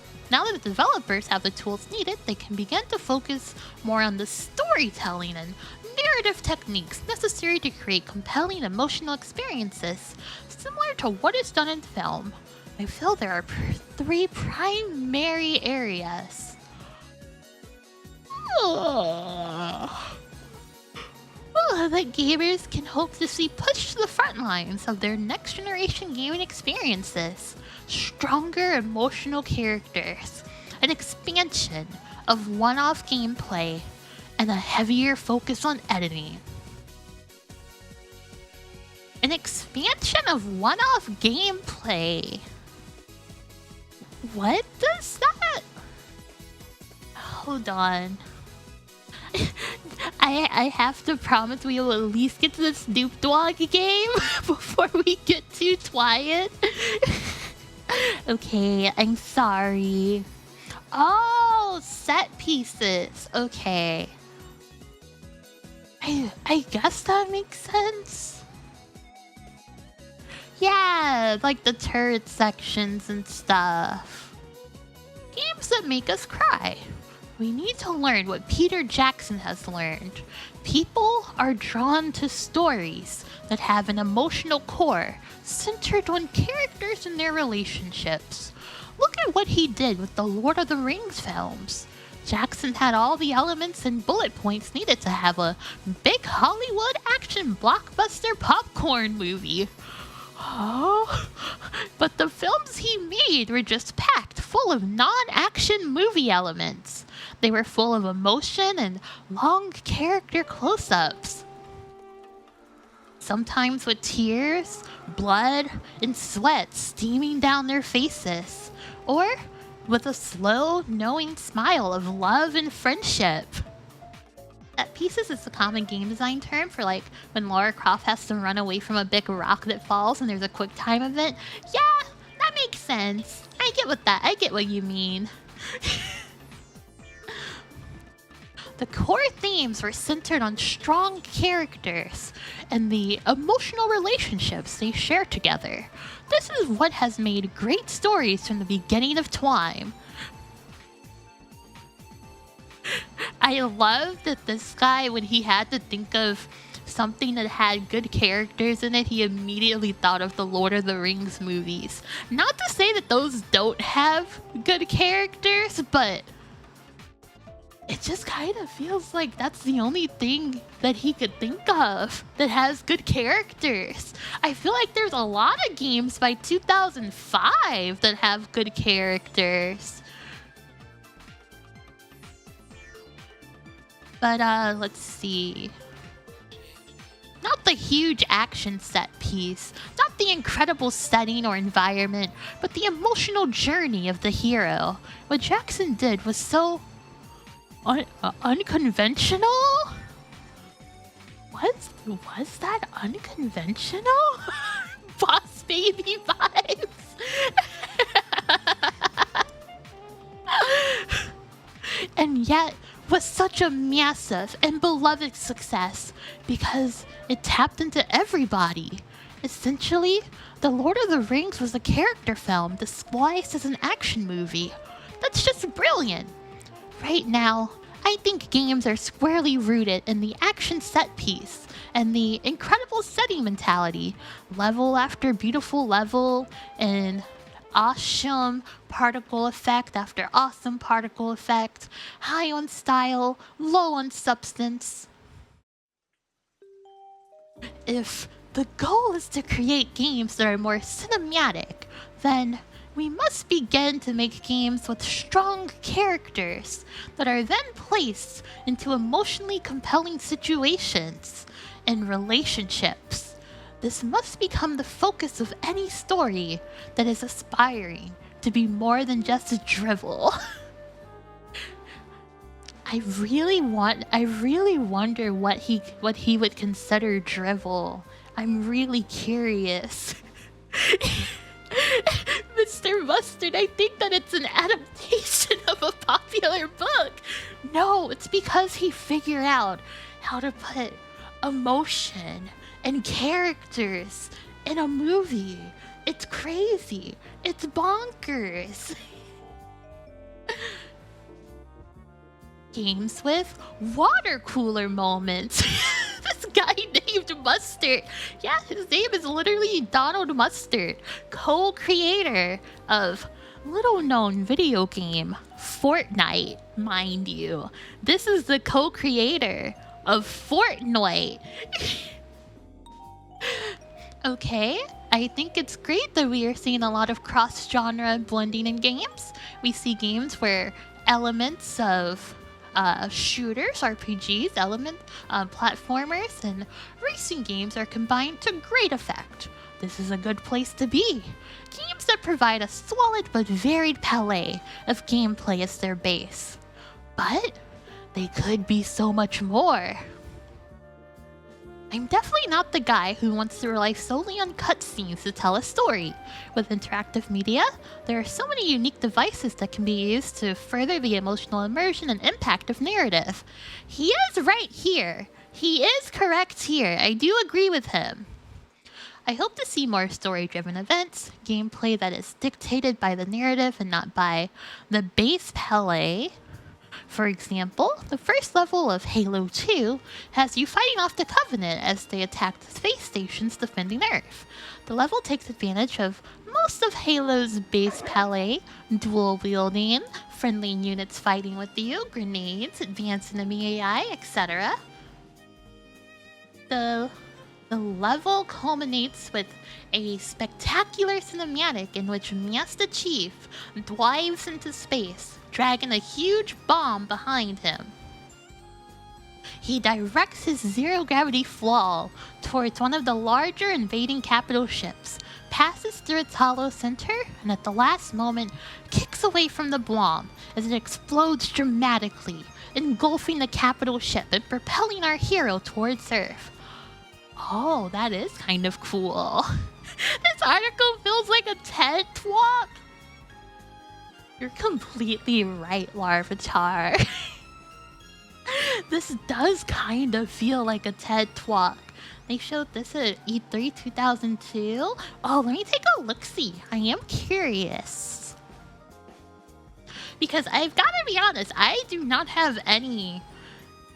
S1: developers have the tools needed, they can begin to focus more on the storytelling and narrative techniques necessary to create compelling emotional experiences, similar to what is done in film. I feel there are three primary areas. That gamers can hope to see pushed to the front lines of their next generation gaming experiences. Stronger emotional characters, an expansion of one-off gameplay, and a heavier focus on editing. An expansion of one-off gameplay. What does that? Hold on. I have to promise we will at least get to the Snoop Dogg game before we get too quiet. Okay, I'm sorry. Oh, set pieces. Okay. I guess that makes sense. Yeah, like the turret sections and stuff. Games that make us cry. We need to learn what Peter Jackson has learned. People are drawn to stories that have an emotional core centered on characters and their relationships. Look at what he did with the Lord of the Rings films. Jackson had all the elements and bullet points needed to have a big Hollywood action blockbuster popcorn movie. Oh, but the films he made were just packed full of non-action movie elements. They were full of emotion and long character close-ups. Sometimes with tears, blood, and sweat steaming down their faces. Or with a slow, knowing smile of love and friendship. Set pieces is a common game design term for like when Lara Croft has to run away from a big rock that falls and there's a quick time event. Yeah, that makes sense. I get what you mean. The core themes were centered on strong characters and the emotional relationships they share together. This is what has made great stories from the beginning of time. I love that this guy, when he had to think of something that had good characters in it, he immediately thought of the Lord of the Rings movies. Not to say that those don't have good characters, but it just kind of feels like that's the only thing that he could think of that has good characters. I feel like there's a lot of games by 2005 that have good characters. But let's see. Not the huge action set piece, not the incredible setting or environment, but the emotional journey of the hero. What Jackson did was so unconventional? Was that unconventional? Boss baby vibes. And yet was such a massive and beloved success because it tapped into everybody. Essentially, The Lord of the Rings was a character film disguised as an action movie. That's just brilliant. Right now, I think games are squarely rooted in the action set piece and the incredible setting mentality, level after beautiful level, and awesome particle effect after awesome particle effect, high on style, low on substance. If the goal is to create games that are more cinematic, then we must begin to make games with strong characters that are then placed into emotionally compelling situations and relationships. This must become the focus of any story that is aspiring to be more than just a drivel. I really wonder what he would consider drivel. I'm really curious. Mr. Mustard, I think that it's an adaptation of a popular book. No, it's because he figured out how to put emotion and characters in a movie. It's crazy. It's bonkers. Games with water cooler moments. This guy named Mustard. Yeah, his name is literally Donald Mustard, co-creator of little-known video game Fortnite, mind you. This is the co-creator of Fortnite. Okay, I think it's great that we are seeing a lot of cross-genre blending in games. We see games where elements of shooters, RPGs, platformers, and racing games are combined to great effect. This is a good place to be. Games that provide a solid but varied palette of gameplay as their base. But they could be so much more. I'm definitely not the guy who wants to rely solely on cutscenes to tell a story. With interactive media, there are so many unique devices that can be used to further the emotional immersion and impact of narrative. He is right here. He is correct here. I do agree with him. I hope to see more story-driven events, gameplay that is dictated by the narrative and not by the base palette. For example, the first level of Halo 2 has you fighting off the Covenant as they attack the space stations defending Earth. The level takes advantage of most of Halo's base palette, dual wielding, friendly units fighting with you, grenades, advanced enemy AI, etc. The level culminates with a spectacular cinematic in which Master Chief dives into space, dragging a huge bomb behind him. He directs his zero-gravity fall towards one of the larger invading capital ships, passes through its hollow center, and at the last moment kicks away from the bomb as it explodes dramatically, engulfing the capital ship and propelling our hero towards Earth. Oh, that is kind of cool. This article feels like a TED Talk. You're completely right, Larvitar. This does kind of feel like a TED Talk. They showed this at E3 2002. Oh, let me take a look-see. I am curious. Because I've got to be honest, I do not have any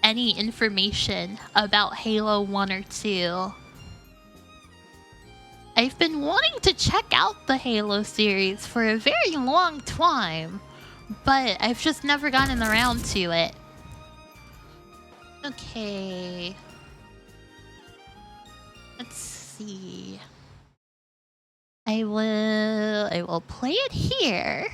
S1: information about Halo 1 or 2. I've been wanting to check out the Halo series for a very long time, but I've just never gotten around to it. Okay. Let's see. I will play it here.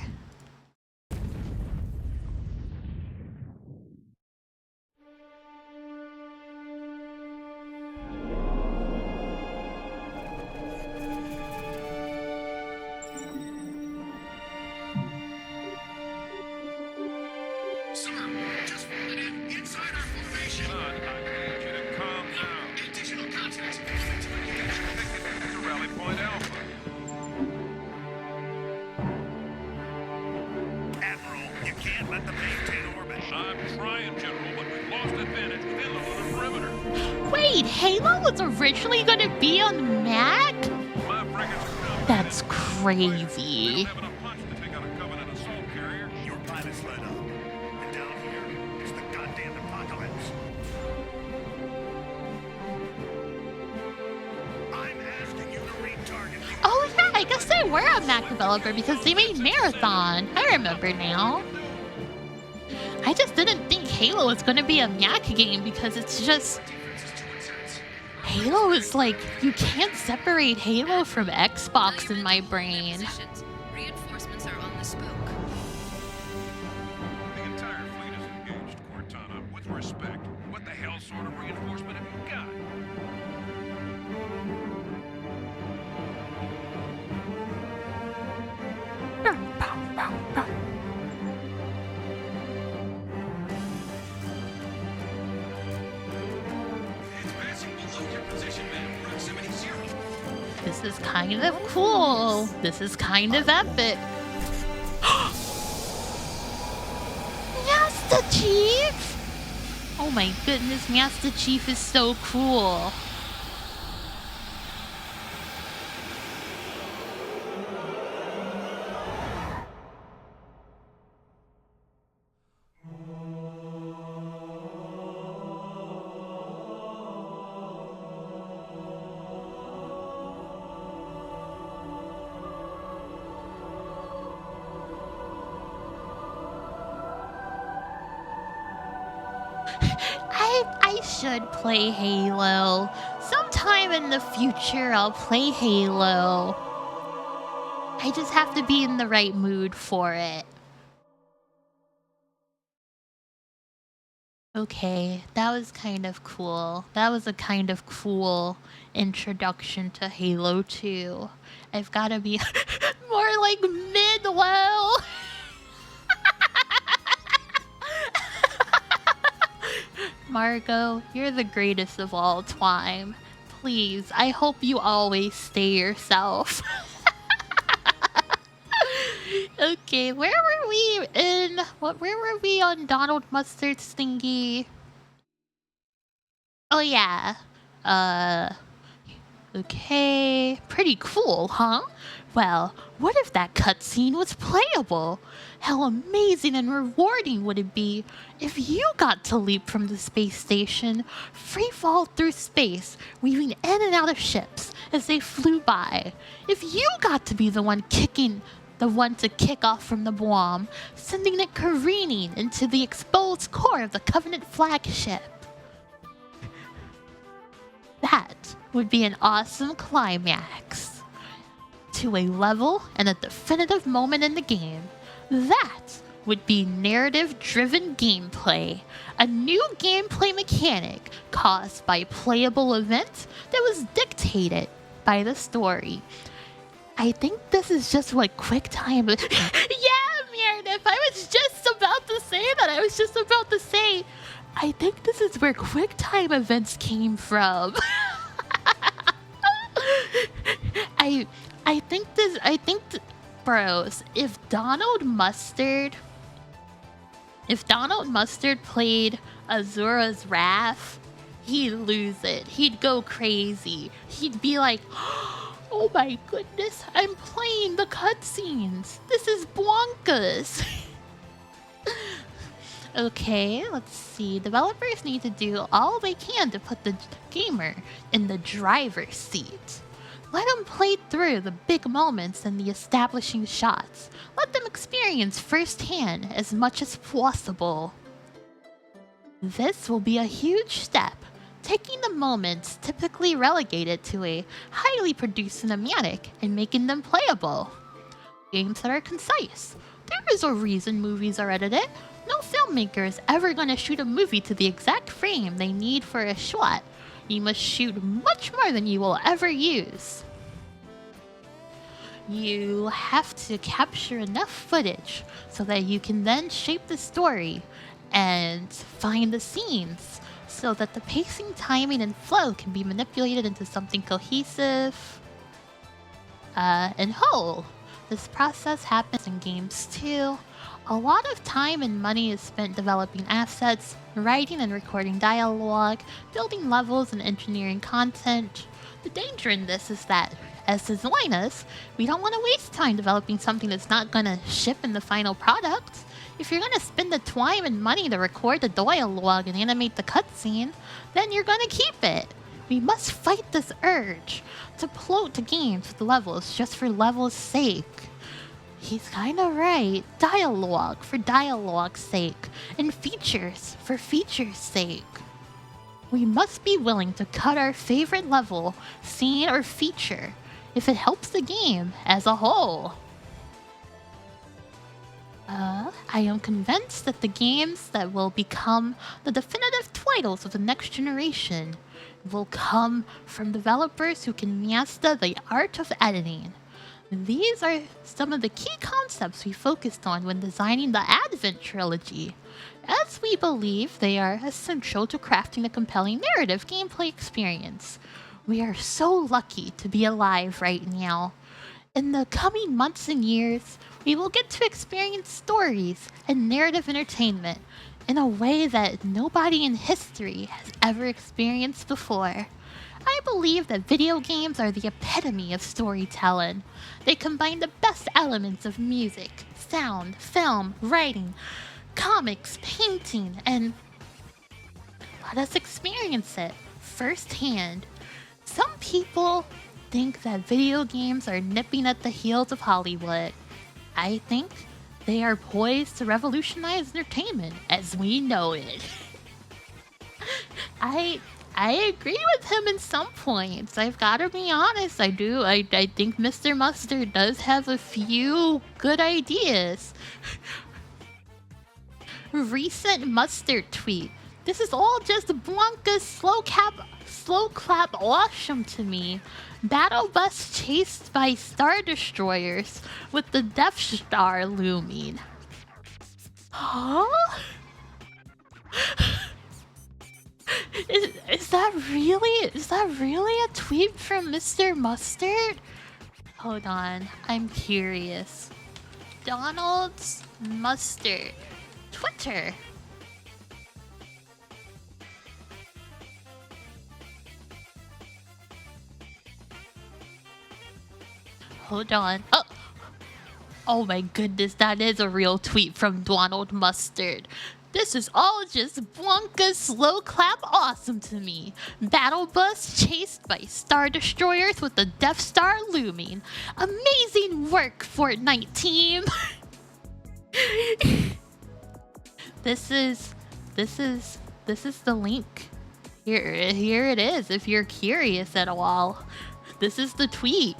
S1: Wait, Halo was originally gonna be on the Mac? That's crazy. Oh yeah, I guess they were a Mac developer because they made Marathon. I remember now. I just didn't think Halo was gonna be a Mac game because it's just... Halo is like, you can't separate Halo from Xbox in my brain.
S17: Reinforcements are on the spoke.
S18: The entire fleet is engaged, Cortana. With respect, what the hell sort of reinforcement have you got?
S1: This is kind of cool. This is kind of epic. Master Chief! Oh my goodness, Master Chief is so cool. I should play Halo. Sometime in the future, I'll play Halo. I just have to be in the right mood for it. Okay, that was kind of cool. That was a kind of cool introduction to Halo 2. I've got to be more like midway. Margot, you're the greatest of all time. Please, I hope you always stay yourself. Okay, where were we in... where were we on Donald Mustard's thingy? Oh yeah. Okay, pretty cool, huh? Well, what if that cutscene was playable? How amazing and rewarding would it be if you got to leap from the space station, free fall through space, weaving in and out of ships as they flew by? If you got to be the one kicking the one to kick off from the bomb, sending it careening into the exposed core of the Covenant flagship. That would be an awesome climax to a level and a definitive moment in the game. That would be narrative-driven gameplay, a new gameplay mechanic caused by a playable event that was dictated by the story. I think this is just what QuickTime... Yeah, Meredith, I was just about to say that. I think this is where QuickTime events came from. Bros, if Donald Mustard played Azura's Wrath, he'd lose it. He'd go crazy. He'd be like, oh my goodness, I'm playing the cutscenes. This is bonkers. Okay, let's see. Developers need to do all they can to put the gamer in the driver's seat. Let them play through the big moments and the establishing shots. Let them experience firsthand as much as possible. This will be a huge step, taking the moments typically relegated to a highly produced cinematic and making them playable. Games that are concise. There is a reason movies are edited. No filmmaker is ever going to shoot a movie to the exact frame they need for a shot. You must shoot much more than you will ever use. You have to capture enough footage so that you can then shape the story and find the scenes so that the pacing, timing, and flow can be manipulated into something cohesive and whole. This process happens in games too. A lot of time and money is spent developing assets, writing and recording dialogue, building levels and engineering content. The danger in this is that, as designers, we don't want to waste time developing something that's not going to ship in the final product. If you're going to spend the time and money to record the dialogue and animate the cutscene, then you're going to keep it. We must fight this urge to bloat the games with levels just for levels' sake. He's kinda right. Dialogue for dialogue's sake, and features for features' sake. We must be willing to cut our favorite level, scene, or feature if it helps the game as a whole. I am convinced that the games that will become the definitive titles of the next generation will come from developers who can master the art of editing. These are some of the key concepts we focused on when designing the Advent trilogy, as we believe they are essential to crafting a compelling narrative gameplay experience. We are so lucky to be alive right now. In the coming months and years, we will get to experience stories and narrative entertainment in a way that nobody in history has ever experienced before. I believe that video games are the epitome of storytelling. They combine the best elements of music, sound, film, writing, comics, painting, and let us experience it firsthand. Some people think that video games are nipping at the heels of Hollywood. I think they are poised to revolutionize entertainment as we know it. I agree with him in some points. I've got to be honest. I do. I think Mr. Mustard does have a few good ideas. Recent Mustard tweet. This is all just Blanca's slow clap awesome to me. Battle bus chased by Star Destroyers with the Death Star looming. Huh? Is that really a tweet from Mr. Mustard? Hold on, I'm curious. Donald's Mustard. Twitter. Hold on. Oh my goodness, that is a real tweet from Donald Mustard. This is all just Blanca slow clap awesome to me. Battle bus chased by Star Destroyers with the Death Star looming. Amazing work, Fortnite team. This is the link. Here it is if you're curious at all. This is the tweet.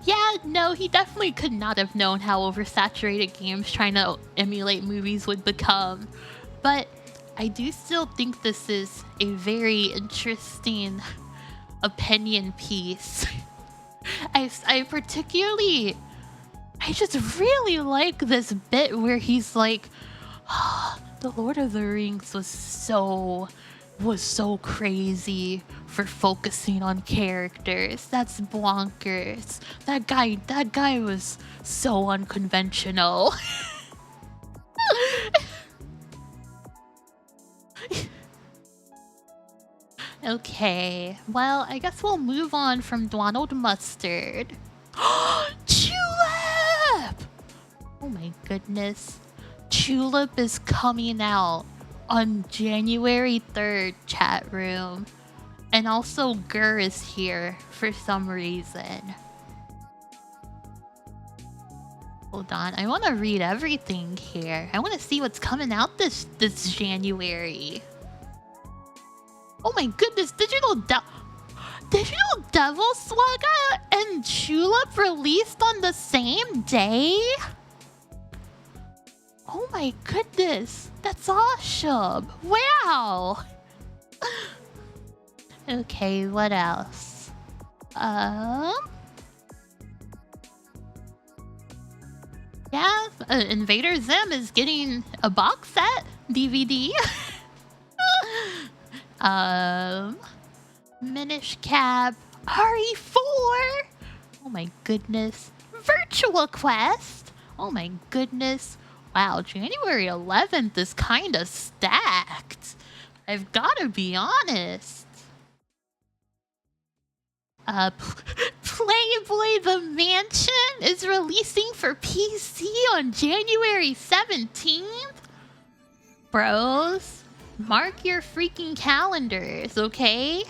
S1: Yeah, no, he definitely could not have known how oversaturated games trying to emulate movies would become. But I do still think this is a very interesting opinion piece. I just really like this bit where he's like, the Lord of the Rings was so crazy for focusing on characters. That's bonkers. That guy was so unconventional. Okay, well, I guess we'll move on from Donald Mustard. Tulip! Oh my goodness. Tulip is coming out on January 3rd, chat room. And also Gur is here for some reason. Hold on, I want to read everything here. I want to see what's coming out this January. Oh my goodness, Digital Devil Slugga and Tulip released on the same day? Oh my goodness, that's awesome. Wow. Okay, what else? Yeah, Invader Zim is getting a box set DVD. Minish Cap, RE4. Oh my goodness. Virtual Quest. Oh my goodness. Wow, January 11th is kinda stacked. I've gotta be honest. Playboy the Mansion is releasing for PC on January 17th? Bros, mark your freaking calendars, okay?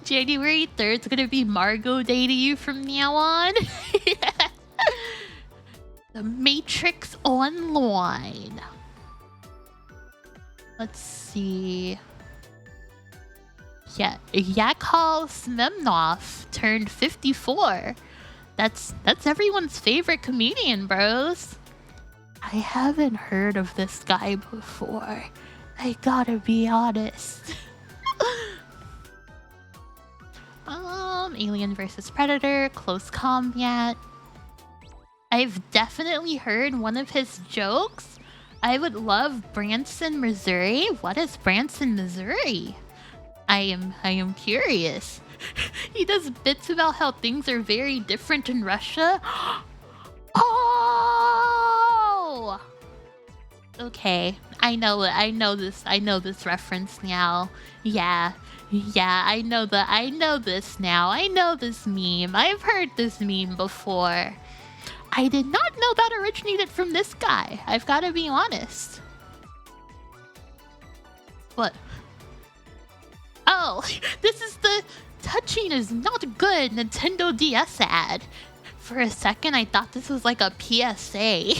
S1: January 3rd is gonna be Margot Day to you from now on. The Matrix Online. Let's see. Yeah, Yakov Smemnov turned 54. That's everyone's favorite comedian, bros. I haven't heard of this guy before. I gotta be honest. Alien vs Predator, Close Combat. I've definitely heard one of his jokes. I would love Branson, Missouri. What is Branson, Missouri? I am curious. He does bits about how things are very different in Russia. Oh! Okay, I know this reference now. Yeah, I know this now. I know this meme. I've heard this meme before. I did not know that originated from this guy. I've got to be honest. What? Oh, this is the touching is not good Nintendo DS ad. For a second, I thought this was like a PSA.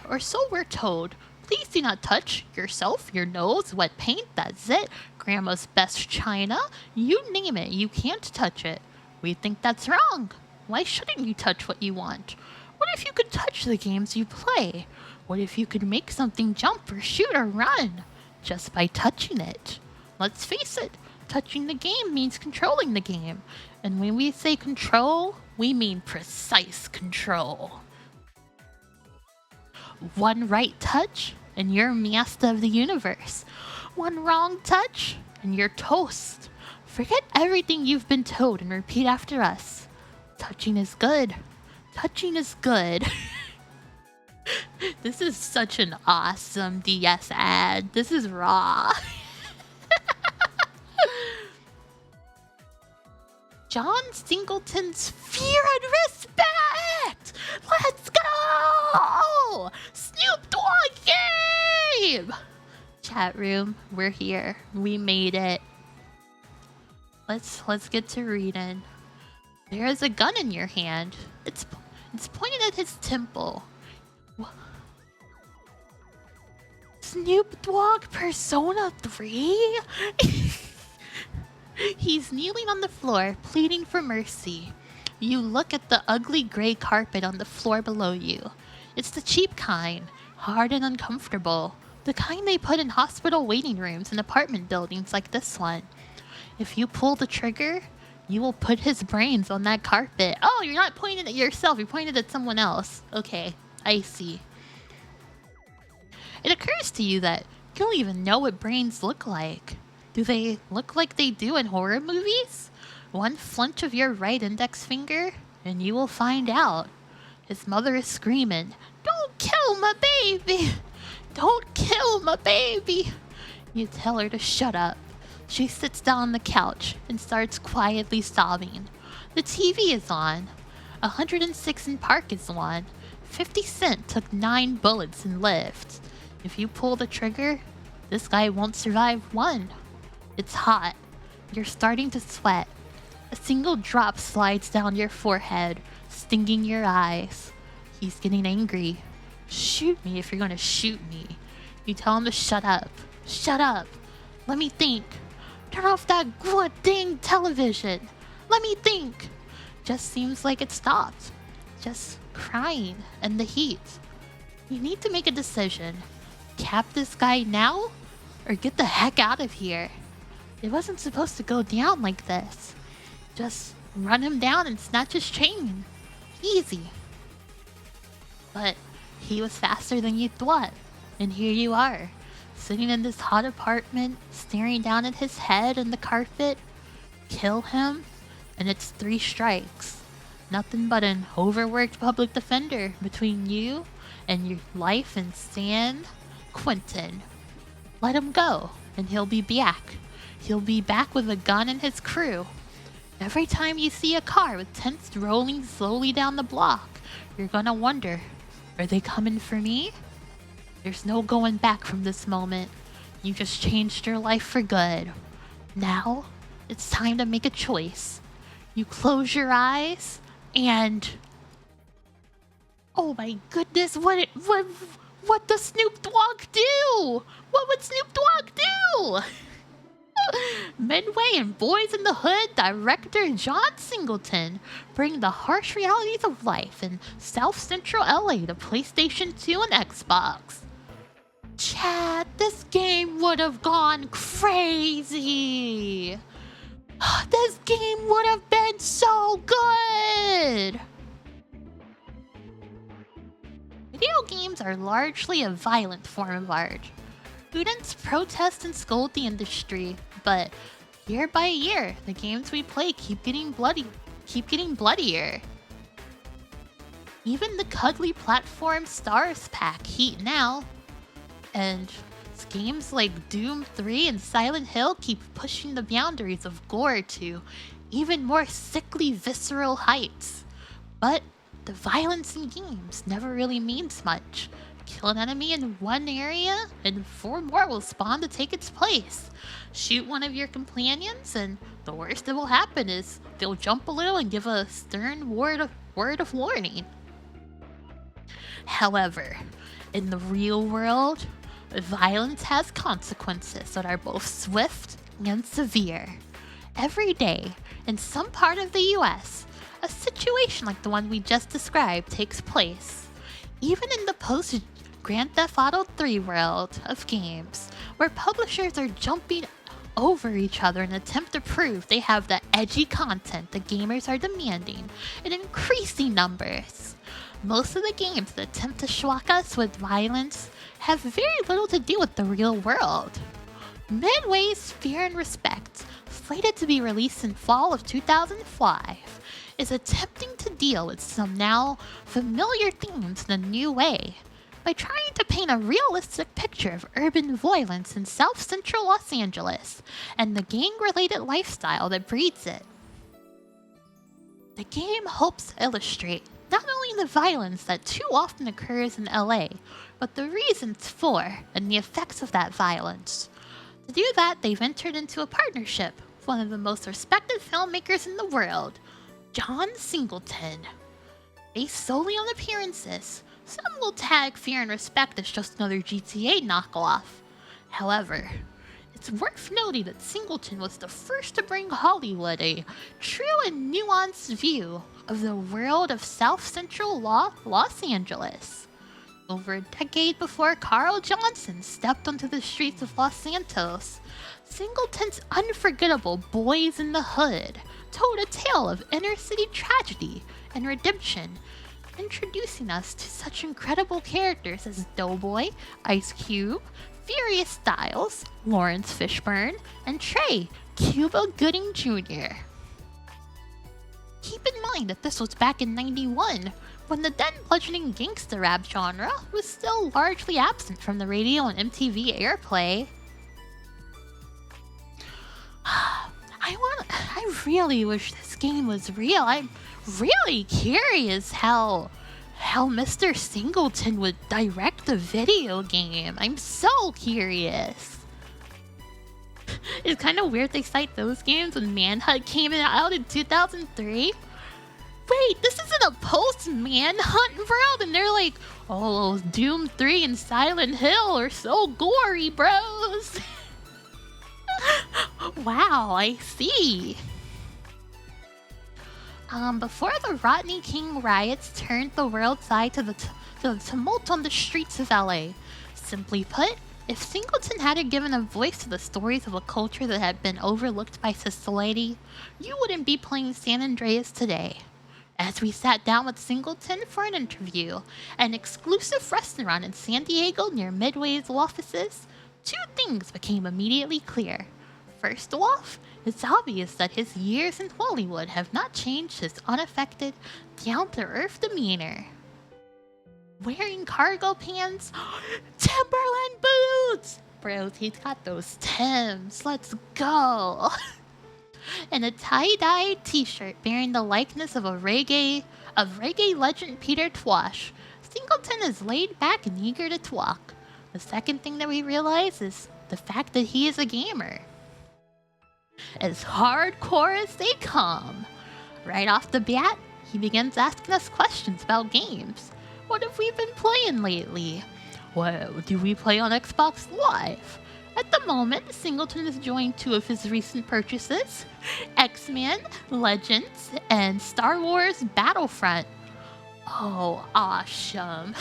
S1: Or so we're told. Please do not touch yourself, your nose, wet paint, that's it. Grandma's best china. You name it, you can't touch it. We think that's wrong. Why shouldn't you touch what you want? What if you could touch the games you play? What if you could make something jump or shoot or run? Just by touching it. Let's face it, touching the game means controlling the game. And when we say control, we mean precise control. One right touch, and you're master of the universe. One wrong touch, and you're toast. Forget everything you've been told and repeat after us. Touching is good. Touching is good. This is such an awesome DS ad. This is raw. John Singleton's fear and respect. Let's go! Snoop Dogg game! Chat room, we're here. We made it. Let's get to reading. There is a gun in your hand. It's pointed at his temple. Snoop Dogg Persona 3? He's kneeling on the floor, pleading for mercy. You look at the ugly gray carpet on the floor below you. It's the cheap kind, hard and uncomfortable. The kind they put in hospital waiting rooms and apartment buildings like this one. If you pull the trigger, you will put his brains on that carpet. Oh, you're not pointing at yourself, you're pointing at someone else. Okay, I see. It occurs to you that you don't even know what brains look like. Do they look like they do in horror movies? One flinch of your right index finger, and you will find out. His mother is screaming, "Don't kill my baby! Don't kill my baby!" You tell her to shut up. She sits down on the couch and starts quietly sobbing. The TV is on. 106 in Park is on. 50 Cent took 9 bullets and lived. If you pull the trigger, this guy won't survive one. It's hot. You're starting to sweat. A single drop slides down your forehead, stinging your eyes. He's getting angry. Shoot me if you're gonna shoot me. You tell him to shut up. Shut up. Let me think. Turn off that good dang television. Let me think. Just seems like it stopped. Just crying in the heat. You need to make a decision. Cap this guy now, or get the heck out of here. It wasn't supposed to go down like this. Just run him down and snatch his chain. Easy. But he was faster than you thought. And here you are, sitting in this hot apartment, staring down at his head and the carpet. Kill him, and it's 3 strikes. Nothing but an overworked public defender between you and your life in San Quentin. Let him go, and he'll be back. He'll be back with a gun and his crew. Every time you see a car with tents rolling slowly down the block, you're gonna wonder, are they coming for me? There's no going back from this moment. You just changed your life for good. Now, it's time to make a choice. You close your eyes, and... oh my goodness, what does Snoop Dogg do? What would Snoop Dogg do? Midway and Boys in the Hood director John Singleton bring the harsh realities of life in South Central LA to PlayStation 2 and Xbox. Chat, this game would have gone crazy. This game would have been so good. Video games are largely a violent form of art. Students protest and scold the industry, but year by year, the games we play keep getting bloodier. Even the cuddly platform Stars Pack heat now. And games like Doom 3 and Silent Hill keep pushing the boundaries of gore to even more sickly, visceral heights. But the violence in games never really means much. Kill an enemy in one area, and 4 more will spawn to take its place. Shoot one of your companions, and the worst that will happen is they'll jump a little and give a stern word of warning. However, in the real world, violence has consequences that are both swift and severe. Every day, in some part of the US, a situation like the one we just described takes place. Even in the post-Grand Theft Auto 3 world of games, where publishers are jumping over each other in an attempt to prove they have the edgy content the gamers are demanding in increasing numbers. Most of the games that attempt to shock us with violence have very little to do with the real world. Midway's Fear and Respect, slated to be released in fall of 2005, is attempting to deal with some now familiar themes in a new way by trying to paint a realistic picture of urban violence in South Central Los Angeles and the gang-related lifestyle that breeds it. The game hopes to illustrate not only the violence that too often occurs in LA, but the reasons for and the effects of that violence. To do that, they've entered into a partnership with one of the most respected filmmakers in the world, John Singleton. Based solely on appearances, some will tag Fear and Respect as just another GTA knockoff. However, it's worth noting that Singleton was the first to bring Hollywood a true and nuanced view of the world of South Central Los Angeles. Over a decade before Carl Johnson stepped onto the streets of Los Santos, Singleton's unforgettable Boys in the Hood told a tale of inner-city tragedy and redemption, introducing us to such incredible characters as Doughboy, Ice Cube, Furious Styles, Lawrence Fishburne, and Trey Cuba Gooding Jr. Keep in mind that this was back in '91, when the then bludgeoning gangsta rap genre was still largely absent from the radio and MTV airplay. I really wish this game was real. I'm really curious how Mr. Singleton would direct a video game. I'm so curious. It's kind of weird they cite those games when Manhunt came out in 2003. Wait, this isn't a post-Manhunt world, and they're like, oh, Doom 3 and Silent Hill are so gory, bros. Wow, I see. Before the Rodney King riots turned the world's eye to the tumult on the streets of LA. Simply put, if Singleton hadn't given a voice to the stories of a culture that had been overlooked by society, you wouldn't be playing San Andreas today. As we sat down with Singleton for an interview, an exclusive restaurant in San Diego near Midway's offices, two things became immediately clear. First off, it's obvious that his years in Hollywood have not changed his unaffected, down-to-earth demeanor. Wearing cargo pants, Timberland boots! Bros, he's got those Timbs, let's go! And a tie-dyed t-shirt bearing the likeness of reggae legend Peter Tosh, Singleton is laid back and eager to talk. The second thing that we realize is the fact that he is a gamer. As hardcore as they come. Right off the bat, he begins asking us questions about games. What have we been playing lately? What do we play on Xbox Live? At the moment, Singleton has joined two of his recent purchases, X-Men, Legends, and Star Wars Battlefront. Oh, awesome.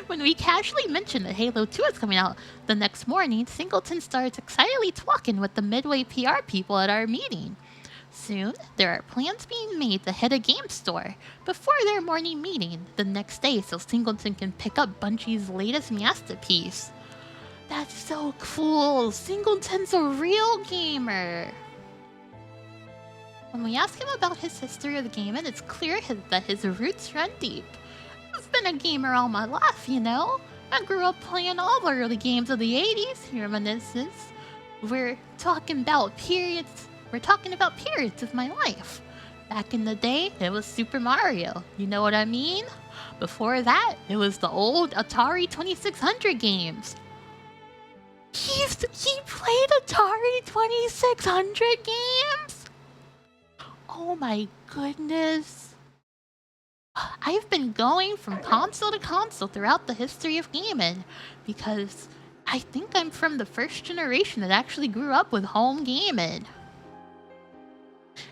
S1: When we casually mention that Halo 2 is coming out the next morning, Singleton starts excitedly talking with the Midway PR people at our meeting. Soon, there are plans being made to hit a game store before their morning meeting the next day so Singleton can pick up Bungie's latest masterpiece. That's so cool! Singleton's a real gamer! When we ask him about his history of gaming, it's clear that his roots run deep. I've been a gamer all my life, you know? I grew up playing all the early games of the 80s, reminiscence. We're talking about periods of my life. Back in the day, it was Super Mario, you know what I mean? Before that, it was the old Atari 2600 games. He played Atari 2600 games? Oh my goodness. I've been going from console to console throughout the history of gaming because I think I'm from the first generation that actually grew up with home gaming.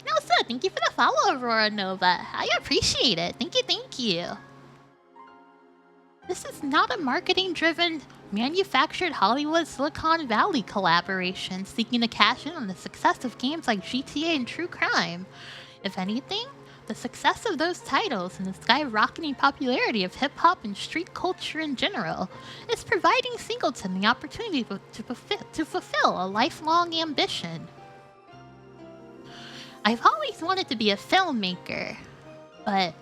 S1: No, sir, thank you for the follow, Aurora Nova. I appreciate it. Thank you. This is not a marketing-driven, manufactured Hollywood Silicon Valley collaboration seeking to cash in on the success of games like GTA and True Crime. If anything, the success of those titles and the skyrocketing popularity of hip-hop and street culture in general is providing Singleton the opportunity to fulfill a lifelong ambition. I've always wanted to be a filmmaker, but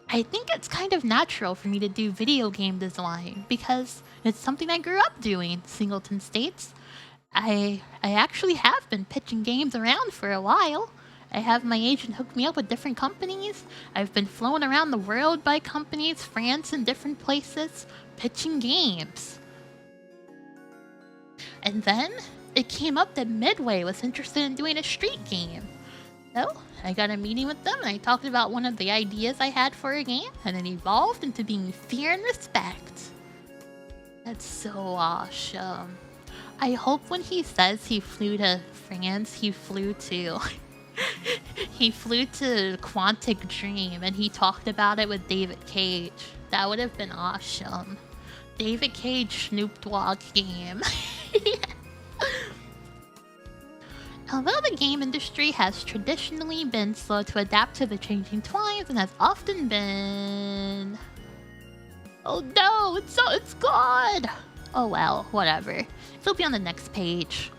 S1: I think it's kind of natural for me to do video game design because it's something I grew up doing, Singleton states. I actually have been pitching games around for a while, I have my agent hook me up with different companies. I've been flown around the world by companies, France and different places, pitching games. And then it came up that Midway was interested in doing a street game. So I got a meeting with them and I talked about one of the ideas I had for a game, and it evolved into being Fear and Respect. That's so awesome. I hope when he says he flew to France, he flew to Quantic Dream and he talked about it with David Cage. That would have been awesome. David Cage Snoop Dogg game. Although the game industry has traditionally been slow to adapt to the changing times and has often been... Oh no, it's gone! Oh well, whatever. It'll be on the next page.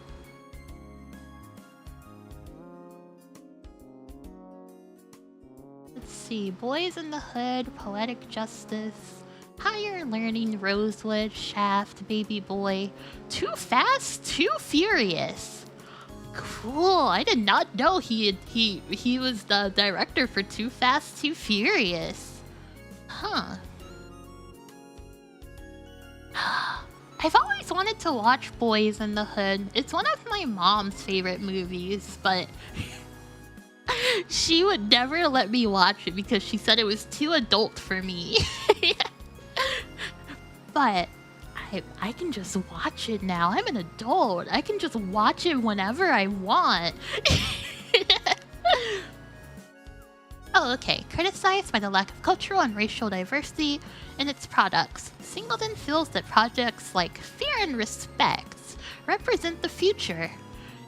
S1: Let's see, Boys in the Hood, Poetic Justice, Higher Learning, Rosewood, Shaft, Baby Boy, Too Fast, Too Furious. Cool, I did not know he was the director for Too Fast, Too Furious. Huh. I've always wanted to watch Boys in the Hood. It's one of my mom's favorite movies, but she would never let me watch it because she said it was too adult for me. But I can just watch it now. I'm an adult. I can just watch it whenever I want. Oh, okay. Criticized by the lack of cultural and racial diversity in its products, Singleton feels that projects like Fear and Respect represent the future.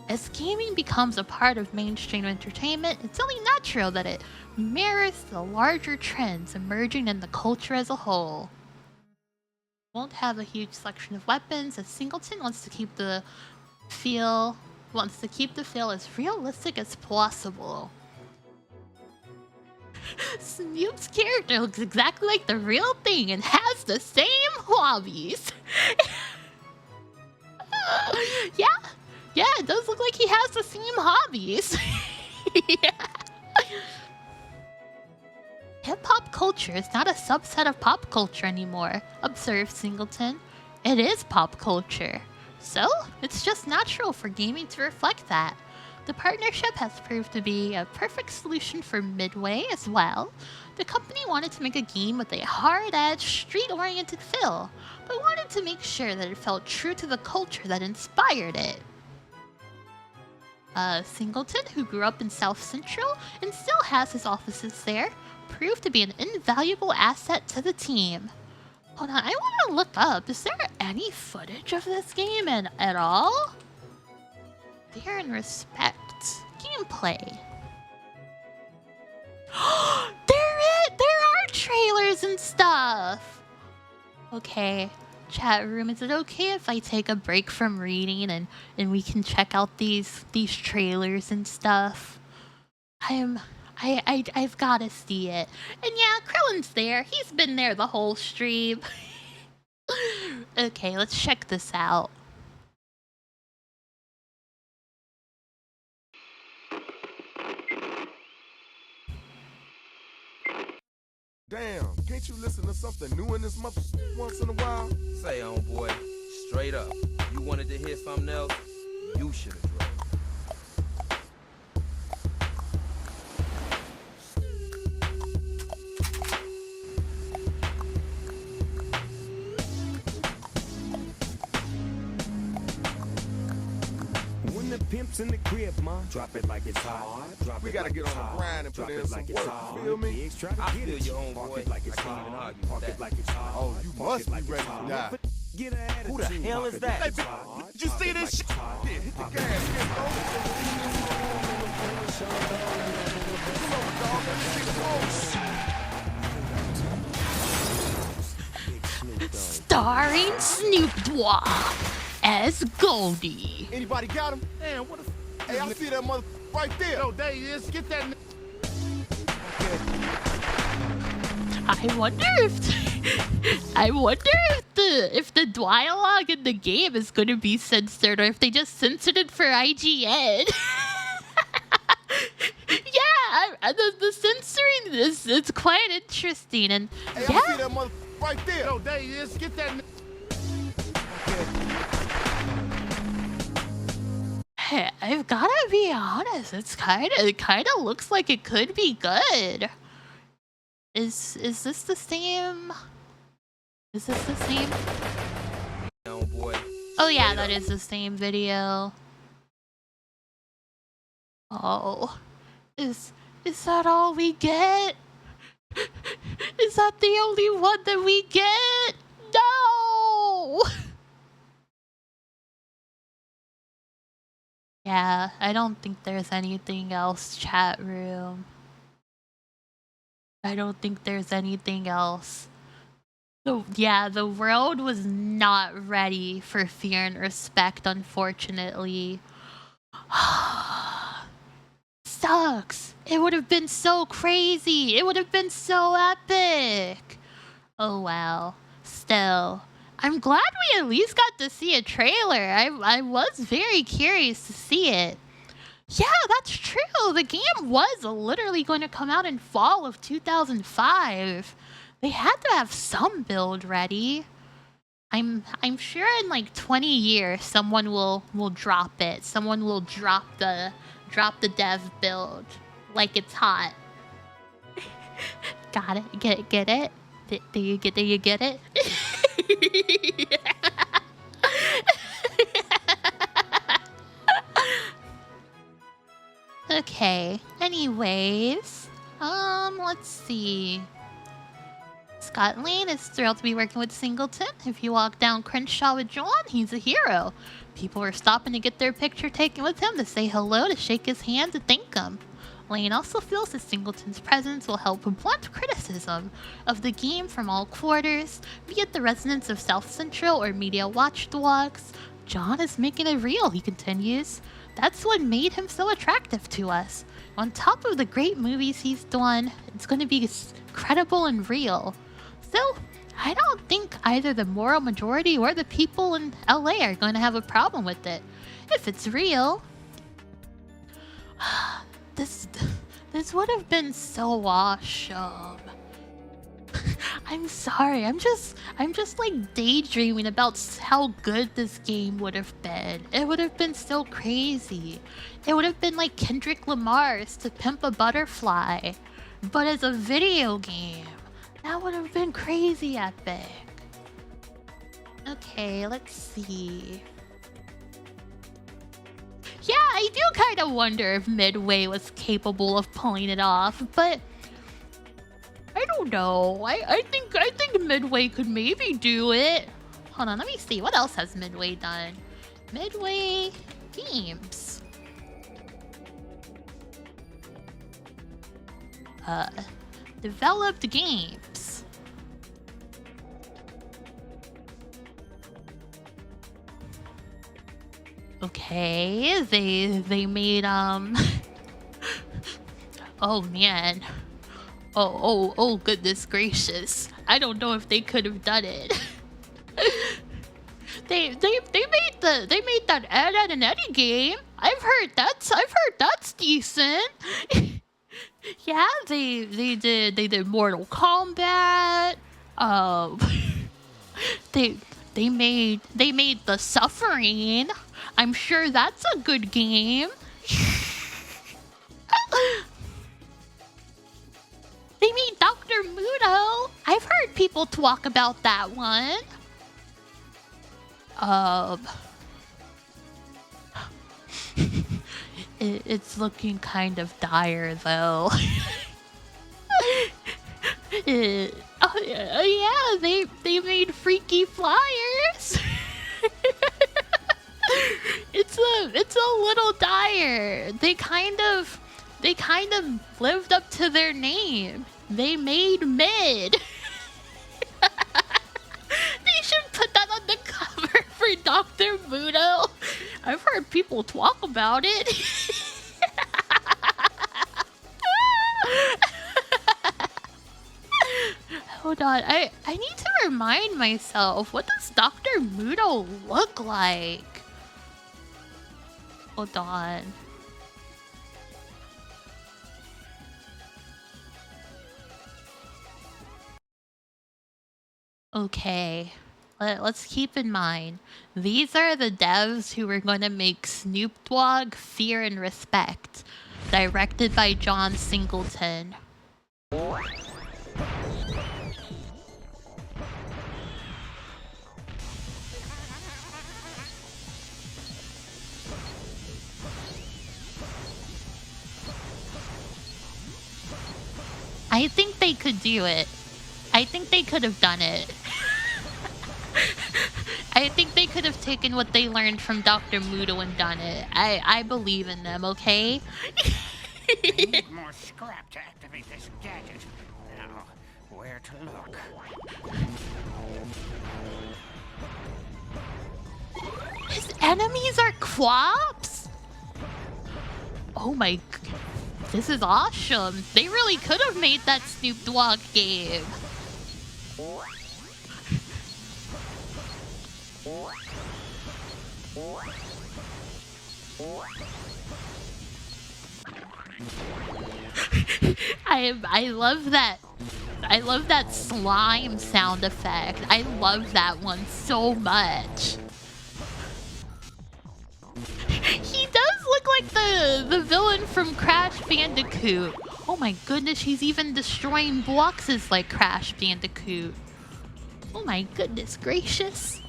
S1: As gaming becomes a part of mainstream entertainment, it's only natural that it mirrors the larger trends emerging in the culture as a whole. Won't have a huge selection of weapons, as Singleton wants to keep the feel as realistic as possible. Snoop's character looks exactly like the real thing and has the same hobbies. Yeah, it does look like he has the same hobbies. Yeah. Hip-hop culture is not a subset of pop culture anymore, observed Singleton. It is pop culture. So, it's just natural for gaming to reflect that. The partnership has proved to be a perfect solution for Midway as well. The company wanted to make a game with a hard-edged, street-oriented feel, but wanted to make sure that it felt true to the culture that inspired it. Singleton, who grew up in South Central and still has his offices there, proved to be an invaluable asset to the team. Hold on, I want to look up. Is there any footage of this game at all? Fear and Respect. Gameplay. There are trailers and stuff! Okay, chat room, is it okay if I take a break from reading and we can check out these trailers and stuff? I've gotta see it. And yeah, Krillin's there. He's been there the whole stream. Okay, let's check this out.
S19: Damn, can't you listen to something new in this mother once in a while?
S20: Say, homeboy, straight up. You wanted to hear something else? You should have drove.
S21: Pimps in the crib, ma. Drop it like it's hot. Drop
S19: we gotta get on the grind and put in some work. You feel me?
S20: I feel you, homeboy.
S21: Like it's hot. Park it like it's hot.
S19: Oh, you must be ready to die.
S21: Who the hell is that?
S19: Hey, did you see this shit? Yeah, hit the gas. Get
S1: Starring Snoop Dogg as Goldie.
S19: Anybody got him? Damn, what a... Hey, I see that mother right there. Yo, there he is. Get that...
S1: I wonder if the dialogue in the game is going to be censored, or if they just censored it for IGN. Yeah, the censoring is it's quite interesting, and
S19: Hey,
S1: yeah.
S19: I see that mother right there. Yo, there he is. Get that.
S1: Hey, I've gotta be honest. It kind of looks like it could be good. Is this the same? Is this the same?
S20: No, boy.
S1: Oh yeah, that is the same video. Oh, is that all we get? Is that the only one that we get? No! Yeah, I don't think there's anything else, chat room. I don't think there's anything else. So, yeah, the world was not ready for fear and respect, unfortunately. Sucks. It would have been so crazy. It would have been so epic. Oh well. Still, I'm glad we at least got to see a trailer. I was very curious to see it. Yeah, that's true. The game was literally going to come out in fall of 2005. They had to have some build ready. I'm sure in like 20 years someone will drop it. Someone will drop the dev build like it's hot. Got it. Get it? Do you get it? Okay. Anyways, let's see. Scott Lane is thrilled to be working with Singleton. If you walk down Crenshaw with John, he's a hero. People are stopping to get their picture taken with him, to say hello, to shake his hand, to thank him. Lane also feels that Singleton's presence will help blunt criticism of the game from all quarters, be it the residents of South Central or media watchdogs. John is making it real, he continues. That's what made him so attractive to us. On top of the great movies he's done, it's going to be credible and real. So, I don't think either the moral majority or the people in LA are going to have a problem with it. If it's real... This would have been so awesome. I'm sorry, I'm just like daydreaming about how good this game would have been. It would have been so crazy. It would have been like Kendrick Lamar's To Pimp a Butterfly, but as a video game. That would have been crazy epic. Okay, let's see. Yeah, I do kind of wonder if Midway was capable of pulling it off, but I don't know. I think Midway could maybe do it. Hold on, let me see. What else has Midway done? Midway Games. Developed games. Okay, they made oh man. Oh goodness gracious. I don't know if they could have done it. they made that Ed and Eddie game. I've heard that's decent. Yeah, they did Mortal Kombat. They made The Suffering. I'm sure that's a good game. They made Dr. Muto. I've heard people talk about that one. It's looking kind of dire though. Oh yeah, they made Freaky Flyers. It's a little dire. They kind of lived up to their name. They made Mid. They should put that on the cover for Dr. Muto. I've heard people talk about it. Hold on, I need to remind myself, what does Dr. Muto look like? Hold on. Okay. Let's keep in mind, these are the devs who were going to make Snoop Dogg Fear and Respect, directed by John Singleton. I think they could do it. I think they could have done it. I think they could have taken what they learned from Dr. Muto and done it. I believe in them, okay?
S10: I need more scrap to activate this gadget. Now, where to look?
S1: His enemies are quaps? Oh my... This is awesome. They really could have made that Snoop Dogg game. I love that. I love that slime sound effect. I love that one so much. He does look like the villain from Crash Bandicoot. Oh my goodness, he's even destroying boxes like Crash Bandicoot. Oh my goodness gracious.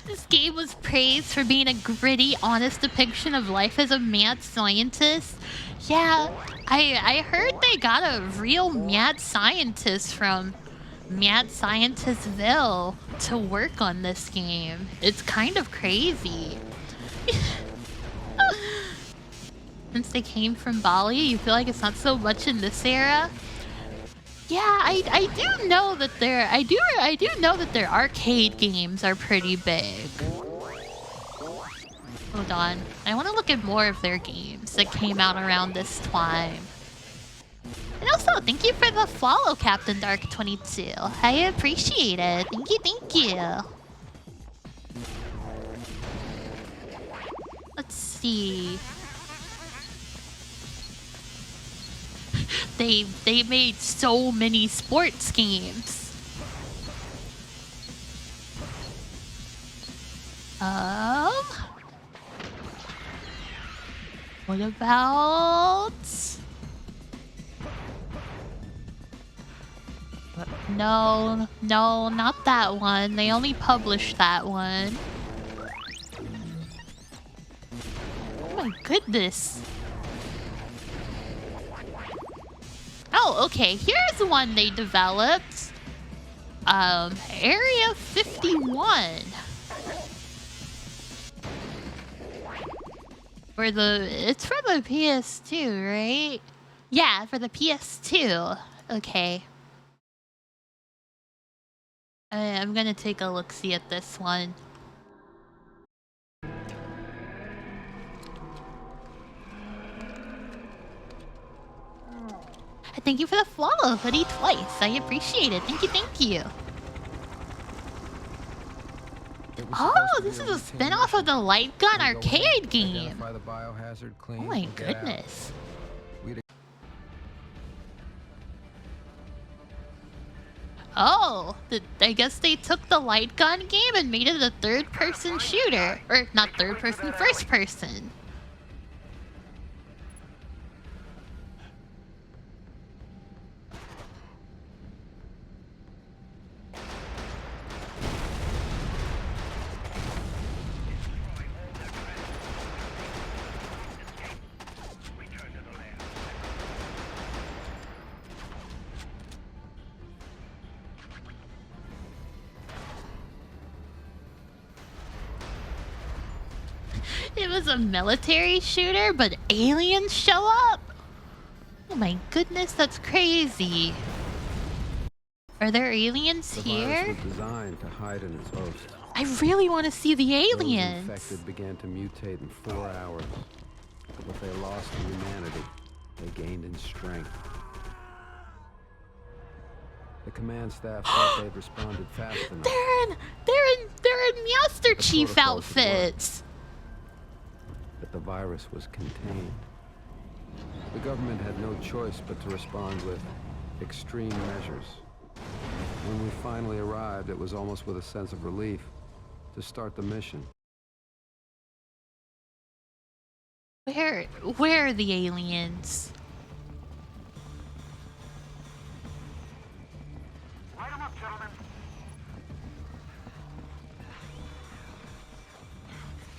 S1: This game was praised for being a gritty, honest depiction of life as a mad scientist. Yeah, I heard they got a real mad scientist from Mad Scientistville to work on this game. It's kind of crazy. Since they came from Bali, you feel like it's not so much in this era? Yeah, I do know that I do know that their arcade games are pretty big. Hold on. I want to look at more of their games that came out around this time. And also, thank you for the follow, Captain Dark 22. I appreciate it. Thank you, thank you. Let's see. They made so many sports games. What about... No, not that one. They only published that one. Oh my goodness. Oh, okay. Here's one they developed. Area 51. It's for the PS2, right? Yeah, for the PS2. Okay. I'm gonna take a look-see at this one. Thank you for the follow, Hoodie, twice. I appreciate it. Thank you, thank you. Oh, this is a spin-off of the Light Gun arcade game. Oh my goodness. Oh, I guess they took the Light Gun game and made it a third-person shooter. Or, not third-person, first-person. It was a military shooter, but aliens show up? Oh my goodness, that's crazy. Are there aliens here?
S2: Was designed to hide in its host.
S1: I really want to see the aliens.
S2: Those infected began to mutate in 4 hours. But what they lost in humanity, they gained in strength. The command staff thought they'd responded fast enough.
S1: They're wearing Master Chief outfits.
S2: But the virus was contained. The government had no choice but to respond with extreme measures. When we finally arrived, it was almost with a sense of relief to start the mission.
S1: Where are the aliens?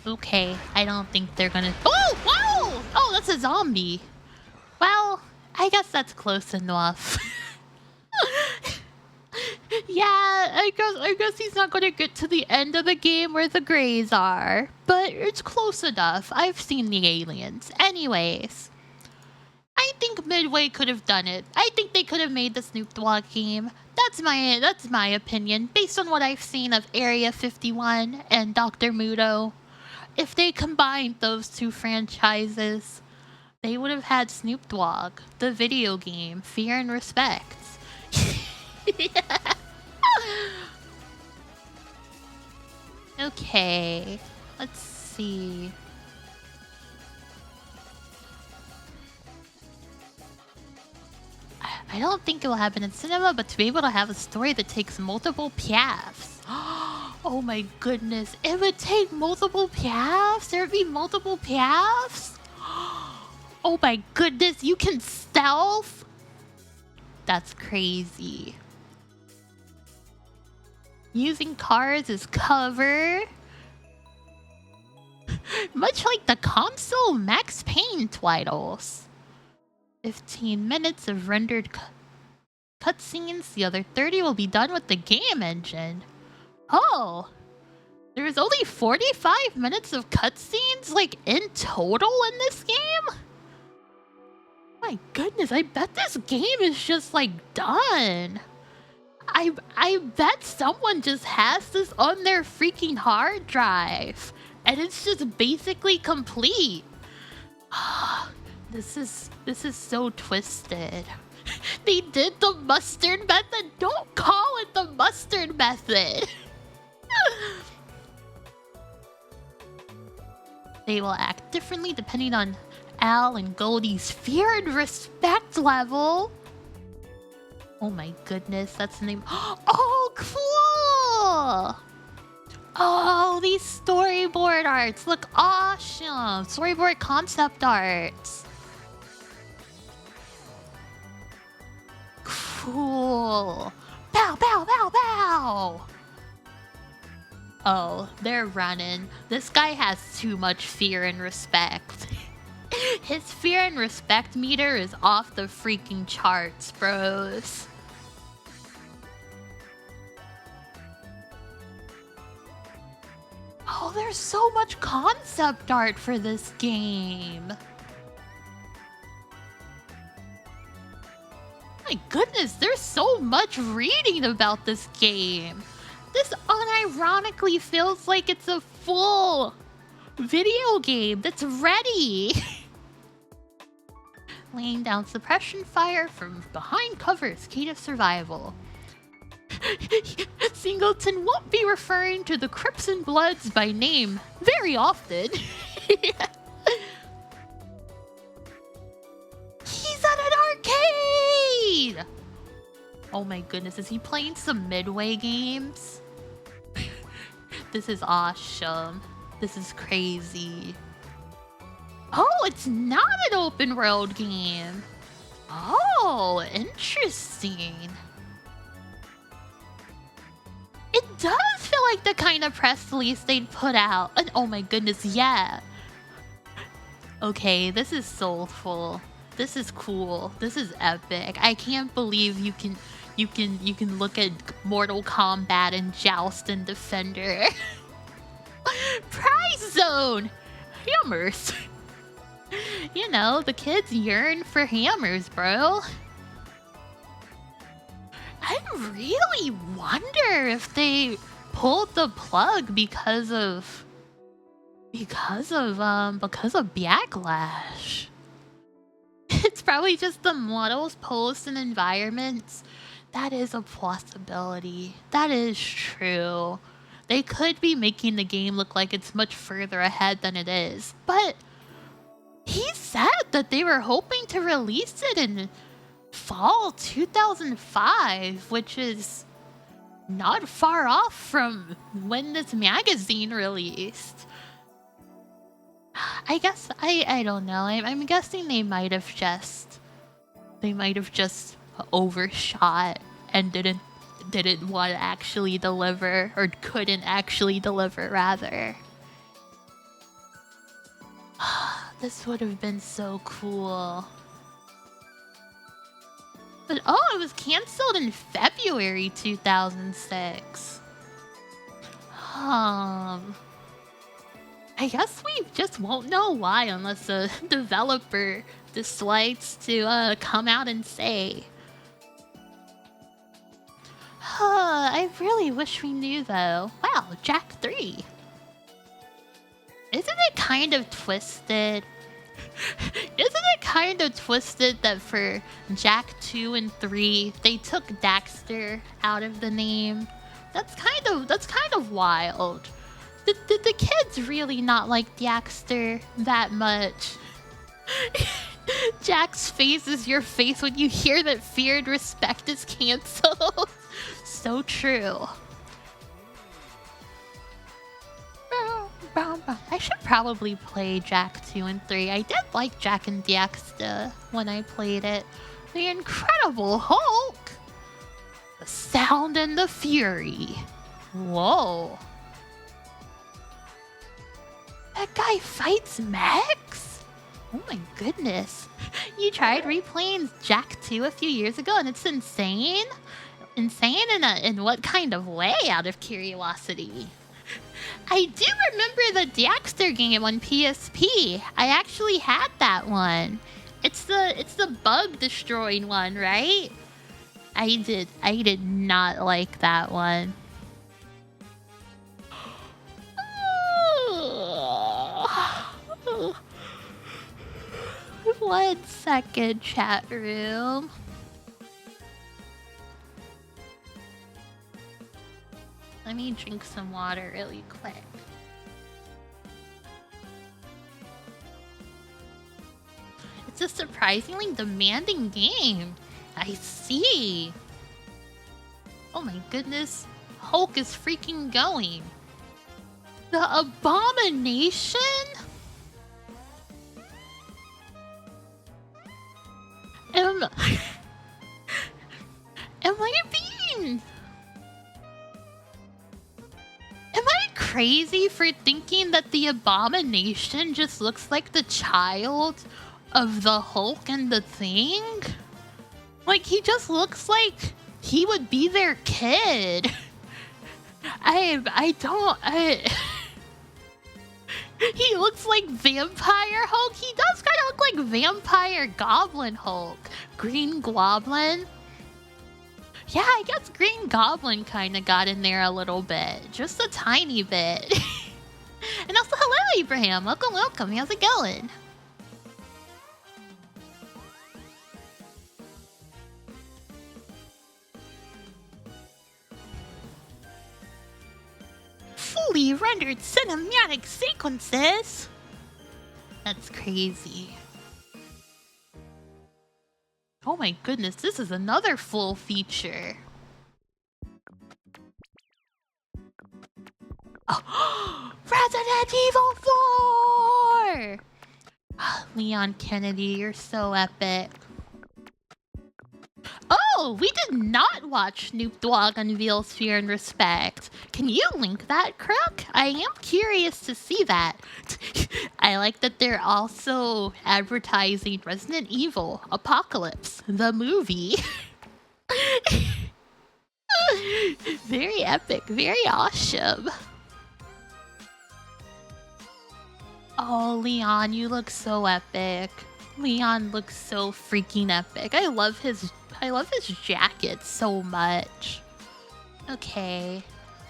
S1: Okay, I don't think they're gonna. Oh, whoa! Oh, that's a zombie. Well, I guess that's close enough. Yeah, I guess he's not gonna get to the end of the game where the Greys are, but it's close enough. I've seen the aliens. Anyways, I think Midway could have done it. I think they could have made the Snoop Dogg game. That's my opinion, based on what I've seen of Area 51 and Dr. Muto. If they combined those two franchises, they would have had Snoop Dogg, the video game, Fear and Respect. Yeah. Okay, let's see. I don't think it will happen in cinema, but to be able to have a story that takes multiple paths. Oh my goodness, it would take multiple paths? There would be multiple paths? Oh my goodness, you can stealth? That's crazy. Using cars as cover. Much like the console Max Payne titles. 15 minutes of rendered cutscenes. The other 30 will be done with the game engine. Oh, there's only 45 minutes of cutscenes, like, in total in this game? My goodness, I bet this game is just, like, done. I bet someone just has this on their freaking hard drive, and it's just basically complete. This is so twisted. They did the mustard method. Don't call it the mustard method. They will act differently depending on Al and Goldie's fear and respect level. Oh my goodness, that's the name. Oh, cool! Oh, these storyboard arts look awesome. Storyboard concept arts. Cool. Bow, bow, bow, bow. Oh, they're running. This guy has too much fear and respect. His fear and respect meter is off the freaking charts, bros. Oh, there's so much concept art for this game. My goodness, there's so much reading about this game. This unironically feels like it's a full video game that's ready. Laying down suppression fire from behind cover is key to survival. Singleton won't be referring to the Crips and Bloods by name very often. He's at an arcade! Oh my goodness, is he playing some Midway games? This is awesome. This is crazy. Oh, it's not an open world game. Oh, interesting. It does feel like the kind of press release they'd put out. And oh my goodness, yeah. Okay, this is soulful. This is cool. This is epic. I can't believe you can look at Mortal Kombat and Joust and Defender. Prize Zone! Hammers. You know, the kids yearn for hammers, bro. I really wonder if they pulled the plug because of backlash. It's probably just the models, posts, and environments. That is a possibility. That is true. They could be making the game look like it's much further ahead than it is, but he said that they were hoping to release it in fall 2005, which is not far off from when this magazine released. I guess I don't know. I'm guessing they might have just overshot and didn't want to actually deliver, or couldn't actually deliver rather. This would have been so cool. But oh, it was canceled in February 2006. I guess we just won't know why unless a developer decides to come out and say. I really wish we knew though. Wow, Jack 3. Isn't it kind of twisted? Isn't it kind of twisted that for Jack 2 and 3 they took Daxter out of the name? That's kind of wild. Did the kids really not like Daxter that much? Jack's face is your face when you hear that Fear and Respect is canceled. So true. I should probably play Jack 2 and 3. I did like Jack and Daxter when I played it. The Incredible Hulk! The Sound and the Fury. Whoa. That guy fights mechs? Oh my goodness. You tried replaying Jack 2 a few years ago and it's insane? Insane in what kind of way, out of curiosity? I do remember the Daxter game on PSP. I actually had that one. It's the bug destroying one, right? I did not like that one. 1 second, chat room. Let me drink some water really quick. It's a surprisingly demanding game. I see. Oh my goodness. Hulk is freaking going. The Abomination? Am I crazy for thinking that the Abomination just looks like the child of the Hulk and the Thing? Like, he just looks like he would be their kid. He looks like Vampire Hulk. He does kind of look like Vampire Goblin Hulk. Green Goblin. Yeah, I guess Green Goblin kind of got in there a little bit. Just a tiny bit. And also, hello, Abraham. Welcome, welcome. How's it going? Fully rendered cinematic sequences. That's crazy. Oh my goodness, this is another full feature. Oh, Resident Evil 4! Leon Kennedy, you're so epic. Oh, we did not watch Snoop Dogg unveils Fear and Respect. Can you link that, Crook? I am curious to see that. I like that they're also advertising Resident Evil Apocalypse, the movie. Very epic, very awesome. Oh, Leon, you look so epic. Leon looks so freaking epic. I love his jacket so much. Okay.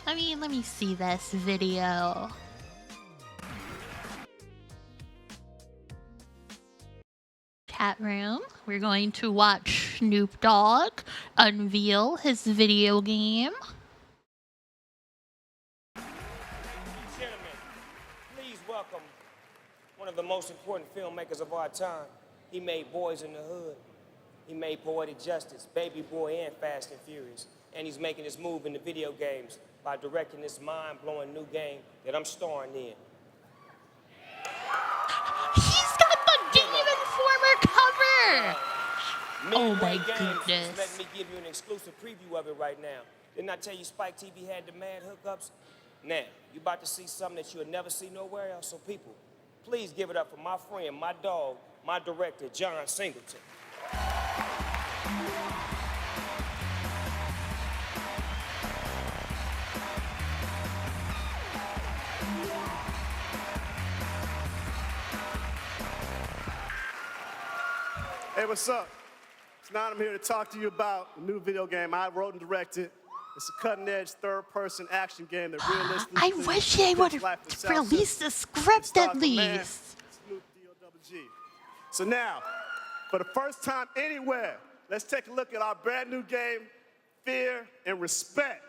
S1: Let me see this video. Chat room. We're going to watch Snoop Dogg unveil his video game.
S3: one of the most important filmmakers of our time. He made Boys in the Hood. He made Poetic Justice, Baby Boy, and Fast and Furious. And he's making his move in the video games by directing this mind-blowing new game that I'm starring in.
S1: He's got the Game Informer cover! Oh my goodness.
S3: Let me give you an exclusive preview of it right now. Didn't I tell you Spike TV had the mad hookups? Now, you about to see something that you'll never see nowhere else. So people, please give it up for my friend, my dog, my director, John Singleton.
S22: Hey, what's up? Tonight I'm here to talk to you about a new video game I wrote and directed. It's a cutting-edge third-person action game that realistically...
S1: I wish they would release the script at least.
S22: Snoop, D-O-G. So now, for the first time anywhere, let's take a look at our brand new game, Fear and Respect.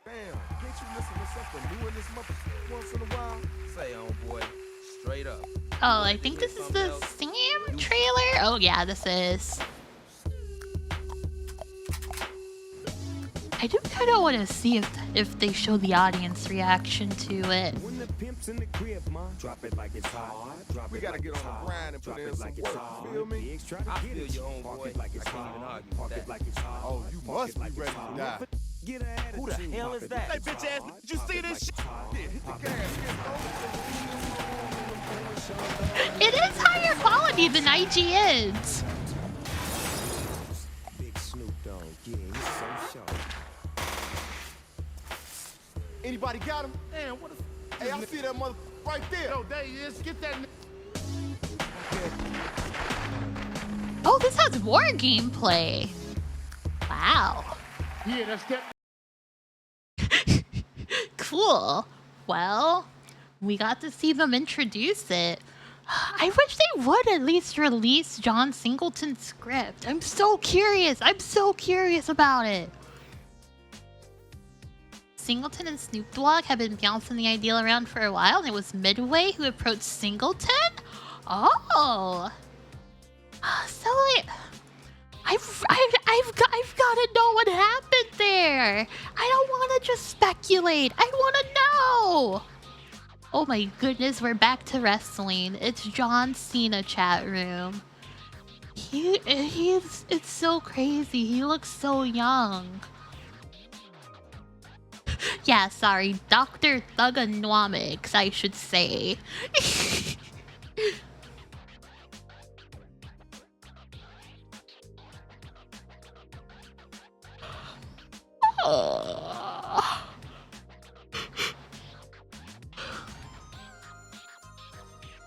S19: Damn, can't you listen to something new in this motherfucker once in a while?
S20: Say, homeboy, straight up.
S1: Oh, I think this is the Sam trailer. Oh yeah, this is. I do kind of want to see if they show the audience reaction to it.
S21: When the pimp's in the crib, ma, drop it like it's hot. Drop
S19: We gotta get on the grind and put in some work, you feel me?
S20: I feel you, homeboy. I can't even argue with that.
S19: Oh, you must be ready to die.
S21: Who the hell is that?
S19: Hey, bitch ass, did you see this shit? Hit the gas,
S1: It is higher quality than IGN's.
S21: Big Snoop Dogg, yeah, he's so sharp.
S19: Anybody got him? Damn, what a... Hey, I see that mother right there. Yo, there he is. Get that...
S1: Oh, this has war gameplay. Wow.
S19: Yeah, that's that...
S1: Cool. Well, we got to see them introduce it. I wish they would at least release John Singleton's script. I'm so curious. I'm so curious about it. Singleton and Snoop Dogg have been bouncing the idea around for a while, and it was Midway who approached Singleton? Oh. So, like, I've got to know what happened there. I don't want to just speculate. I want to know. Oh my goodness, we're back to wrestling. It's John Cena chat room. It's so crazy. He looks so young. Yeah, sorry, Dr. Thugonomics, I should say.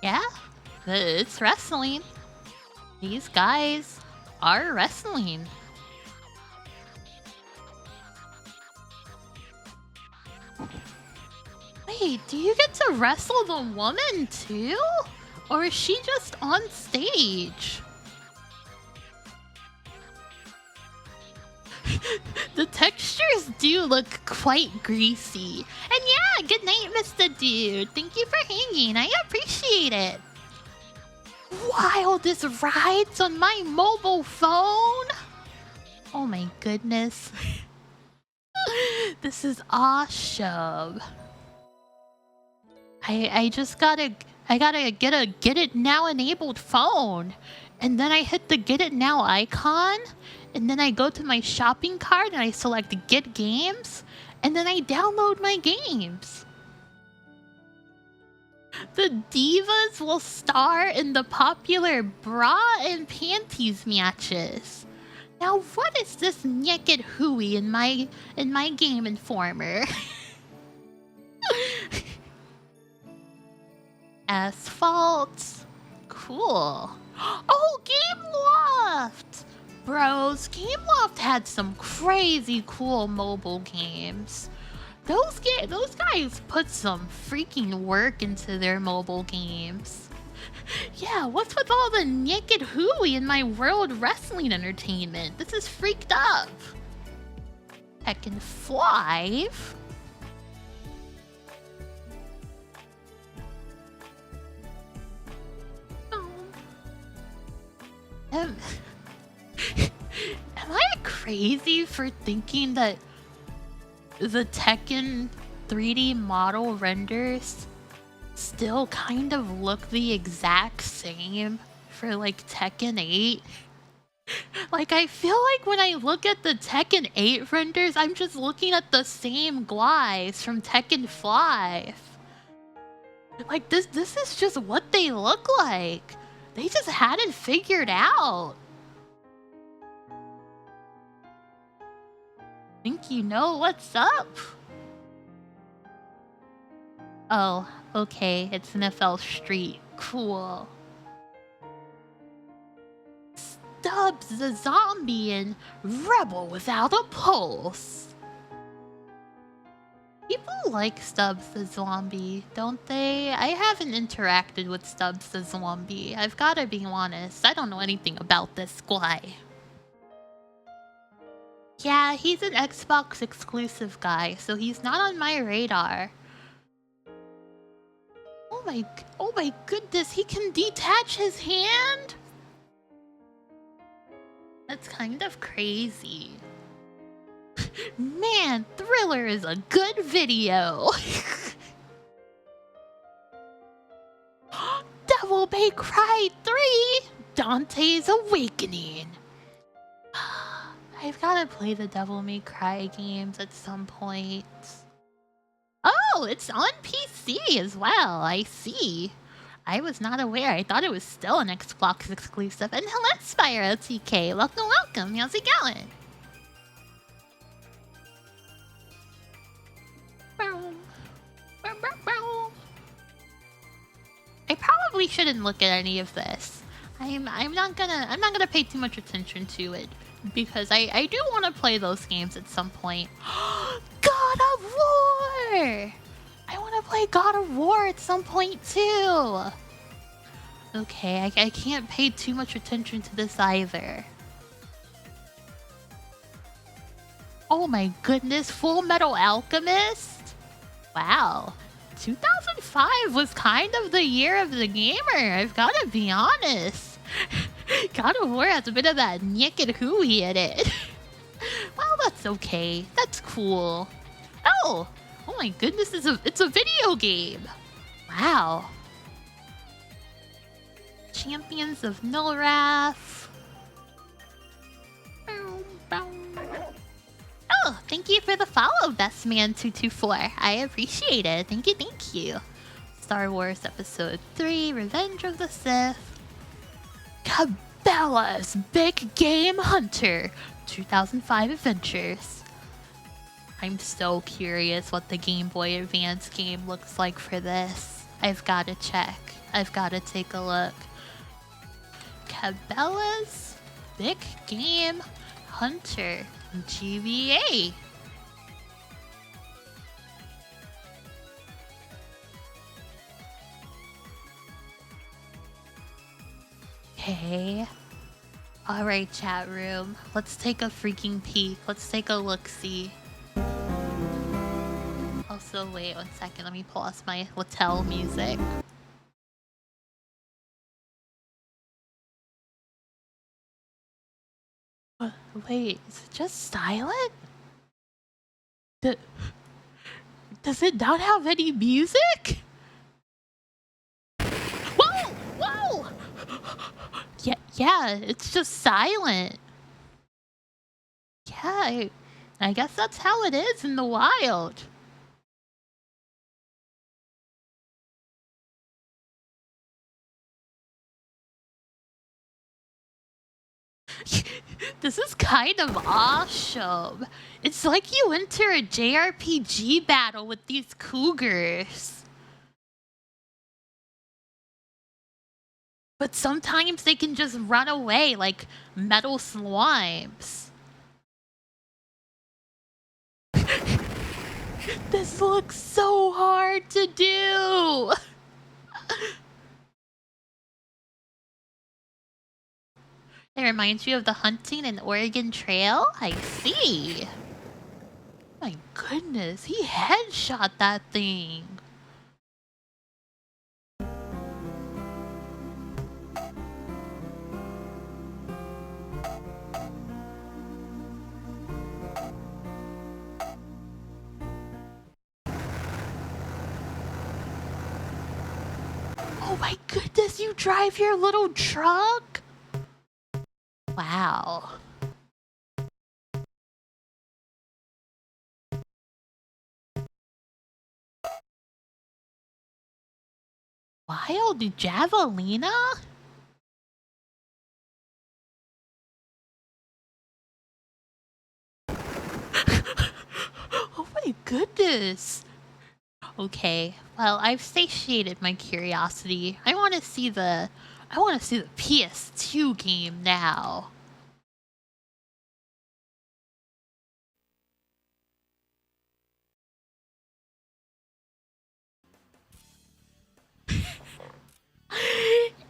S1: Yeah, it's wrestling. These guys are wrestling. Wait, do you get to wrestle the woman too? Or is she just on stage? The textures do look quite greasy. And yeah, good night, Mr. Dude. Thank you for hanging. I appreciate it. Wildest rides on my mobile phone? Oh my goodness. This is awesome. I just gotta get a Get It Now enabled phone. And then I hit the Get It Now icon. And then I go to my shopping cart and I select Get Games. And then I download my games. The divas will star in the popular bra and panties matches. Now what is this naked hooey in my Game Informer? Asphalt. Cool. Oh, Game Loft! Bros, Game Loft had some crazy cool mobile games. Those guys put some freaking work into their mobile games. Yeah, what's with all the naked hooey in my World Wrestling Entertainment? This is freaked up. Heckin' Flive. Am I crazy for thinking that the Tekken 3D model renders still kind of look the exact same for like Tekken 8? Like, I feel like when I look at the Tekken 8 renders, I'm just looking at the same guys from Tekken 5. Like, this is just what they look like. They just hadn't figured out. Think you know what's up? Oh, okay, it's NFL Street. Cool. Stubbs the zombie and Rebel Without a Pulse. People like Stubbs the zombie, don't they? I haven't interacted with Stubbs the zombie. I've gotta be honest, I don't know anything about this guy. Yeah, he's an Xbox exclusive guy, so he's not on my radar. Oh my goodness, he can detach his hand? That's kind of crazy. Man, Thriller is a good video. Devil May Cry 3, Dante's Awakening. I've gotta play the Devil May Cry games at some point. Oh, it's on PC as well, I see. I was not aware. I thought it was still an Xbox exclusive. And hello, Spyro TK. Welcome, welcome. How's it going? I probably shouldn't look at any of this. I'm not gonna pay too much attention to it because I do want to play those games at some point. God of War! I want to play God of War at some point too. Okay, I can't pay too much attention to this either. Oh my goodness, Full Metal Alchemist? Wow. 2005 was kind of the year of the gamer, I've gotta be honest. God of War has a bit of that Nick and Hooey in it. Well, that's okay. That's cool. Oh my goodness, it's a video game. Wow. Champions of Nilrath. Oh, thank you for the follow, bestman224. I appreciate it. Thank you. Star Wars Episode 3, Revenge of the Sith. Cabela's Big Game Hunter, 2005 Adventures. I'm so curious what the Game Boy Advance game looks like for this. I've got to check. I've got to take a look. Cabela's Big Game Hunter, GBA. Okay. Alright, chat room. Let's take a freaking peek. Let's take a look-see. Also, wait 1 second. Let me pause my Hotel music. Wait, is it just silent? Does it not have any music? Whoa! Whoa! Yeah, it's just silent. Yeah, I guess that's how it is in the wild. This is kind of awesome. It's like you enter a JRPG battle with these cougars. But sometimes they can just run away like metal slimes. This looks so hard to do. It reminds you of the hunting in Oregon Trail? I see. My goodness, he headshot that thing. Oh my goodness, you drive your little truck? Wow. Wild Javelina? Oh my goodness. Okay, well, I've satiated my curiosity. I want to see the PS2 game now.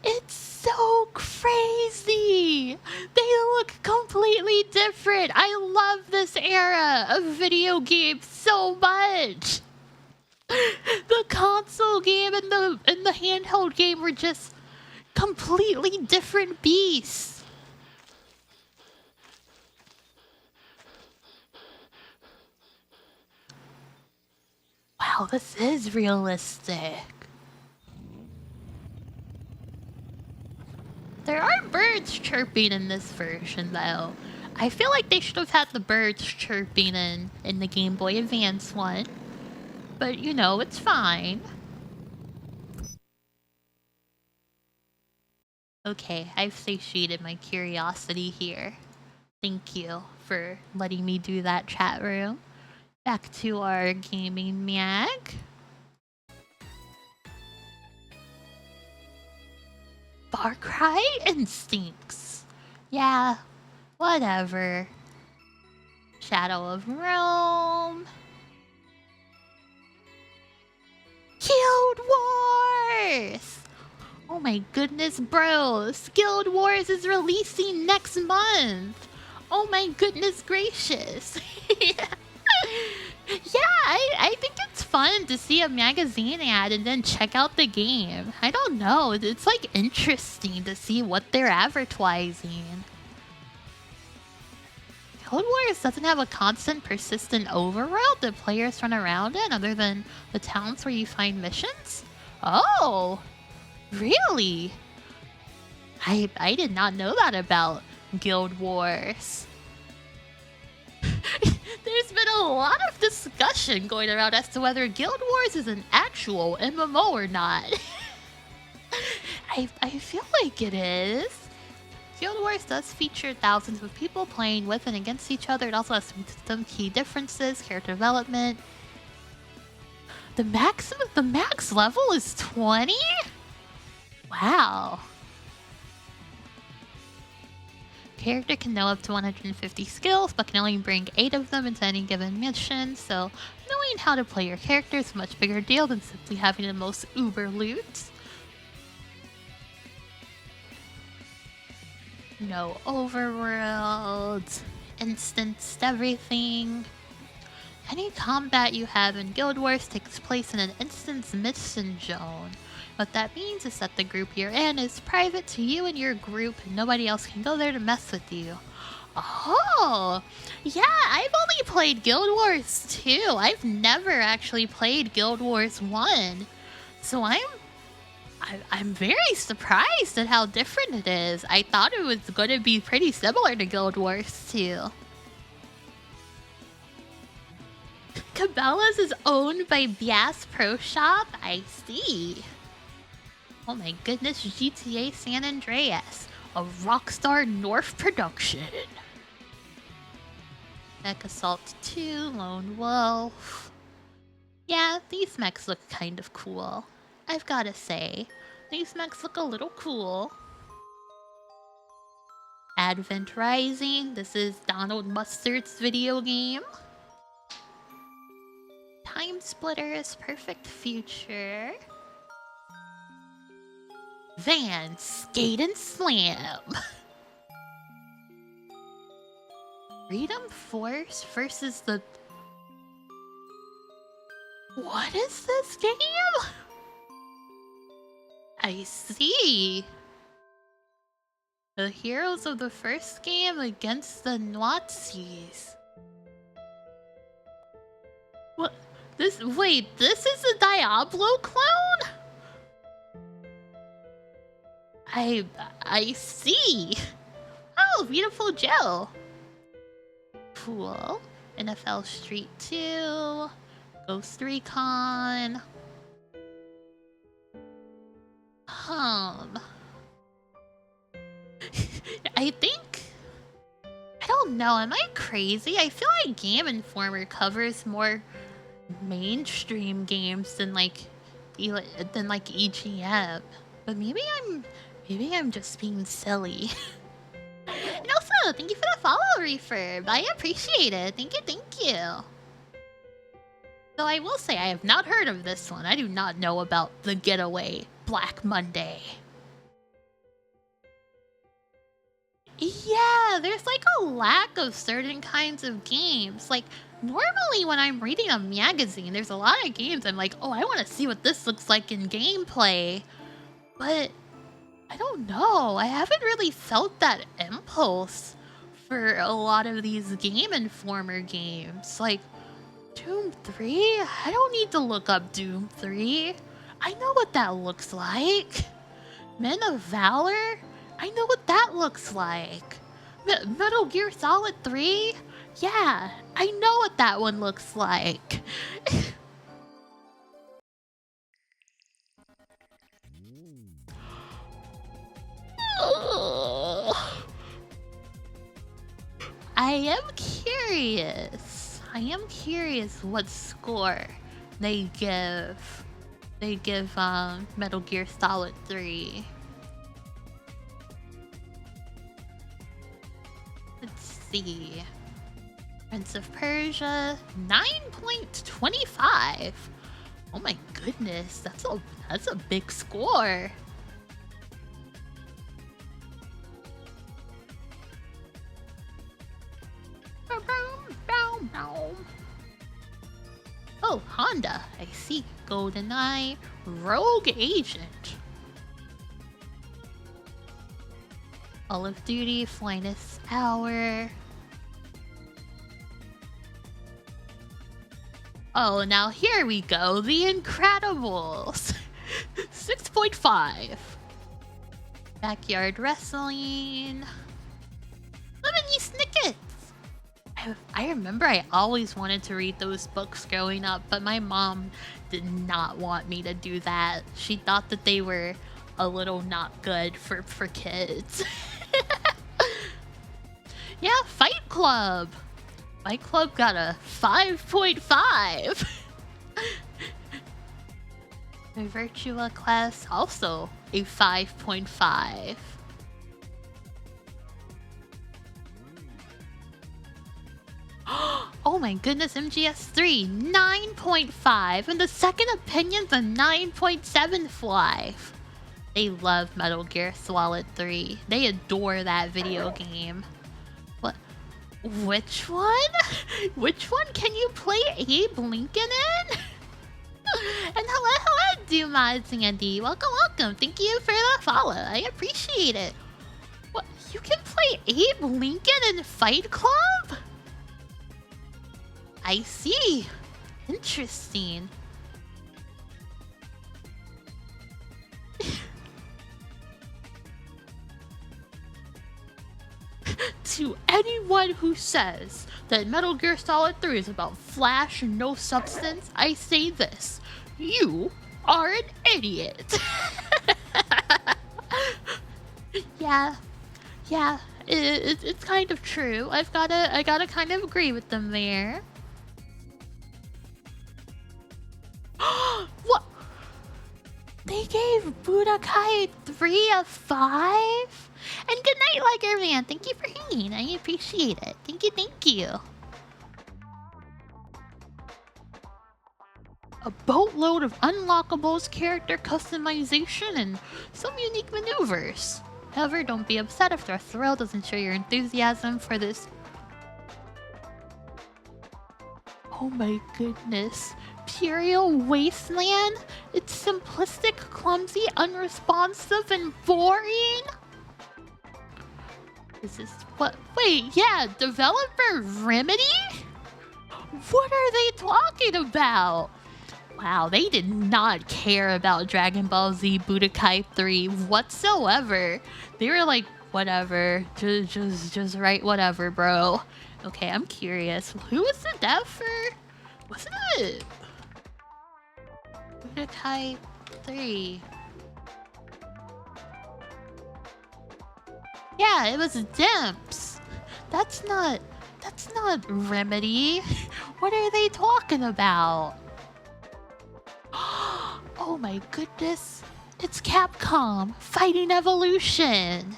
S1: It's so crazy! They look completely different! I love this era of video games so much! The console game and the handheld game were just completely different beasts. Wow, this is realistic. There are birds chirping in this version, though. I feel like they should have had the birds chirping in the Game Boy Advance one. But, you know, it's fine. Okay, I've satiated my curiosity here. Thank you for letting me do that, chat room. Back to our gaming mag. Far Cry Instincts. Yeah, whatever. Shadow of Rome. Guild Wars! Oh my goodness, bros. Guild Wars is releasing next month. Oh my goodness gracious. Yeah, I think it's fun to see a magazine ad and then check out the game. I don't know, it's like interesting to see what they're advertising. Guild Wars doesn't have a constant, persistent overworld that players run around in other than the towns where you find missions? Oh, really? I did not know that about Guild Wars. There's been a lot of discussion going around as to whether Guild Wars is an actual MMO or not. I feel like it is. Guild Wars does feature thousands of people playing with and against each other. It also has some key differences, character development. The max level is 20? Wow. Character can know up to 150 skills, but can only bring 8 of them into any given mission, so knowing how to play your character is a much bigger deal than simply having the most uber loot. No overworld, instanced everything. Any combat you have in Guild Wars takes place in an instance mission zone. What that means is that the group you're in is private to you and your group, and nobody else can go there to mess with you. Oh, yeah, I've only played Guild Wars 2. I've never actually played Guild Wars 1. So I'm very surprised at how different it is. I thought it was going to be pretty similar to Guild Wars 2. Cabela's is owned by Bass Pro Shop? I see. Oh my goodness, GTA San Andreas, a Rockstar North production. Mech Assault 2, Lone Wolf. Yeah, these mechs look kind of cool. I've gotta say, these mechs look a little cool. Advent Rising, this is Donald Mustard's video game. Time Splitters, Perfect Future. Van, Skate and Slam. Freedom Force versus the... What is this game? I see. The heroes of the first game against the Nazis. What? Wait, this is a Diablo clone? I see. Oh, beautiful Joe. Cool. NFL Street 2. Ghost Recon. I think... I don't know, am I crazy? I feel like Game Informer covers more mainstream games than like EGM. But maybe I'm just being silly. And also, thank you for the follow, Refurb. I appreciate it. Thank you. Though I will say I have not heard of this one. I do not know about The Getaway Black Monday. Yeah, there's like a lack of certain kinds of games. Like, normally when I'm reading a magazine, there's a lot of games I'm like, oh, I want to see what this looks like in gameplay. But I don't know. I haven't really felt that impulse for a lot of these Game Informer games. Like, Doom 3? I don't need to look up Doom 3. I know what that looks like. Men of Valor? I know what that looks like. Metal Gear Solid 3? Yeah, I know what that one looks like. I am curious. What score they give Metal Gear Solid 3. Let's see. Prince of Persia, 9.25. Oh my goodness, that's a big score. Oh, Honda, I see. GoldenEye, Rogue Agent. Call of Duty, Finest Hour. Oh, now here we go. The Incredibles. 6.5. Backyard Wrestling. Lemony Snickets. I remember I always wanted to read those books growing up, but my mom did not want me to do that. She thought that they were a little not good for kids. Yeah, Fight Club. Fight Club got a 5.5. My Virtua class also a 5.5. Oh my goodness, MGS3, 9.5, and the Second Opinion's a 9.75. They love Metal Gear Solid 3. They adore that video game. What? Which one? Which one can you play Abe Lincoln in? And hello, Dumas Andy. Welcome. Thank you for the follow. I appreciate it. What? You can play Abe Lincoln in Fight Club? I see. Interesting. To anyone who says that Metal Gear Solid 3 is about flash and no substance, I say this. You are an idiot. Yeah, it's kind of true. I gotta kind of agree with them there. What? They gave Budokai 3 a 5? And good night, Liker Man. Thank you for hanging. I appreciate it. Thank you. A boatload of unlockables, character customization, and some unique maneuvers. However, don't be upset if their thrill doesn't show your enthusiasm for this. Oh my goodness. Imperial Wasteland? It's simplistic, clumsy, unresponsive, and boring? Is this what? Wait, yeah, developer Remedy? What are they talking about? Wow, they did not care about Dragon Ball Z Budokai 3 whatsoever. They were like, whatever, just write whatever, bro. Okay, I'm curious. Who was the dev for? Wasn't it Budokai 3? Yeah, it was Dimps. That's not Remedy. What are they talking about? Oh my goodness. It's Capcom Fighting Evolution.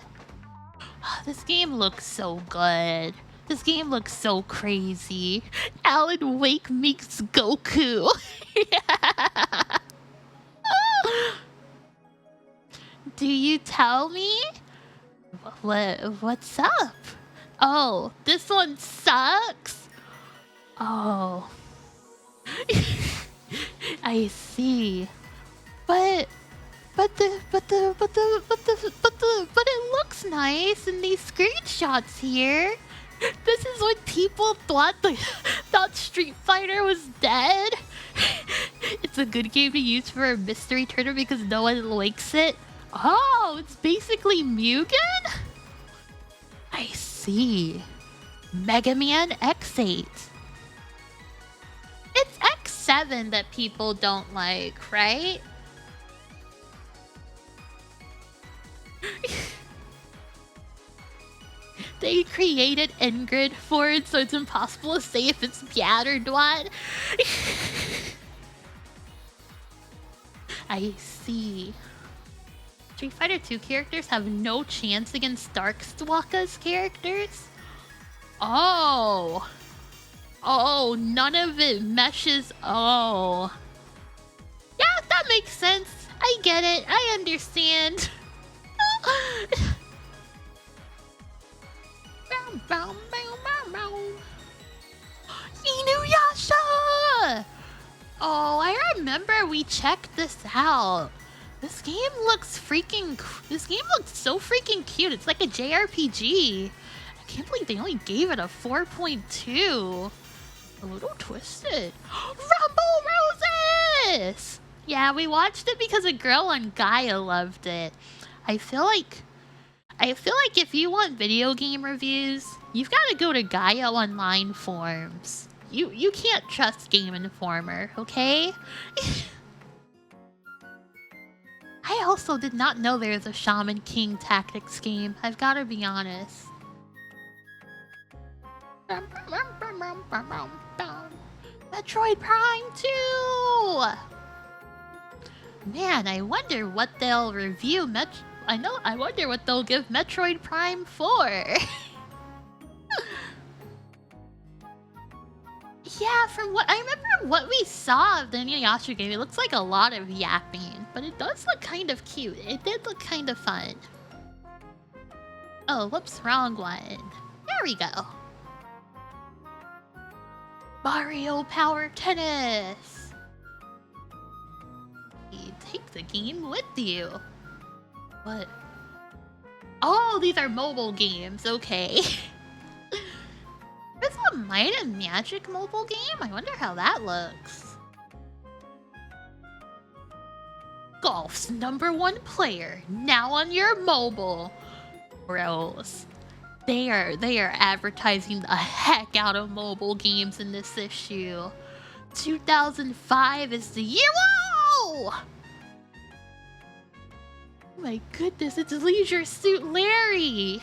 S1: This game looks so good. This game looks so crazy. Alan Wake meets Goku. Do you tell me? What's up? Oh, this one sucks? Oh. I see. But it looks nice in these screenshots here. This is what people thought Street Fighter was dead. It's a good game to use for a mystery tournament because no one likes it. Oh, it's basically Mugen? I see. Mega Man X8. It's X7 that people don't like, right? They created N-Grid for it, so it's impossible to say if it's bad or not. I see. Street Fighter 2 characters have no chance against Darkstalker's characters? Oh. Oh, none of it meshes. Oh. Yeah, that makes sense. I get it. I understand. Inuyasha! Oh, I remember we checked this out. This game looks so freaking cute. It's like a JRPG. I can't believe they only gave it a 4.2. A little twisted. Rumble Roses! Yeah, we watched it because a girl on Gaia loved it. I feel like if you want video game reviews, you've got to go to Gaia Online forums. You can't trust Game Informer, okay? I also did not know there was a Shaman King Tactics game. I've got to be honest. Metroid Prime 2! Man, I wonder what they'll review I wonder what they'll give Metroid Prime 4. Yeah, from what I remember what we saw of the Inuyasha game, it looks like a lot of yapping, but it does look kind of cute. It did look kind of fun. Oh, whoops, wrong one. There we go. Mario Power Tennis. You take the game with you. What? Oh, these are mobile games. Okay. There's a Might and Magic mobile game? I wonder how that looks. Golf's #1 player, now on your mobile. Bros. They are advertising the heck out of mobile games in this issue. 2005 is the year. Whoa! Oh my goodness, it's Leisure Suit Larry.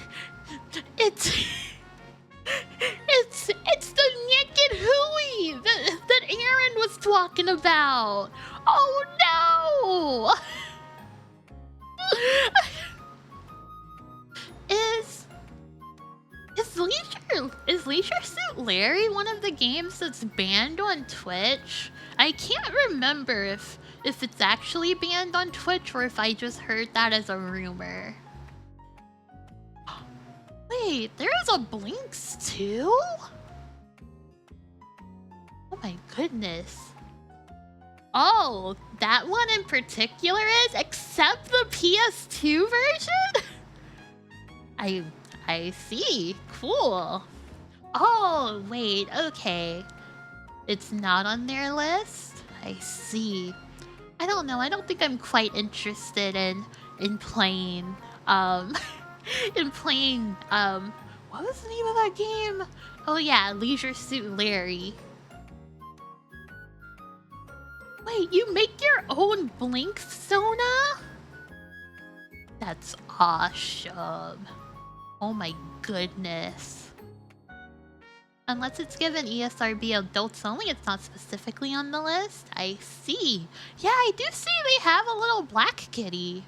S1: It's the naked Hui that Aaron was talking about. Oh no! Is Leisure Suit Larry one of the games that's banned on Twitch? I can't remember if it's actually banned on Twitch or if I just heard that as a rumor. Wait, there's a Blinks too? Oh my goodness. Oh, that one in particular is, except the PS2 version? I see. Cool. Oh, wait, okay. It's not on their list? I see. I don't know. I don't think I'm quite interested in playing in playing what was the name of that game? Oh yeah, Leisure Suit Larry. Wait, you make your own blink, Sona? That's awesome. Oh my goodness. Unless it's given ESRB adults only, it's not specifically on the list. I see. Yeah, I do see they have a little black kitty.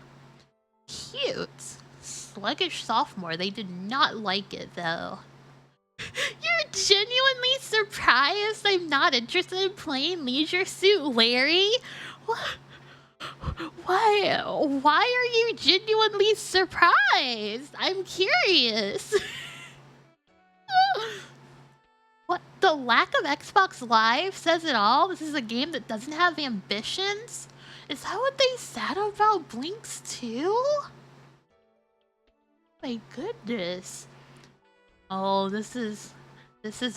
S1: Cute. Sluggish sophomore. They did not like it though. You're genuinely surprised I'm not interested in playing Leisure Suit Larry? Why are you genuinely surprised? I'm curious. What? The lack of Xbox Live says it all? This is a game that doesn't have ambitions? Is that what they said about Blinks 2? My goodness. Oh, this is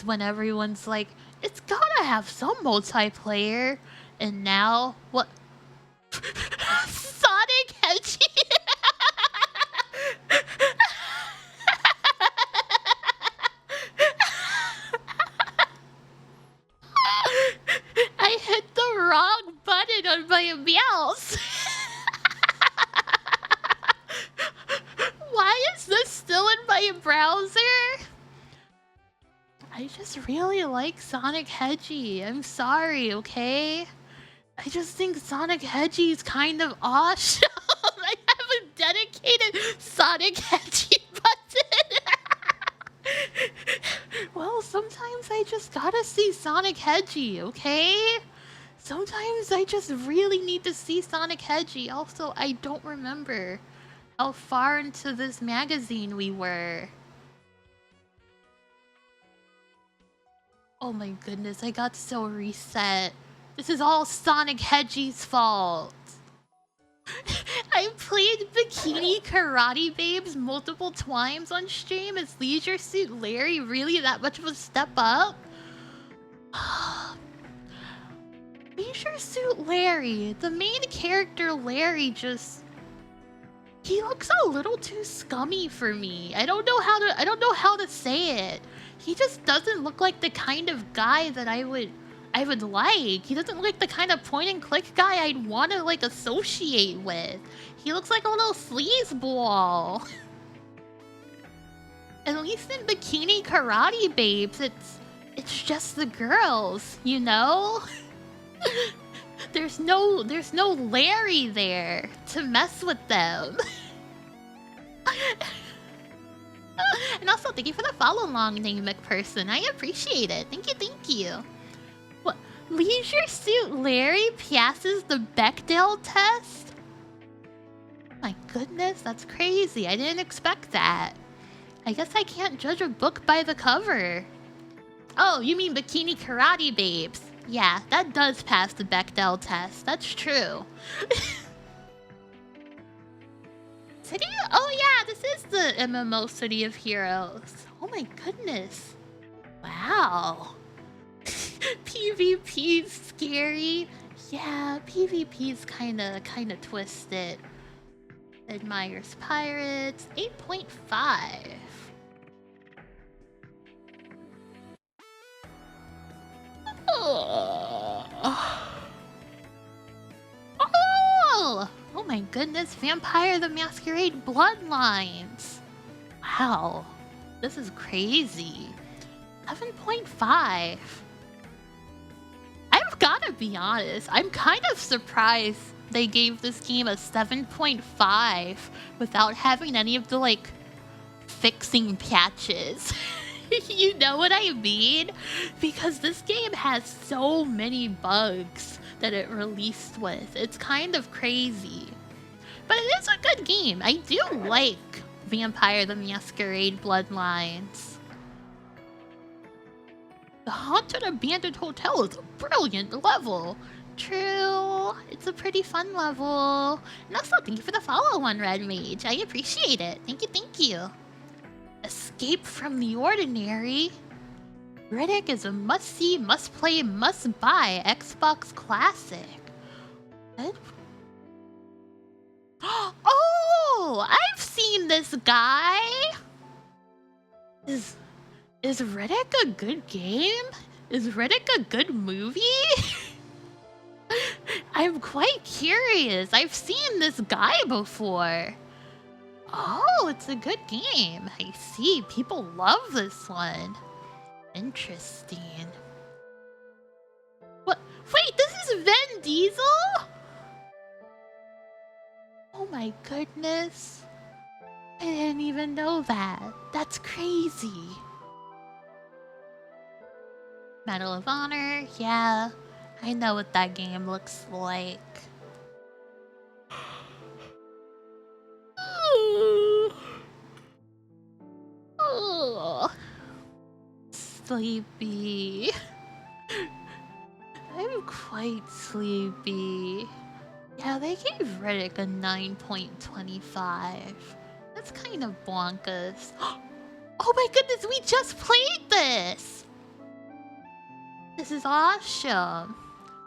S1: when everyone's like, it's gotta have some multiplayer. And now, what? Sonic Hedgie? I hit the wrong button on my mouse. Why is this still in my browser? I just really like Sonic Hedgie. I'm sorry, okay? I just think Sonic Hedgie is kind of awesome. I have a dedicated Sonic Hedgie button. Well, sometimes I just gotta see Sonic Hedgie, okay? Sometimes I just really need to see Sonic Hedgie. Also, I don't remember how far into this magazine we were. Oh my goodness, I got so reset. This is all Sonic Hedgie's fault. I played Bikini Karate Babes multiple times on stream. Is Leisure Suit Larry really that much of a step up? Leisure Suit Larry, the main character Larry just... he looks a little too scummy for me. I don't know how to say it. He just doesn't look like the kind of guy that I would like. He doesn't look like the kind of point and click guy I'd want to like associate with. He looks like a little sleazeball. At least in Bikini Karate Babes, it's just the girls, you know? There's no Larry there to mess with them. And also, thank you for the follow along, name McPerson. I appreciate it. Thank you. What? Leisure Suit Larry passes the Bechdel test? My goodness, that's crazy. I didn't expect that. I guess I can't judge a book by the cover. Oh, you mean Bikini Karate Babes? Yeah, that does pass the Bechdel test. That's true. City? Oh yeah, this is the MMO City of Heroes. Oh my goodness. Wow. PvP's scary. Yeah, PvP's kinda twisted. Admires Pirates. 8.5. Oh my goodness, Vampire the Masquerade Bloodlines. Wow, this is crazy. 7.5. I've gotta be honest, I'm kind of surprised they gave this game a 7.5 without having any of the like fixing patches. You know what I mean? Because this game has so many bugs that it released with. It's kind of crazy. But it is a good game. I do like Vampire the Masquerade Bloodlines. The Haunted Abandoned Hotel is a brilliant level. True. It's a pretty fun level. And also, thank you for the follow on Red Mage. I appreciate it. Thank you. Escape from the Ordinary. Riddick is a must-see, must-play, must-buy Xbox classic. What? Oh, I've seen this guy. Is Riddick a good game? Is Riddick a good movie? I'm quite curious. I've seen this guy before. Oh, it's a good game. I see. People love this one. Interesting. What? Wait, this is Vin Diesel? Oh my goodness. I didn't even know that. That's crazy. Medal of Honor, yeah. I know what that game looks like. Oh. Sleepy. I'm quite sleepy. Yeah, they gave Riddick a 9.25. That's kind of bonkers. Oh my goodness, we just played this! This is awesome.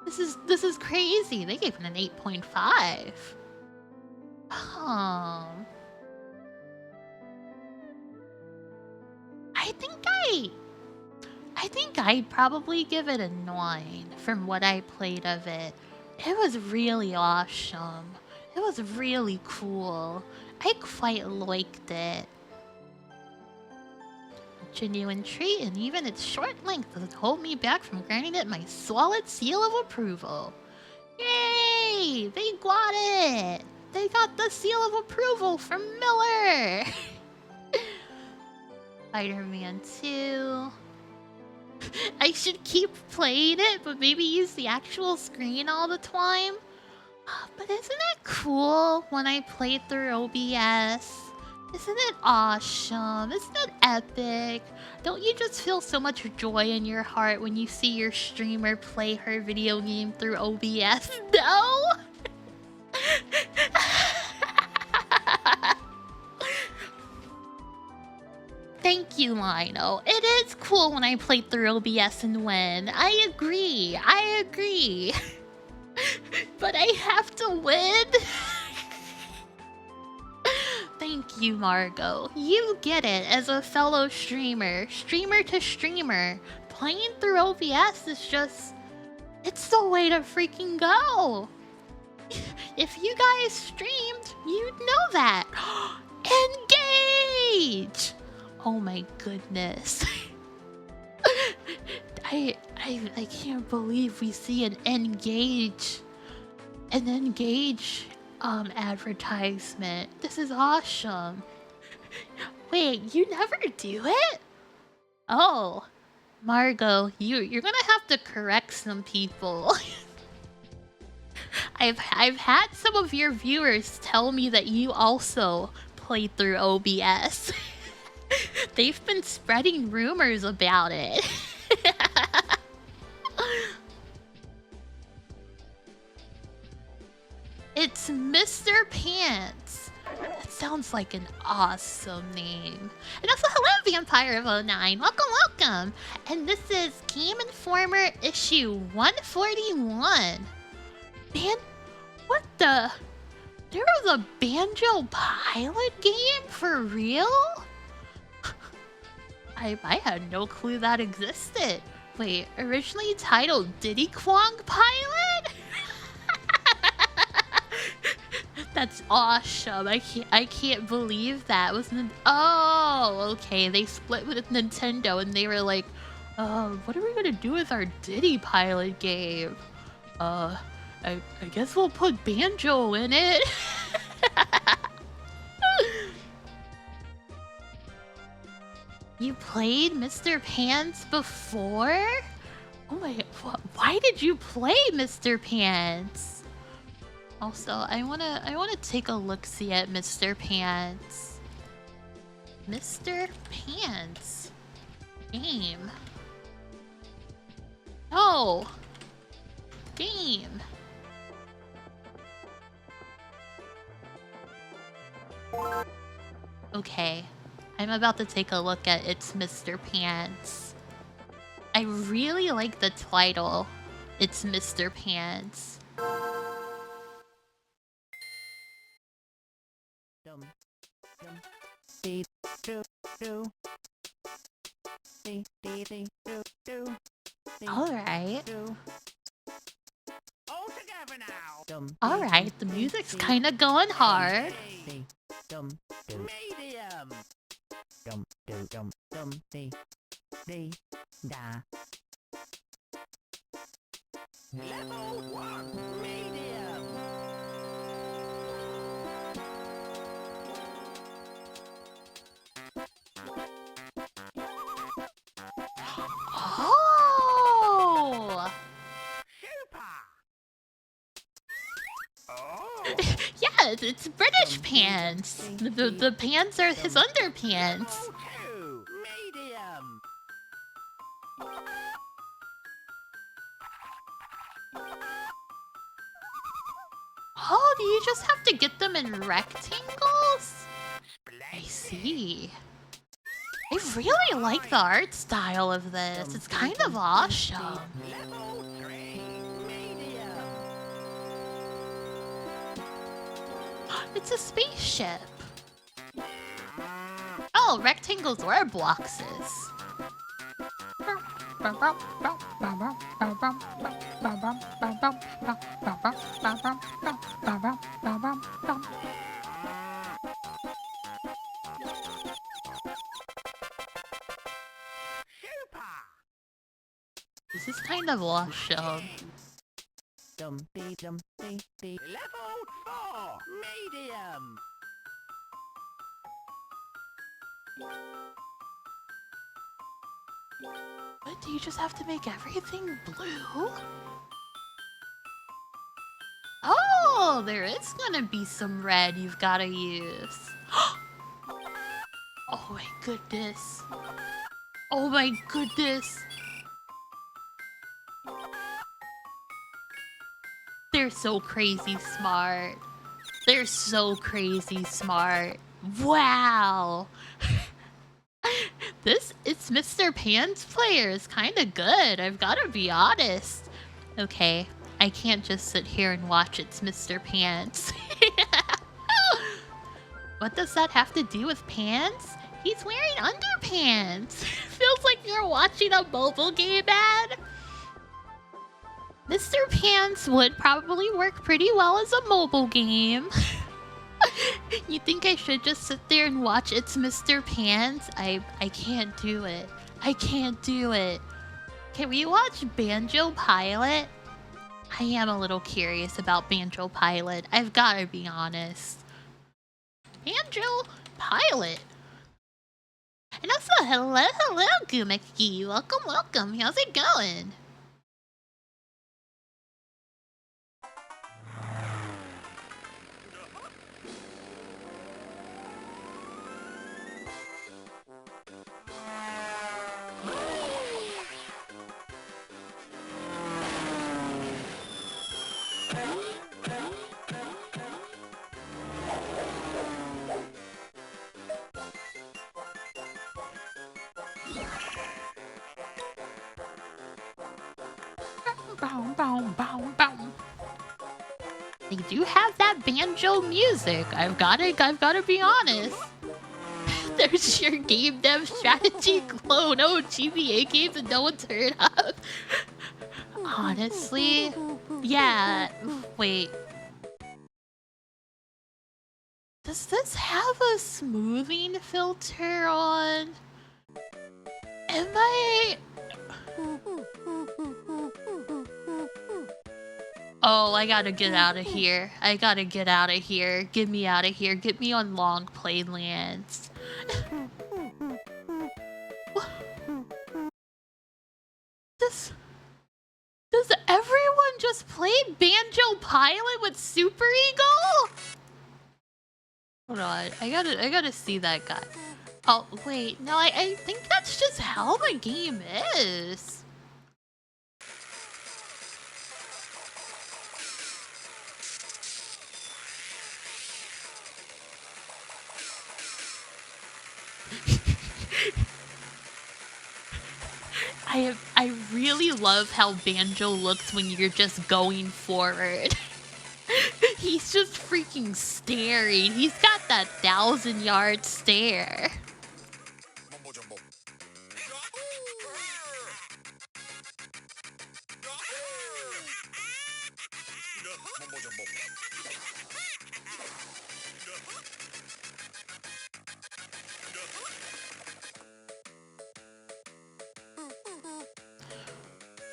S1: This is crazy. They gave it an 8.5. I think I'd probably give it a 9 from what I played of it. It was really awesome. It was really cool. I quite liked it. Genuine treat, and even its short length doesn't hold me back from granting it my solid seal of approval. Yay! They got it! They got the seal of approval from Miller! Spider-Man 2. I should keep playing it, but maybe use the actual screen all the time. But isn't it cool when I play through OBS? Isn't it awesome? Isn't it epic? Don't you just feel so much joy in your heart when you see your streamer play her video game through OBS? No? Thank you, Lino. It is cool when I play through OBS and win. I agree. But I have to win? Thank you, Margot. You get it as a fellow streamer to streamer. Playing through OBS is just... it's the way to freaking go. If you guys streamed, you'd know that. Engage! Oh my goodness. I can't believe we see an engage advertisement. This is awesome. Wait, you never do it? Oh, Margot, you're gonna have to correct some people. I've had some of your viewers tell me that you also play through OBS. They've been spreading rumors about it. It's Mr. Pants. That sounds like an awesome name. And also, hello, Vampire of 09. Welcome. And this is Game Informer issue 141. Man, what the? There was a Banjo pilot game for real? I had no clue that existed. Wait, originally titled Diddy Kong Pilot? That's awesome. I can't believe that. Oh, okay. They split with Nintendo and they were like, what are we gonna do with our Diddy Pilot game? I guess we'll put Banjo in it. You played Mr. Pants before? Oh my, why did you play Mr. Pants? Also, I wanna take a look-see at Mr. Pants. Mr. Pants. Game. No! Game. Okay. I'm about to take a look at It's Mr. Pants. I really like the title. It's Mr. Pants. Alright. Alright, the music's kinda going hard.
S10: Medium. Level 1, medium.
S1: Oh! Yeah, it's British pants. The pants are his underpants.
S10: Medium.
S1: Oh, do you just have to get them in rectangles? I see. I really like the art style of this. It's kind of awesome. It's a spaceship. Oh, rectangles were boxes. This is kind of awesome.
S10: Level 4, medium.
S1: What, do you just have to make everything blue? Oh, there is gonna be some red you've gotta use. Oh my goodness. Oh my goodness. They're so crazy smart. They're so crazy smart. Wow. It's Mr. Pants player is kind of good. I've got to be honest. Okay, I can't just sit here and watch It's Mr. Pants. What does that have to do with pants? He's wearing underpants. Feels like you're watching a mobile game ad. Mr. Pants would probably work pretty well as a mobile game. You think I should just sit there and watch It's Mr. Pants? I can't do it. I can't do it. Can we watch Banjo Pilot? I am a little curious about Banjo Pilot. I've gotta be honest. Banjo Pilot. And also, hello, Gumaki. Welcome. How's it going? They do have that banjo music. I've gotta be honest. There's your game dev strategy clone. Oh, GBA games and no one's heard of. Honestly, yeah. Wait. Does this have a smoothing filter on? Am I? Oh, I gotta get out of here. Get me out of here. Get me on long playlands. Does everyone just play Banjo Pilot with Super Eagle? Hold on, I gotta see that guy. Oh, wait, no, I think that's just how the game is. I I really love how Banjo looks when you're just going forward. He's just freaking staring. He's got that 1,000-yard stare.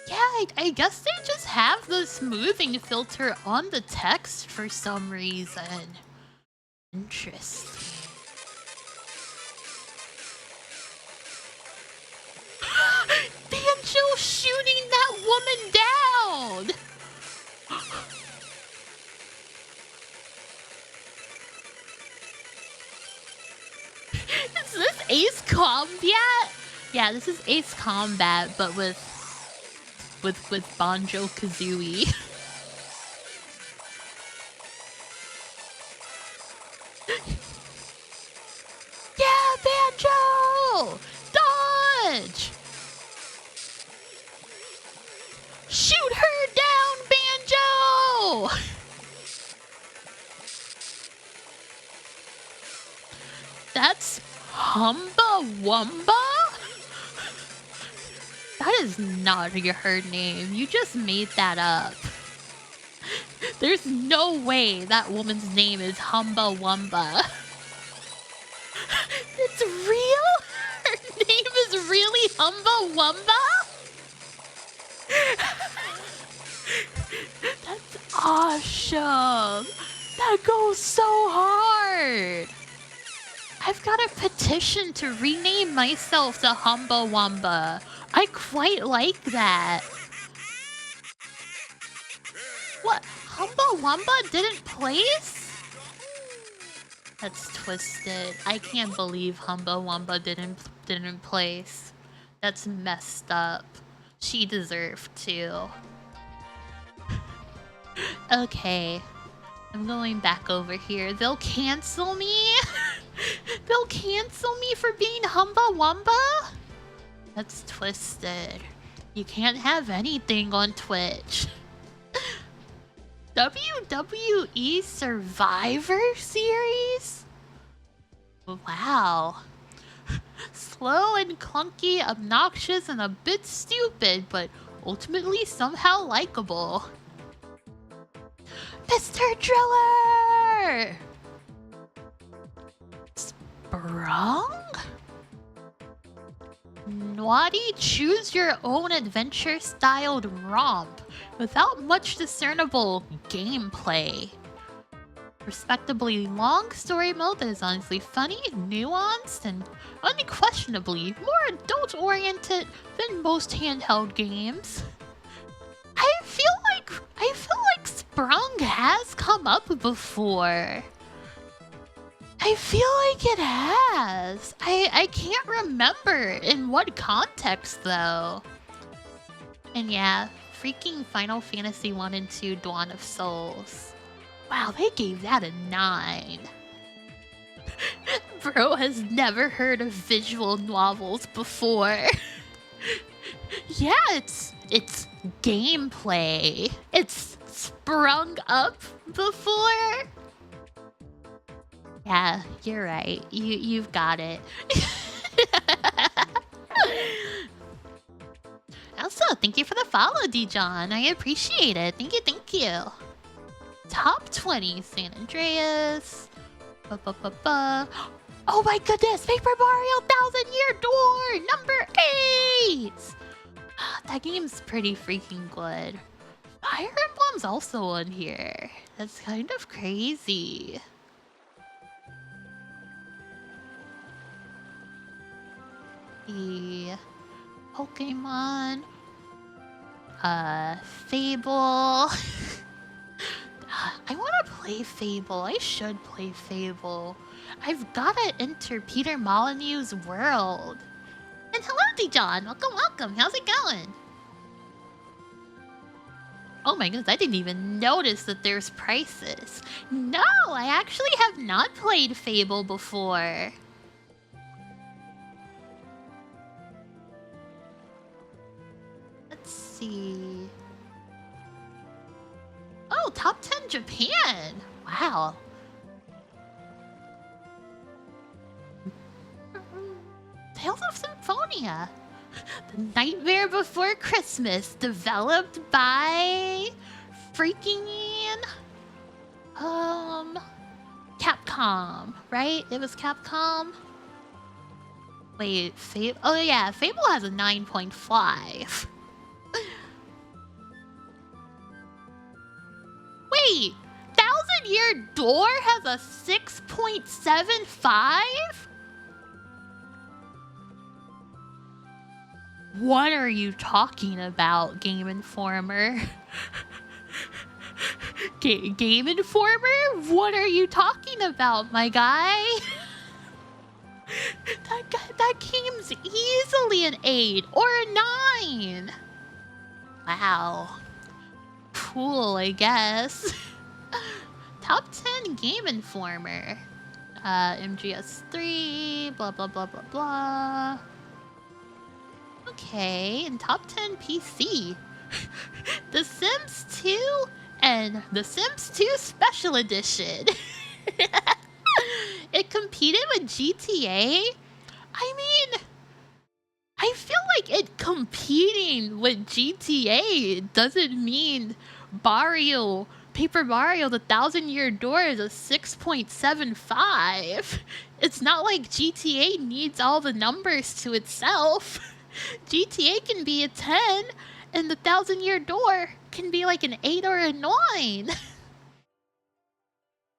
S1: Yeah, I guess they just have the smoothing filter on the text for some reason. Interesting. Banjo shooting that woman down! Is this Ace Combat? Yeah, this is Ace Combat, but with Banjo Kazooie. Yeah, Banjo! Dodge! Shoot her down, Banjo! That's Humba Wumba? That is not her name. You just made that up. There's no way that woman's name is Humba Wumba. It's real? Her name is really Humba Wumba? That's awesome. That goes so hard. I've got a petition to rename myself to Humba Wumba. I quite like that. What? Humba Wumba didn't place? That's twisted. I can't believe Humba Wumba didn't place. That's messed up. She deserved to. Okay. I'm going back over here. They'll cancel me? They'll cancel me for being Humba Wumba? That's twisted. You can't have anything on Twitch. WWE Survivor Series? Wow. Slow and clunky, obnoxious, and a bit stupid, but ultimately somehow likable. Mr. Driller! Sprung? Naughty choose your own adventure styled romp without much discernible gameplay. Respectably long story mode that is honestly funny, nuanced, and unquestionably more adult oriented than most handheld games. I feel like Sprung has come up before. I feel like it has. I can't remember in what context though. And yeah, freaking Final Fantasy 1 and 2 Dawn of Souls. Wow, they gave that a 9. Bro has never heard of visual novels before. Yeah, it's gameplay. It's sprung up before. Yeah, you're right. You've got it. Also, thank you for the follow, Dijon. I appreciate it. Thank you. Top 20, San Andreas. Oh my goodness, Paper Mario 1000-Year Door, number 8! That game's pretty freaking good. Fire Emblem's also on here. That's kind of crazy. The Pokemon. Fable. I want to play Fable. I should play Fable. I've got to enter Peter Molyneux's world. And hello, Dijon. Welcome. How's it going? Oh my goodness, I didn't even notice that there's prices. No, I actually have not played Fable before. see. Oh, top 10 Japan. Wow. Tales of Symphonia. The Nightmare Before Christmas, developed by freaking Capcom, right? It was Capcom. Wait, oh yeah, Fable has a 9.5. Wait, Thousand Year Door has a 6.75? What are you talking about, Game Informer? Game Informer? What are you talking about, my guy? That game's easily an 8 or a 9. Wow. Cool, I guess. Top 10 Game Informer. MGS3, blah blah blah blah blah. Okay, and top 10 PC. The Sims 2 and The Sims 2 Special Edition. It competed with GTA? I mean, I feel like it competing with GTA doesn't mean Paper Mario, The Thousand Year Door is a 6.75. It's not like GTA needs all the numbers to itself. GTA can be a 10, and The Thousand Year Door can be like an 8 or a 9.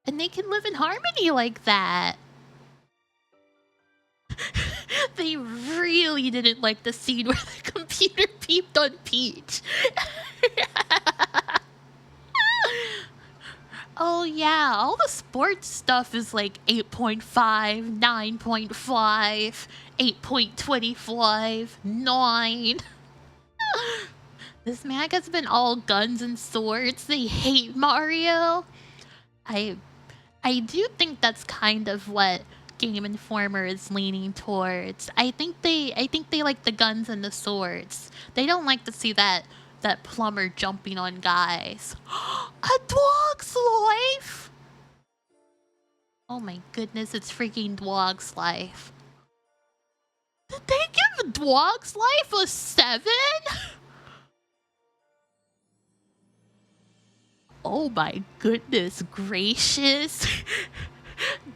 S1: And they can live in harmony like that. They really didn't like the scene where the computer peeped on Peach. Oh yeah, all the sports stuff is like 8.5, 9.5, 8.25, 9. This mag has been all guns and swords. They hate Mario. I do think that's kind of what Game Informer is leaning towards. I think they like the guns and the swords. They don't like to see that plumber jumping on guys. A dog's life. Oh my goodness, it's freaking Dog's Life. Did they give Dog's Life a 7? Oh my goodness gracious.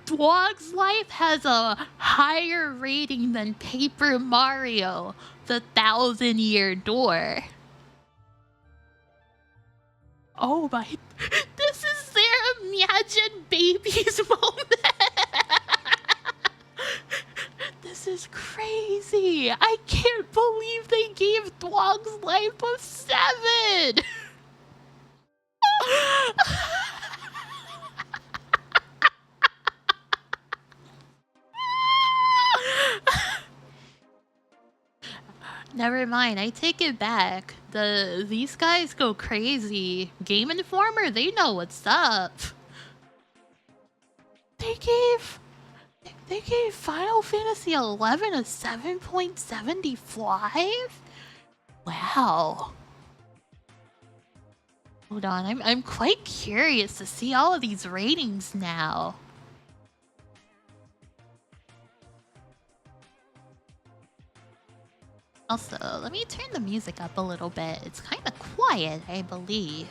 S1: Dog's Life has a higher rating than Paper Mario, The Thousand Year Door. Oh my, this is their Imagine Babies moment. This is crazy. I can't believe they gave Dog's Life a 7. Never mind, I take it back. These guys go crazy. Game Informer, they know what's up. They gave Final Fantasy XI a 7.75? Wow. Hold on, I'm quite curious to see all of these ratings now. Also, let me turn the music up a little bit. It's kind of quiet, I believe.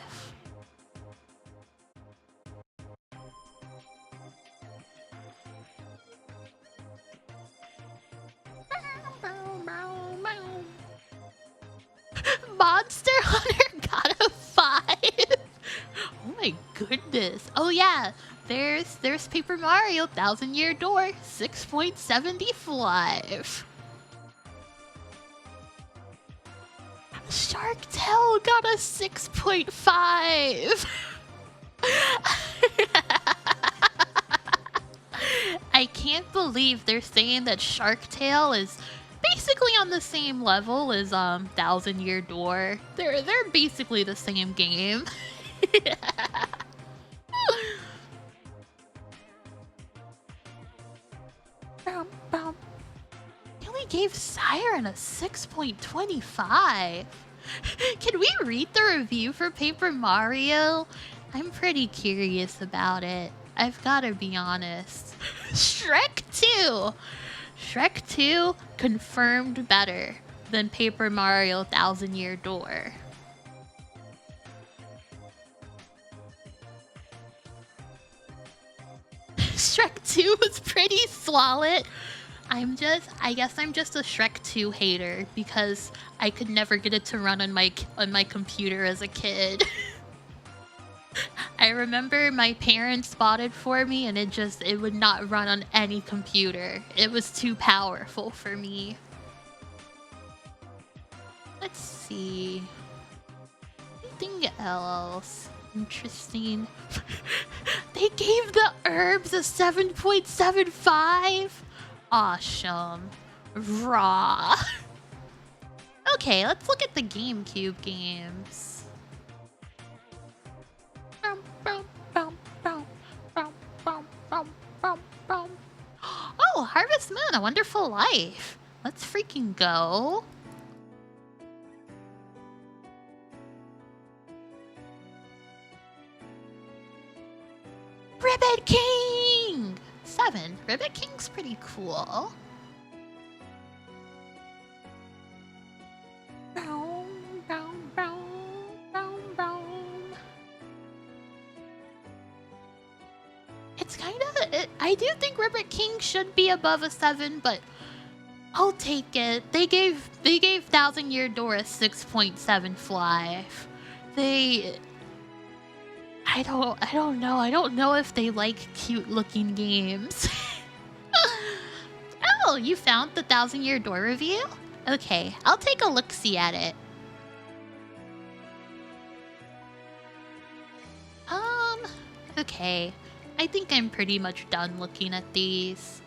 S1: Monster Hunter got a 5. Oh my goodness. Oh yeah, there's Paper Mario Thousand Year Door 6.75. Shark Tale got a 6.5. I can't believe they're saying that Shark Tale is basically on the same level as Thousand Year Door. They're basically the same game. They only gave Siren a 6.25. Can we read the review for Paper Mario? I'm pretty curious about it. I've gotta be honest. Shrek 2! Shrek 2 confirmed better than Paper Mario Thousand Year Door. Shrek 2 was pretty solid. I guess I'm just a Shrek 2 hater because I could never get it to run on my computer as a kid. I remember my parents bought it for me and it would not run on any computer. It was too powerful for me. Let's see. Anything else interesting? They gave the herbs a 7.75? Awesome. Raw. Okay, let's look at the GameCube games. Oh, Harvest Moon, A Wonderful Life. Let's freaking go. Ribbit King! 7. Ribbit King's pretty cool. It's kind of... I do think Ribbit King should be above a 7, but I'll take it. They gave Thousand Year Door a 6.75. I don't know. I don't know if they like cute looking games. Oh, you found the Thousand Year Door review? Okay, I'll take a look-see at it. Okay. I think I'm pretty much done looking at these.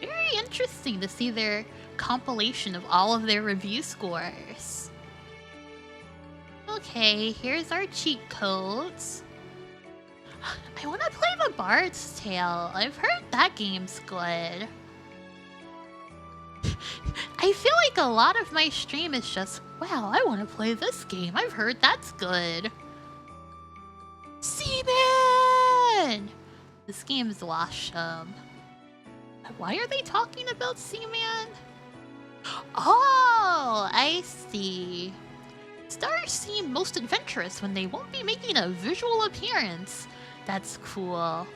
S1: Very interesting to see their compilation of all of their review scores. Okay, here's our cheat codes. I want to play The Bard's Tale. I've heard that game's good. I feel like a lot of my stream is just, wow, I want to play this game. I've heard that's good. Seaman! This game is awesome. Why are they talking about Seaman? Oh, I see. Stars seem most adventurous when they won't be making a visual appearance. That's cool.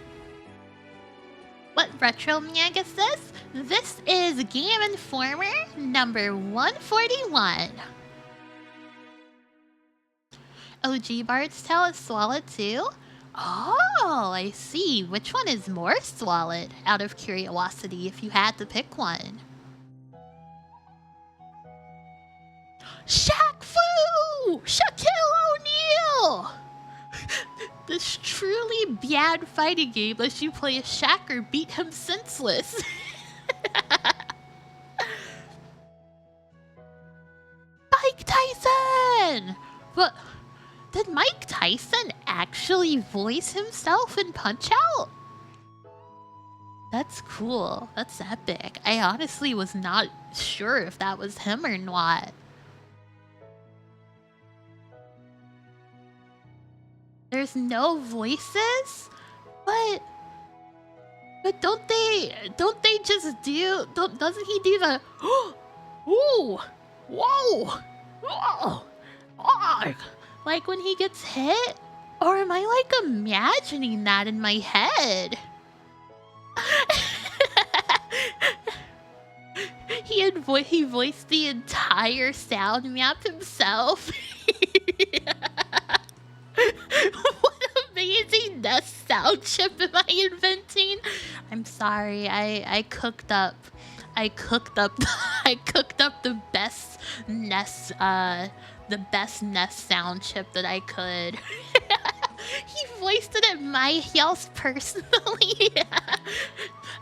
S1: What Retro Mag is this? This is Game Informer number 141. OG Bard's Tale is solid too? Oh, I see. Which one is more solid? Out of curiosity, if you had to pick one. Shaq Fu! Shaquille O'Neal! This truly bad fighting game lets you play a Shaq or beat him senseless. Mike Tyson! What? Did Mike Tyson actually voice himself in Punch-Out? That's cool. That's epic. I honestly was not sure if that was him or not. There's no voices? But don't they just do... Doesn't he do the... Ooh! Whoa! Oh! Oh! Like when he gets hit? Or am I like imagining that in my head? He voiced the entire sound map himself. What amazing NES sound chip am I inventing? I'm sorry, I cooked up the best NES sound chip that I could. He voiced it at my house personally.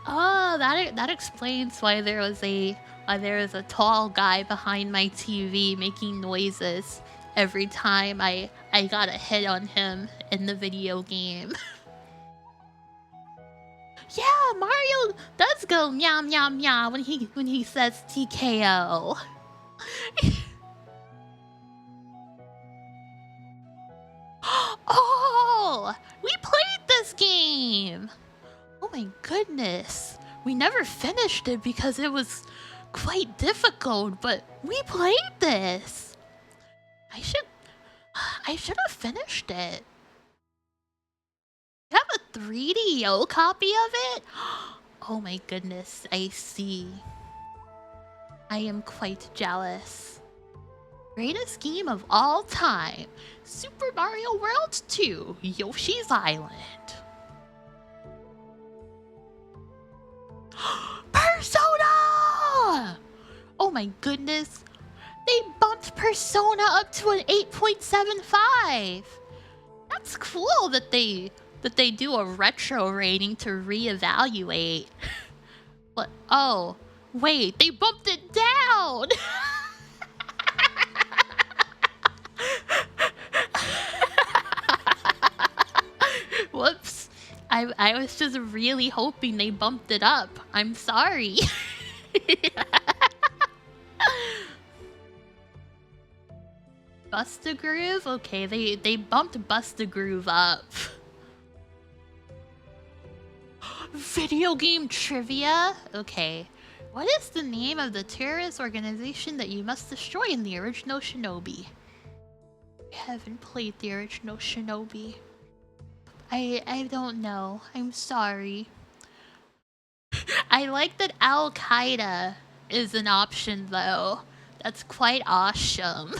S1: Oh, that explains why there was a tall guy behind my TV making noises every time I got a hit on him in the video game. Yeah, Mario does go meow meow meow when he says TKO. game. Oh my goodness. We never finished it because it was quite difficult, but we played this. I should have finished it. You have a 3DO copy of it? Oh my goodness, I see. I am quite jealous. Greatest game of all time. Super Mario World 2, Yoshi's Island. Persona! Oh my goodness. They bumped Persona up to an 8.75. That's cool that they do a retro rating to reevaluate. But oh, wait, they bumped it down. Whoops. I was just really hoping they bumped it up. I'm sorry. Bust a Groove? Okay, they bumped Bust a Groove up. Video game trivia? Okay. What is the name of the terrorist organization that you must destroy in the original Shinobi? I haven't played the original Shinobi. I don't know. I'm sorry. I like that Al Qaeda is an option though. That's quite awesome.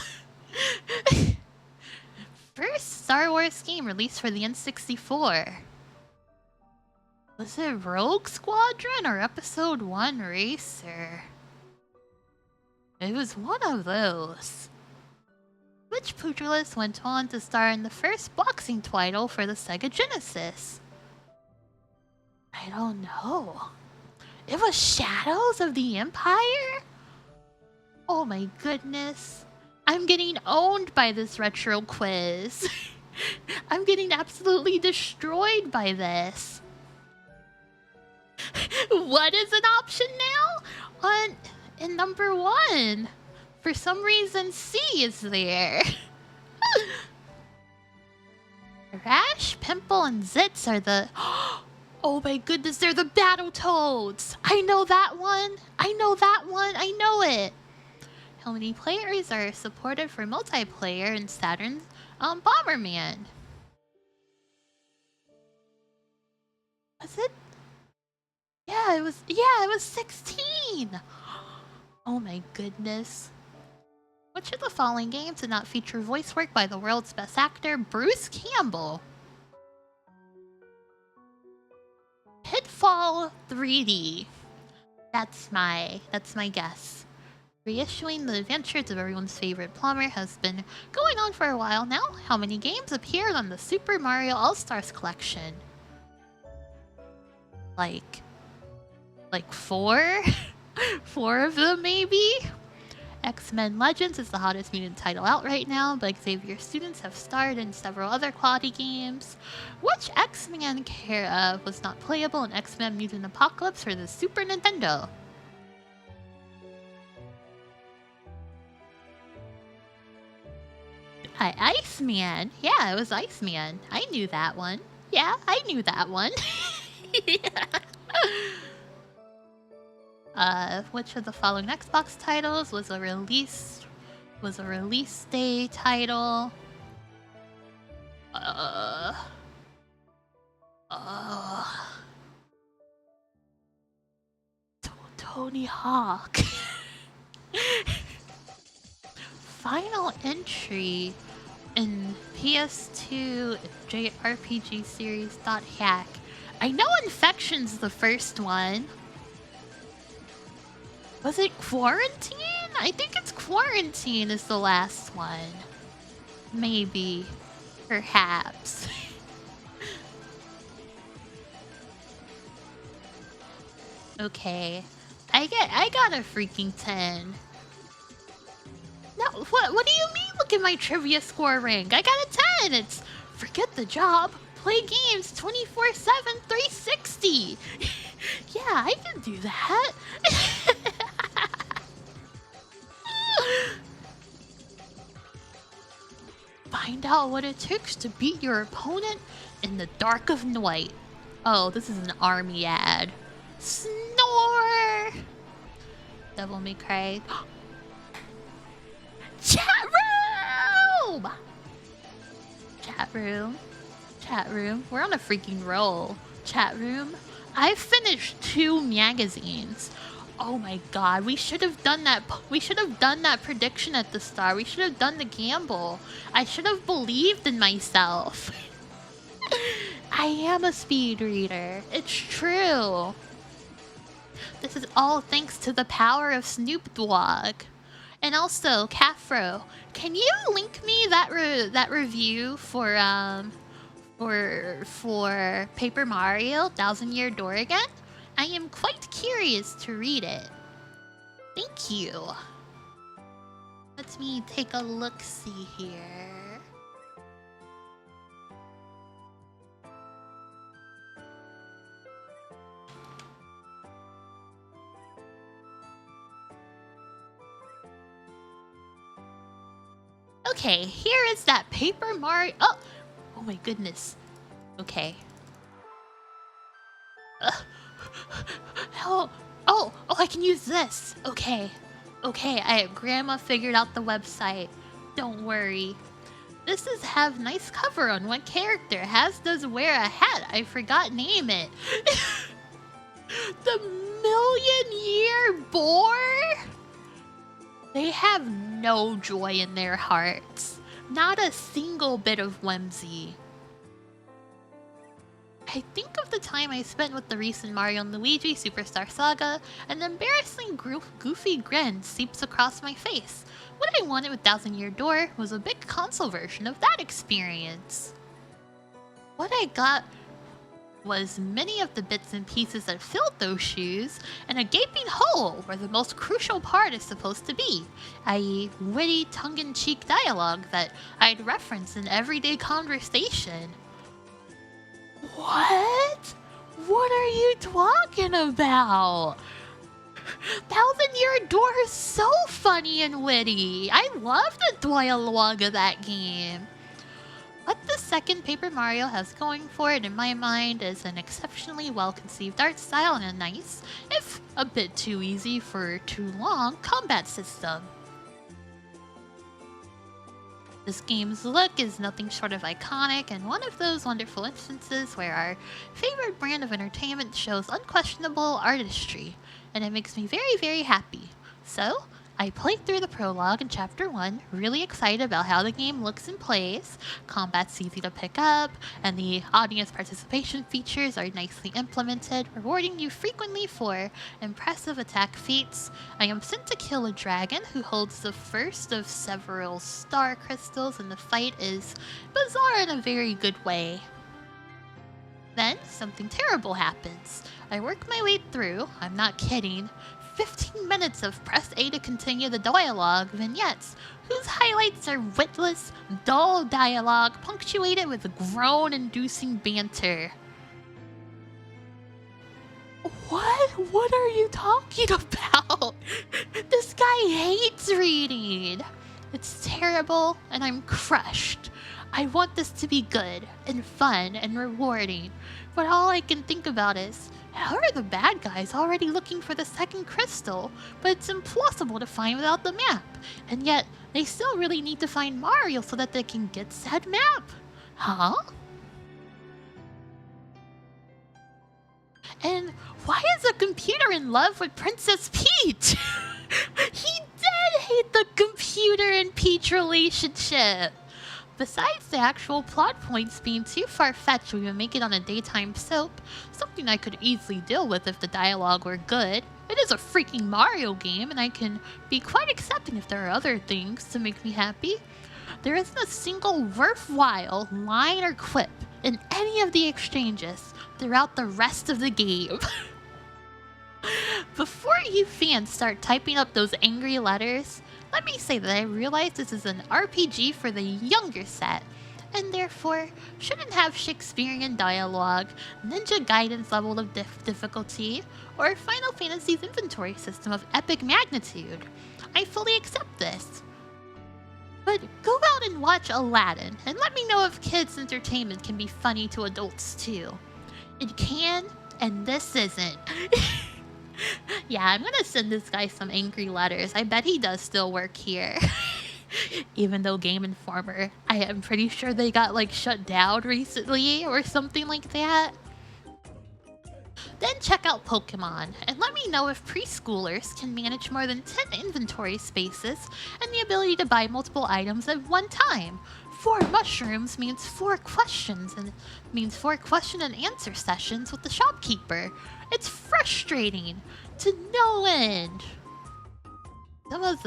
S1: First Star Wars game released for the N64. Was it Rogue Squadron or Episode 1 Racer? It was one of those. Which pugilist went on to star in the first boxing title for the Sega Genesis? I don't know. It was Shadows of the Empire? Oh my goodness. I'm getting owned by this retro quiz. I'm getting absolutely destroyed by this. What is an option now? In number 1. For some reason, C is there. Rash, Pimple, and Zits are the... Oh my goodness, they're the Battletoads! I know that one! I know that one! I know it! How many players are supported for multiplayer in Saturn's Bomberman? Was it? Yeah, it was 16! Oh my goodness. Which of the following games did not feature voice work by the world's best actor, Bruce Campbell? Pitfall 3D. That's my guess. Reissuing the adventures of everyone's favorite plumber has been going on for a while now. How many games appeared on the Super Mario All-Stars collection? Like 4? 4 of them maybe? X-Men Legends is the hottest mutant title out right now, but Xavier students have starred in several other quality games. Which X-Men was not playable in X-Men Mutant Apocalypse for the Super Nintendo? Iceman. Yeah, it was Iceman. I knew that one. Yeah, I knew that one. Which of the following Xbox titles was a release day title? Tony Hawk. Final entry in PS2 JRPG series .hack. I know Infection's the first one. Was it Quarantine? I think it's Quarantine is the last one. Maybe. Perhaps. Okay. I got a freaking 10. No, what do you mean look at my trivia score rank? I got a 10! It's forget the job. Play games 24/7, 360. Yeah, I can do that. Find Find out what it takes to beat your opponent in the dark of night. Oh, this is an army ad. Snore! Devil May Cry. Chat room! Chat room. Chat room. We're on a freaking roll. Chat room. I've finished 2 magazines. Oh my god, we should have done that. We should have done that prediction at the start. We should have done the gamble. I should have believed in myself. I am a speed reader. It's true. This is all thanks to the power of Snoop Dogg. And also, Cafro, can you link me that review for Paper Mario 1000 Year Door again? I am quite curious to read it. Thank you. Let me take a look-see here. Okay, here is that Paper Mario. Oh my goodness. Okay. Oh, I can use this. Okay. Grandma figured out the website. Don't worry. This is have nice cover on one character. Has does wear a hat. I forgot name it. The Million-Year Boar? They have no joy in their hearts. Not a single bit of whimsy. I think of the time I spent with the recent Mario & Luigi Superstar Saga, an embarrassing goofy grin seeps across my face. What I wanted with 1000 Year Door was a big console version of that experience. What I got was many of the bits and pieces that filled those shoes, and a gaping hole where the most crucial part is supposed to be, i.e. witty, tongue-in-cheek dialogue that I'd reference in everyday conversation. What? What are you talking about? 1000 Year Door is so funny and witty. I love the dialogue of that game. What the second Paper Mario has going for it in my mind is an exceptionally well-conceived art style and a nice, if a bit too easy for too long, combat system. This game's look is nothing short of iconic and one of those wonderful instances where our favorite brand of entertainment shows unquestionable artistry, and it makes me very, very happy. So, I played through the prologue in Chapter 1, really excited about how the game looks and plays, combat's easy to pick up, and the audience participation features are nicely implemented, rewarding you frequently for impressive attack feats. I am sent to kill a dragon who holds the first of several star crystals, and the fight is bizarre in a very good way. Then, something terrible happens. I work my way through, I'm not kidding, 15 minutes of press A to continue the dialogue vignettes, whose highlights are witless, dull dialogue punctuated with groan-inducing banter. What are you talking about? This guy hates reading. It's terrible, and I'm crushed. I want this to be good, and fun, and rewarding, but all I can think about is, how are the bad guys already looking for the second crystal, but it's impossible to find without the map, and yet they still really need to find Mario so that they can get said map? Huh? And why is the computer in love with Princess Peach? He did hate the computer and Peach relationship. Besides the actual plot points being too far-fetched we would make it on a daytime soap, something I could easily deal with if the dialogue were good, it is a freaking Mario game and I can be quite accepting if there are other things to make me happy. There isn't a single worthwhile line or quip in any of the exchanges throughout the rest of the game. Before you fans start typing up those angry letters, let me say that I realize this is an RPG for the younger set, and therefore shouldn't have Shakespearean dialogue, Ninja Gaiden's level of difficulty, or Final Fantasy's inventory system of epic magnitude. I fully accept this. But go out and watch Aladdin, and let me know if kids' entertainment can be funny to adults too. It can, and this isn't. Yeah, I'm gonna send this guy some angry letters. I bet he does still work here. Even though Game Informer, I am pretty sure they got like shut down recently or something like that. Then check out Pokemon, and let me know if preschoolers can manage more than 10 inventory spaces and the ability to buy multiple items at one time. 4 mushrooms means 4 questions, and means 4 question and answer sessions with the shopkeeper. It's frustrating to no end. Some of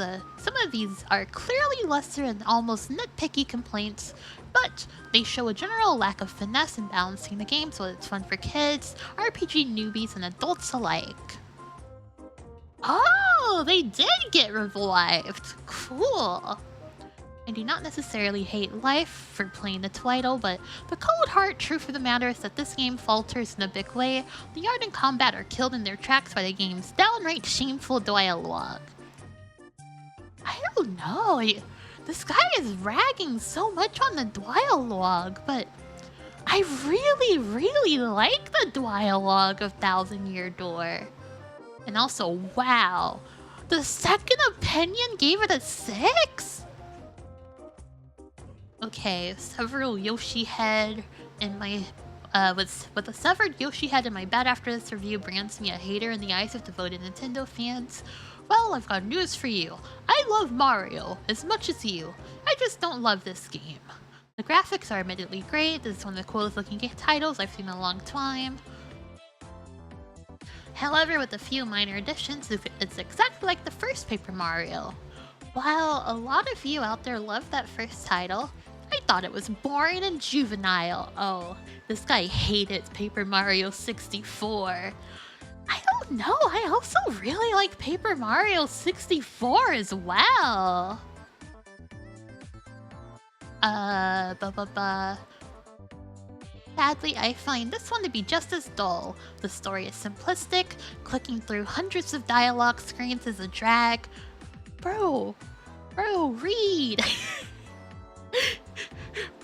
S1: these are clearly lesser and almost nitpicky complaints, but they show a general lack of finesse in balancing the game so it's fun for kids, RPG newbies, and adults alike. Oh, they did get revived! Cool! I do not necessarily hate life for playing the title, but the cold hard truth of the matter is that this game falters in a big way. The art and combat are killed in their tracks by the game's downright shameful dialogue. I don't know, this guy is ragging so much on the dialogue, but I really like the dialogue of Thousand Year Door. And also, wow, the second opinion gave it a 6? Okay, several Yoshi head in my with a severed Yoshi head in my bed after this review brands me a hater in the eyes of devoted Nintendo fans. Well, I've got news for you. I love Mario as much as you. I just don't love this game. The graphics are admittedly great. This is one of the coolest looking titles I've seen in a long time. However, with a few minor additions, it's exactly like the first Paper Mario. While a lot of you out there loved that first title, I thought it was boring and juvenile. Oh, this guy hated Paper Mario 64. I don't know, I also really like Paper Mario 64 as well. Sadly, I find this one to be just as dull. The story is simplistic, clicking through hundreds of dialogue screens is a drag. Bro, read!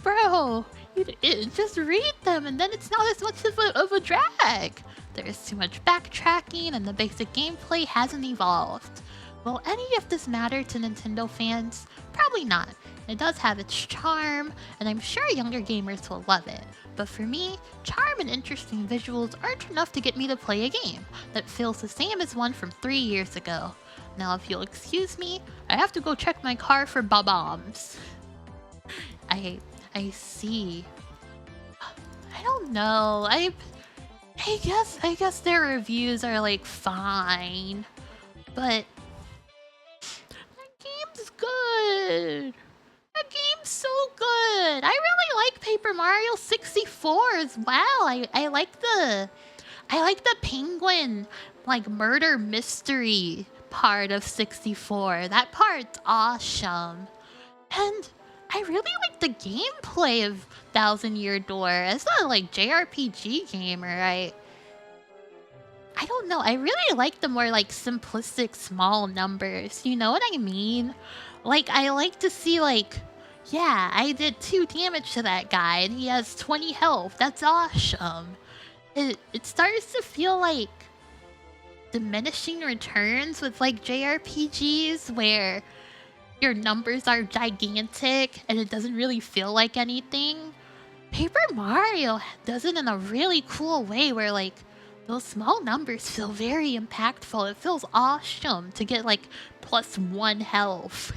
S1: Bro, just read them and then it's not as much of a drag. There's too much backtracking and the basic gameplay hasn't evolved. Will any of this matter to Nintendo fans? Probably not. It does have its charm, and I'm sure younger gamers will love it. But for me, charm and interesting visuals aren't enough to get me to play a game that feels the same as one from 3 years ago. Now if you'll excuse me, I have to go check my car for bombs. I see. I don't know. I guess their reviews are like fine, but that game's good. That game's so good. I really like Paper Mario 64 as well. I like the penguin like murder mystery part of 64. That part's awesome. And I really like the gameplay of Thousand Year Door. As a like JRPG gamer, I don't know, I really like the more like simplistic small numbers, you know what I mean? Like I like to see like, yeah, I did 2 damage to that guy and he has 20 health. That's awesome. It starts to feel like diminishing returns with like JRPGs where your numbers are gigantic and it doesn't really feel like anything. Paper Mario does it in a really cool way where like those small numbers feel very impactful. It feels awesome to get like +1 health.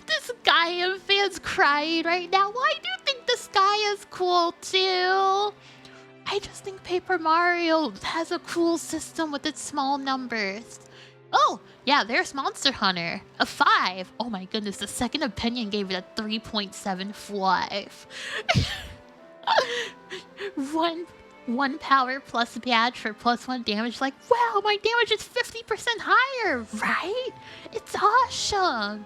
S1: This guy and fans crying right now. Well, I do think this guy is cool too. I just think Paper Mario has a cool system with its small numbers. Oh, yeah, there's Monster Hunter. A 5. Oh my goodness, the second opinion gave it a 3.75. One power plus badge for +1 damage. Like, wow, my damage is 50% higher, right? It's awesome.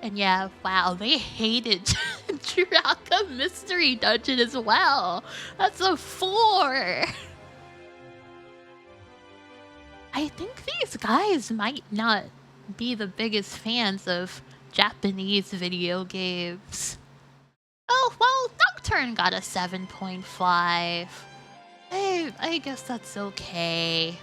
S1: And yeah, wow, they hated Churaka Mystery Dungeon as well. That's a 4. I think these guys might not be the biggest fans of Japanese video games. Oh, well, Nocturne got a 7.5. I guess that's okay.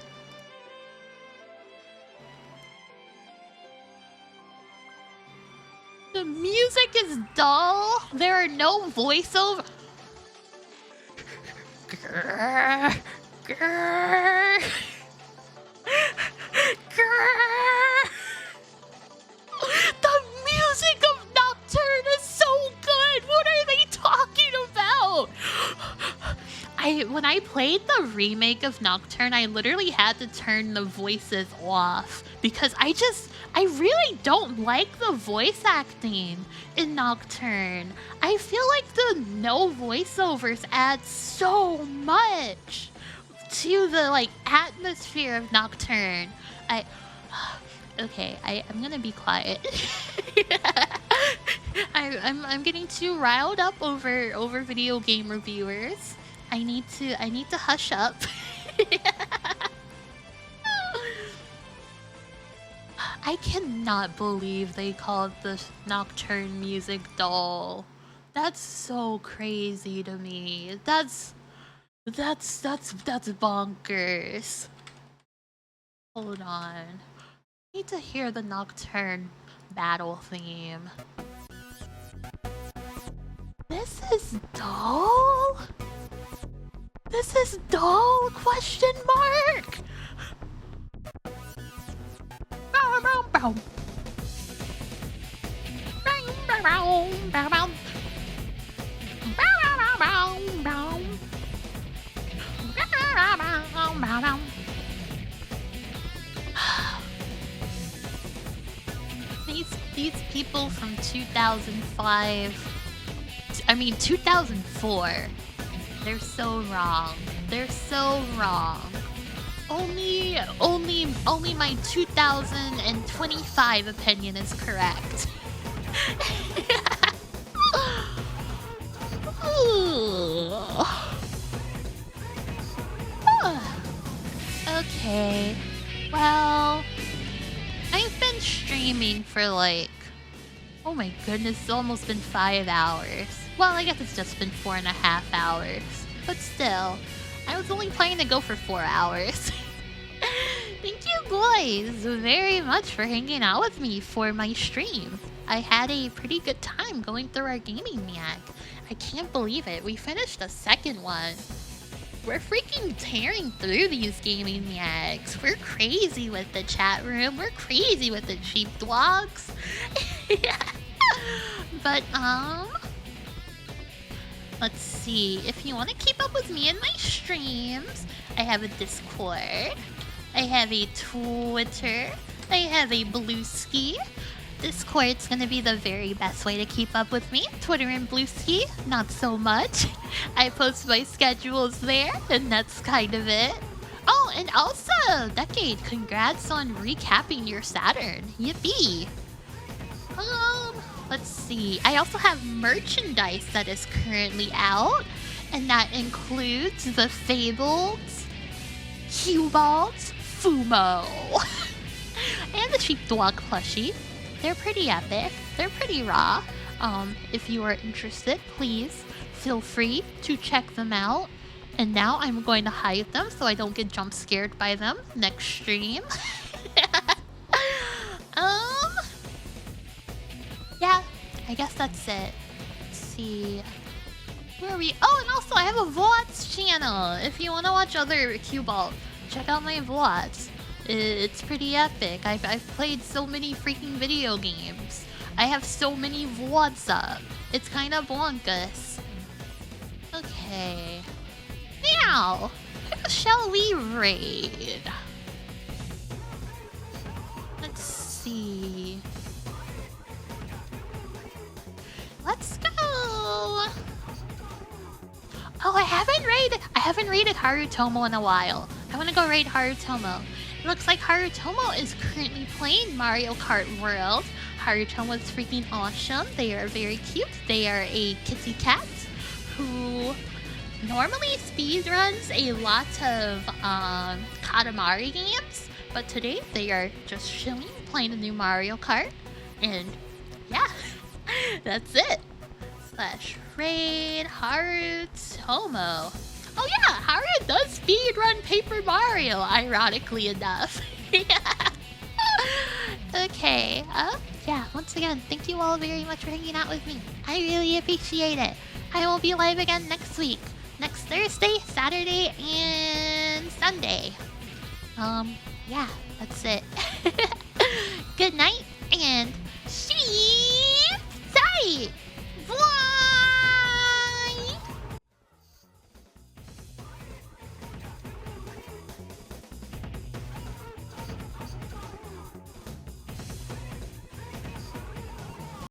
S1: The music is dull. There are no voiceover. Grrr, grrr, grrr. The music of Nocturne is so good. What are they talking about? When I played the remake of Nocturne, I literally had to turn the voices off because I really don't like the voice acting in Nocturne. I feel like the no voiceovers add so much to the like atmosphere of Nocturne. I'm gonna be quiet. I'm getting too riled up over video game reviewers. I need to hush up. I cannot believe they called the Nocturne music dull. That's so crazy to me. That's bonkers. Hold on. I need to hear the Nocturne battle theme. This is dull? This is dull? Question mark? These people from 2004, they're so wrong. They're so wrong. Only my 2025 opinion is correct. Okay, well, I've been streaming for like, oh my goodness, it's almost been 5 hours. Well, I guess it's just been 4.5 hours, but still, I was only planning to go for 4 hours. Thank you guys very much for hanging out with me for my stream. I had a pretty good time going through our gaming mag. I can't believe it. We finished the second one. We're freaking tearing through these gaming mags. We're crazy with the chat room. We're crazy with the sheepdogs. But, let's see. If you want to keep up with me in my streams, I have a Discord. I have a Twitter. I have a Blueski. Discord's gonna be the very best way to keep up with me. Twitter and Blueski, not so much. I post my schedules there, and that's kind of it. Oh, and also, Decade, congrats on recapping your Saturn. Yippee! Let's see. I also have merchandise that is currently out, and that includes the Fabled Cubalt Fumo and the Sheepdog plushie. They're pretty epic. They're pretty raw. If you are interested, please feel free to check them out. And now I'm going to hide them so I don't get jump scared by them next stream. Yeah, I guess that's it. Let's see. Where are we? Oh, and also I have a VODs channel. If you want to watch other Cubalt, check out my VODs. It's pretty epic. I've played so many freaking video games. I have so many VODs up. It's kind of bonkers. Okay. Now, who shall we raid? Let's see. Let's go. Oh, I haven't raided Harutomo in a while. I want to go raid Harutomo. It looks like Harutomo is currently playing Mario Kart World. Harutomo is freaking awesome. They are very cute. They are a kitty cat who normally speedruns a lot of Katamari games, but today they are just chilling, playing a new Mario Kart, and That's it. /raid Harutomo. Oh yeah, Haru does speedrun Paper Mario, ironically enough. Okay, yeah, once again, thank you all very much for hanging out with me. I really appreciate it. I will be live again next week. Next Thursday, Saturday, and Sunday. Yeah, that's it. Good night,